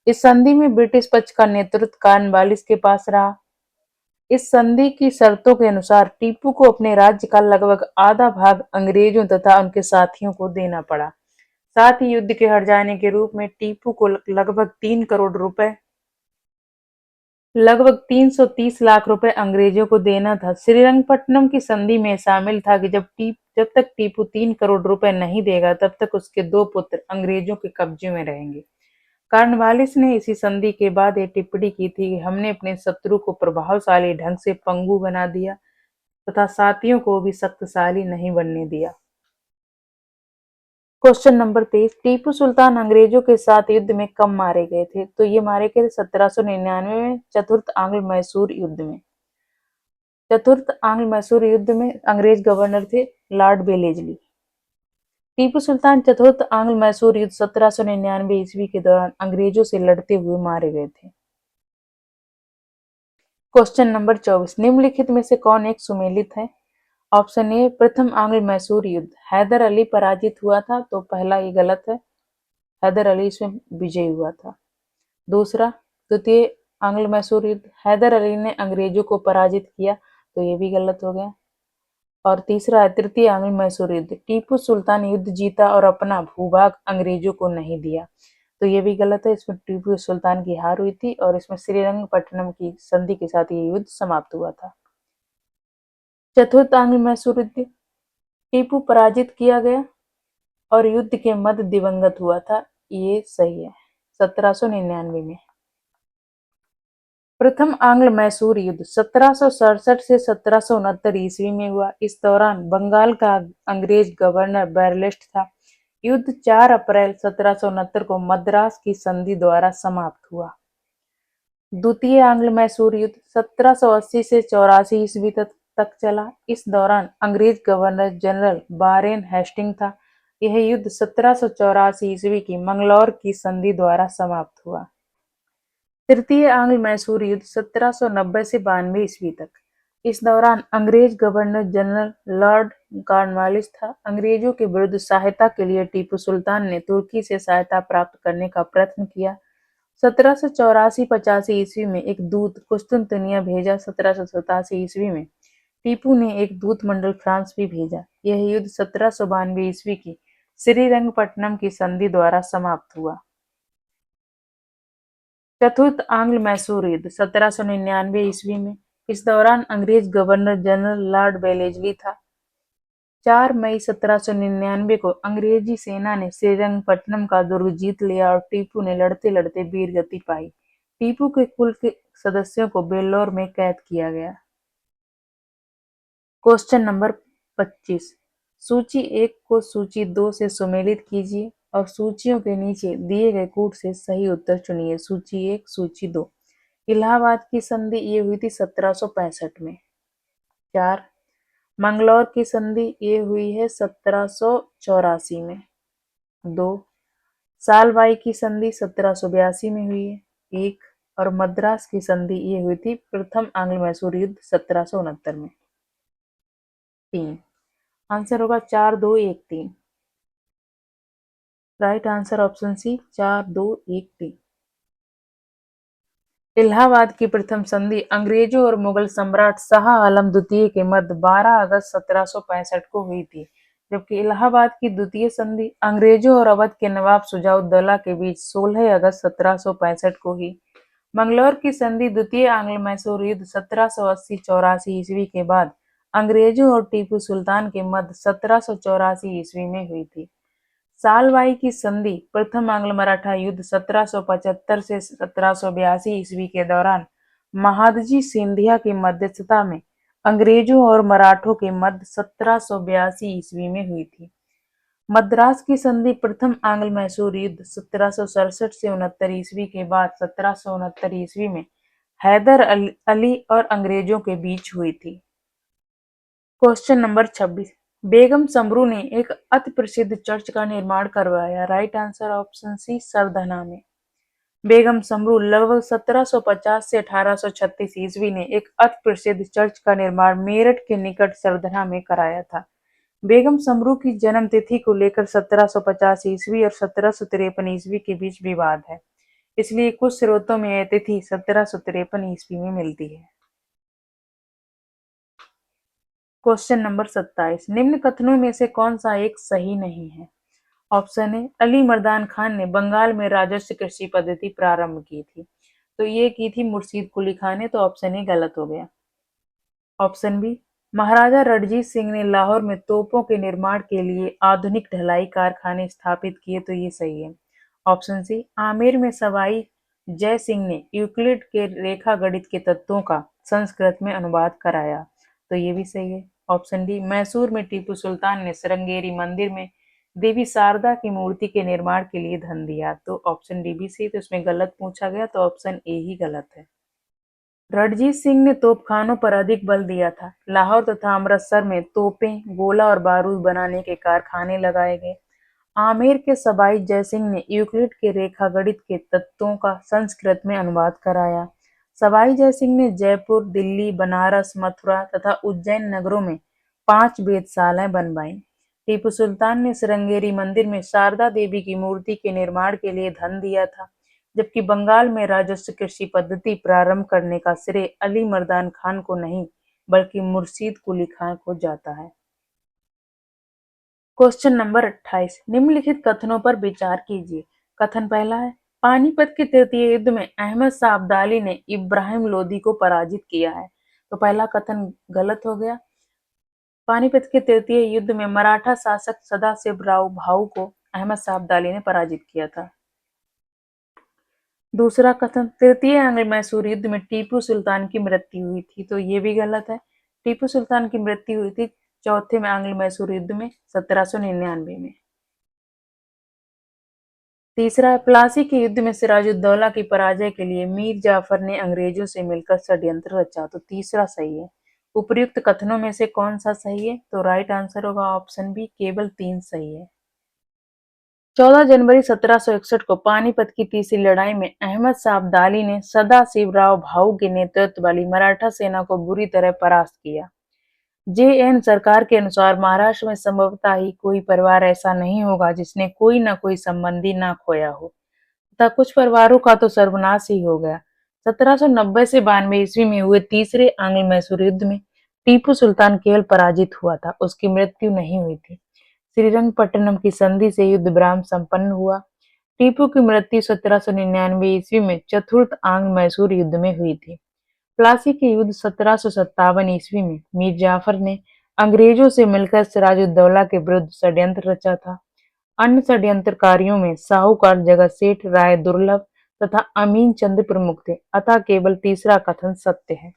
इस संधि में ब्रिटिश पक्ष का नेतृत्व कॉर्नवालिस के पास रहा। इस संधि की शर्तों के अनुसार टीपू को अपने राज्य का लगभग आधा भाग अंग्रेजों तथा उनके साथियों को देना पड़ा। साथ ही युद्ध के हट जाने के रूप में टीपू को लगभग 3 करोड़ रुपए, लगभग 330 लाख रुपए अंग्रेजों को देना था। श्रीरंगपट्टनम की संधि में शामिल था कि जब तक टीपू 3 करोड़ रुपए नहीं देगा, तब तक उसके 2 पुत्र अंग्रेजों के कब्जे में रहेंगे। कॉर्नवालिस ने इसी संधि के बाद ये टिप्पणी की थी कि हमने अपने शत्रु को प्रभावशाली ढंग से पंगु बना दिया तथा साथियों को भी शक्तिशाली नहीं बनने दिया। क्वेश्चन नंबर 23, टीपू सुल्तान अंग्रेजों के साथ युद्ध में कब मारे गए थे? तो ये मारे गए थे 1799 में, चतुर्थ आंग्ल मैसूर युद्ध में। चतुर्थ आंग्ल मैसूर युद्ध में अंग्रेज गवर्नर थे लॉर्ड वेलेजली। टीपू सुल्तान चतुर्थ आंग्ल मैसूर युद्ध 1799 ईस्वी के दौरान अंग्रेजों से लड़ते हुए मारे गए थे। क्वेश्चन नंबर 24, निम्नलिखित में से कौन एक सुमेलित है? ऑप्शन ए, प्रथम आंग्ल मैसूर युद्ध हैदर अली पराजित हुआ था, तो पहला ये गलत है, हैदर अली इसमें विजयी हुआ था। दूसरा, द्वितीय आंग्ल मैसूर युद्ध हैदर अली ने अंग्रेजों को पराजित किया, तो ये भी गलत हो गया। और तीसरा है तृतीय आंग्ल मैसूर युद्ध, टीपू सुल्तान युद्ध जीता और अपना भूभाग अंग्रेजों को नहीं दिया, तो ये भी गलत है। इसमें टीपू सुल्तान की हार हुई थी और इसमें श्रीरंगपट्टनम की संधि के साथ ये युद्ध समाप्त हुआ था। चतुर्थ आंग्ल मैसूर युद्ध, टीपू पराजित किया गया और युद्ध के मध्य दिवंगत हुआ था, ये सही है, 1799 में। प्रथम आंग्ल मैसूर युद्ध 1767 से 1769 ईस्वी में हुआ। इस दौरान बंगाल का अंग्रेज गवर्नर बैरलेस्ट था। युद्ध 4 अप्रैल 1769 को मद्रास की संधि द्वारा समाप्त हुआ। द्वितीय आंग्ल मैसूर युद्ध 1780 से 84 ईस्वी तक चला। इस दौरान अंग्रेज गवर्नर जनरल वारेन हेस्टिंग था। यह युद्ध 1784 ईस्वी की मंगलौर की संधि द्वारा समाप्त हुआ। तृतीय आंग्ल मैसूर युद्ध 1790 से 92 ईस्वी तक। इस दौरान अंग्रेज गवर्नर जनरल लॉर्ड कॉर्नवालिस था। अंग्रेजों के विरुद्ध सहायता के लिए टीपू सुल्तान ने तुर्की से सहायता प्राप्त करने का प्रयत्न किया। 1784-85 ईस्वी में एक दूत कुस्तुनतनिया भेजा। 1787 ईस्वी में टीपू ने एक दूत मंडल फ्रांस भी भेजा। यह युद्ध 1792 ईस्वी की श्रीरंगपट्टनम की संधि द्वारा समाप्त हुआ। चतुर्थ आंग्ल मैसूर युद्ध 1799 ईस्वी में। इस दौरान अंग्रेज गवर्नर जनरल लॉर्ड वेलेस्ली था। 4 मई 1799 को अंग्रेजी सेना ने श्रीरंगपट्टनम का दुर्ग जीत लिया और टीपू ने लड़ते लड़ते वीरगति पाई। टीपू के कुल के सदस्यों को बेल्लोर में कैद किया गया। क्वेश्चन नंबर 25, सूची 1 को सूची 2 से सुमेलित कीजिए और सूचियों के नीचे दिए गए कूट से सही उत्तर चुनिए। सूची 1, सूची 2। इलाहाबाद की संधि ये हुई थी 1765 में। 4, मंगलौर की संधि ये हुई है 1784 में। 2, सालबाई की संधि 1782 में हुई है। 1, और मद्रास की संधि ये हुई थी प्रथम आंग्ल मैसूर युद्ध 1769 में। 3, आंसर होगा 4, 2, 1, 3। Right answer option C, 4, 2, 1, 3। Allahabad की प्रथम संधि अंग्रेजों और मुगल सम्राट शाह आलम द्वितीय के मध्य 12 अगस्त 1765 को हुई थी। जबकि इलाहाबाद की द्वितीय संधि अंग्रेजों और अवध के नवाब शुजाउद्दौला के बीच 16 अगस्त 1765 को ही। मंगलौर की संधि द्वितीय आंग्ल मैसूर युद्ध 1780-84 ईस्वी के बाद अंग्रेजों और टीपू सुल्तान के मध्य 1784 ईस्वी में हुई थी। सालवाई की संधि प्रथम आंग्ल मराठा युद्ध 1775 से 1782 ईस्वी के दौरान महादजी सिंधिया की मध्यस्थता में अंग्रेजों और मराठों के मध्य 1782 ईस्वी में हुई थी। मद्रास की संधि प्रथम आंग्ल मैसूर युद्ध 1767 से 69 ईस्वी के बाद 1769 ईस्वी में हैदर अली और अंग्रेजों के बीच हुई थी। क्वेश्चन नंबर 26, बेगम समरू ने एक अति प्रसिद्ध चर्च का निर्माण करवाया। Right answer option C Sardhana में। बेगम समरू लगभग 1750 से 1836 ईस्वी ने एक अति प्रसिद्ध चर्च का निर्माण मेरठ के निकट सरधना में कराया था। बेगम समरू की जन्म तिथि को लेकर 1750 ईस्वी और 1753 ईस्वी के बीच विवाद है, इसलिए कुछ स्रोतों में यह तिथि 1753 ईस्वी में मिलती है। क्वेश्चन नंबर 27, निम्न कथनों में से कौन सा एक सही नहीं है? ऑप्शन ए, अली मर्दान खान ने बंगाल में राजस्व कृषि पद्धति प्रारंभ की थी, तो ये की थी मुर्शीद कुली खान ने, तो ऑप्शन ए गलत हो गया। ऑप्शन बी, महाराजा रणजीत सिंह ने लाहौर में तोपों के निर्माण के लिए आधुनिक ढलाई कारखाने स्थापित किए, तो ये सही है। ऑप्शन सी, आमेर में सवाई जय सिंह ने यूक्लिड के रेखा गणित के तत्वों का संस्कृत में अनुवाद कराया, तो ये भी सही है। ऑप्शन डी, मैसूर में टीपू सुल्तान ने श्रृंगेरी मंदिर में देवी शारदा की मूर्ति के निर्माण के लिए धन दिया, तो ऑप्शन डी भी सही, तो इसमें गलत पूछा गया, तो ऑप्शन ए ही गलत है। रणजीत सिंह ने तोपखानों पर अधिक बल दिया था। लाहौर तथा अमृतसर में तोपें, गोला और बारूद बनाने के कारखाने लगाए गए। आमेर के सवाई जयसिंह ने यूक्लिड के रेखा गणित के तत्वों का संस्कृत में अनुवाद कराया। सवाई जयसिंह ने जयपुर, दिल्ली, बनारस, मथुरा तथा उज्जैन नगरों में 5 वेधशालाएं बनवाईं। टीपू सुल्तान ने श्रृंगेरी मंदिर में शारदा देवी की मूर्ति के निर्माण के लिए धन दिया था, जबकि बंगाल में राजस्व कृषि पद्धति प्रारंभ करने का श्रेय अली मर्दान खान को नहीं बल्कि मुर्शीद कुली खान को जाता है। क्वेश्चन नंबर 28, निम्नलिखित कथनों पर विचार कीजिए। कथन पहला है, पानीपत के तृतीय युद्ध में अहमद शाह अब्दाली ने इब्राहिम लोदी को पराजित किया है, तो पहला कथन गलत हो गया। पानीपत के तृतीय युद्ध में मराठा शासक सदाशिवराव भाऊ को अहमद शाह अब्दाली ने पराजित किया था। दूसरा कथन, तृतीय आंग्ल मैसूर युद्ध में टीपू सुल्तान की मृत्यु हुई थी, तो ये भी गलत है। टीपू सुल्तान की मृत्यु हुई थी चौथे में आंग्ल मैसूर युद्ध में 1799 में। तीसरा है, प्लासी के युद्ध में सिराजुद्दौला की पराजय के लिए मीर जाफर ने अंग्रेजों से मिलकर षड्यंत्र रचा, तो तीसरा सही है। उपर्युक्त कथनों में से कौन सा सही है? तो राइट आंसर होगा ऑप्शन बी, केवल 3 सही है। 14 जनवरी 1761 को पानीपत की तीसरी लड़ाई में अहमद शाह अब्दाली ने सदाशिवराव भाऊ के नेतृत्व वाली मराठा सेना को बुरी तरह परास्त किया। जेएन सरकार के अनुसार महाराष्ट्र में संभवतः ही कोई परिवार ऐसा नहीं होगा जिसने कोई न कोई संबंधी ना खोया हो, तथा कुछ परिवारों का तो सर्वनाश ही हो गया। 1790 से 92 ईस्वी में हुए तीसरे आंग्ल मैसूर युद्ध में टीपू सुल्तान केवल पराजित हुआ था, उसकी मृत्यु नहीं हुई थी। श्रीरंगपट्टनम की संधि से युद्ध विराम संपन्न हुआ। टीपू की मृत्यु 1799 ईस्वी में चतुर्थ आंग्ल मैसूर युद्ध में हुई थी। प्लासी के युद्ध 1757 ईस्वी में मीर जाफर ने अंग्रेजों से मिलकर सिराजुद्दौला के विरुद्ध षड्यंत्र रचा था। अन्य षड्यंत्रकारियों में साहूकार जगत सेठ, राय दुर्लभ तथा अमीन चंद प्रमुख थे, अतः केवल तीसरा कथन सत्य है।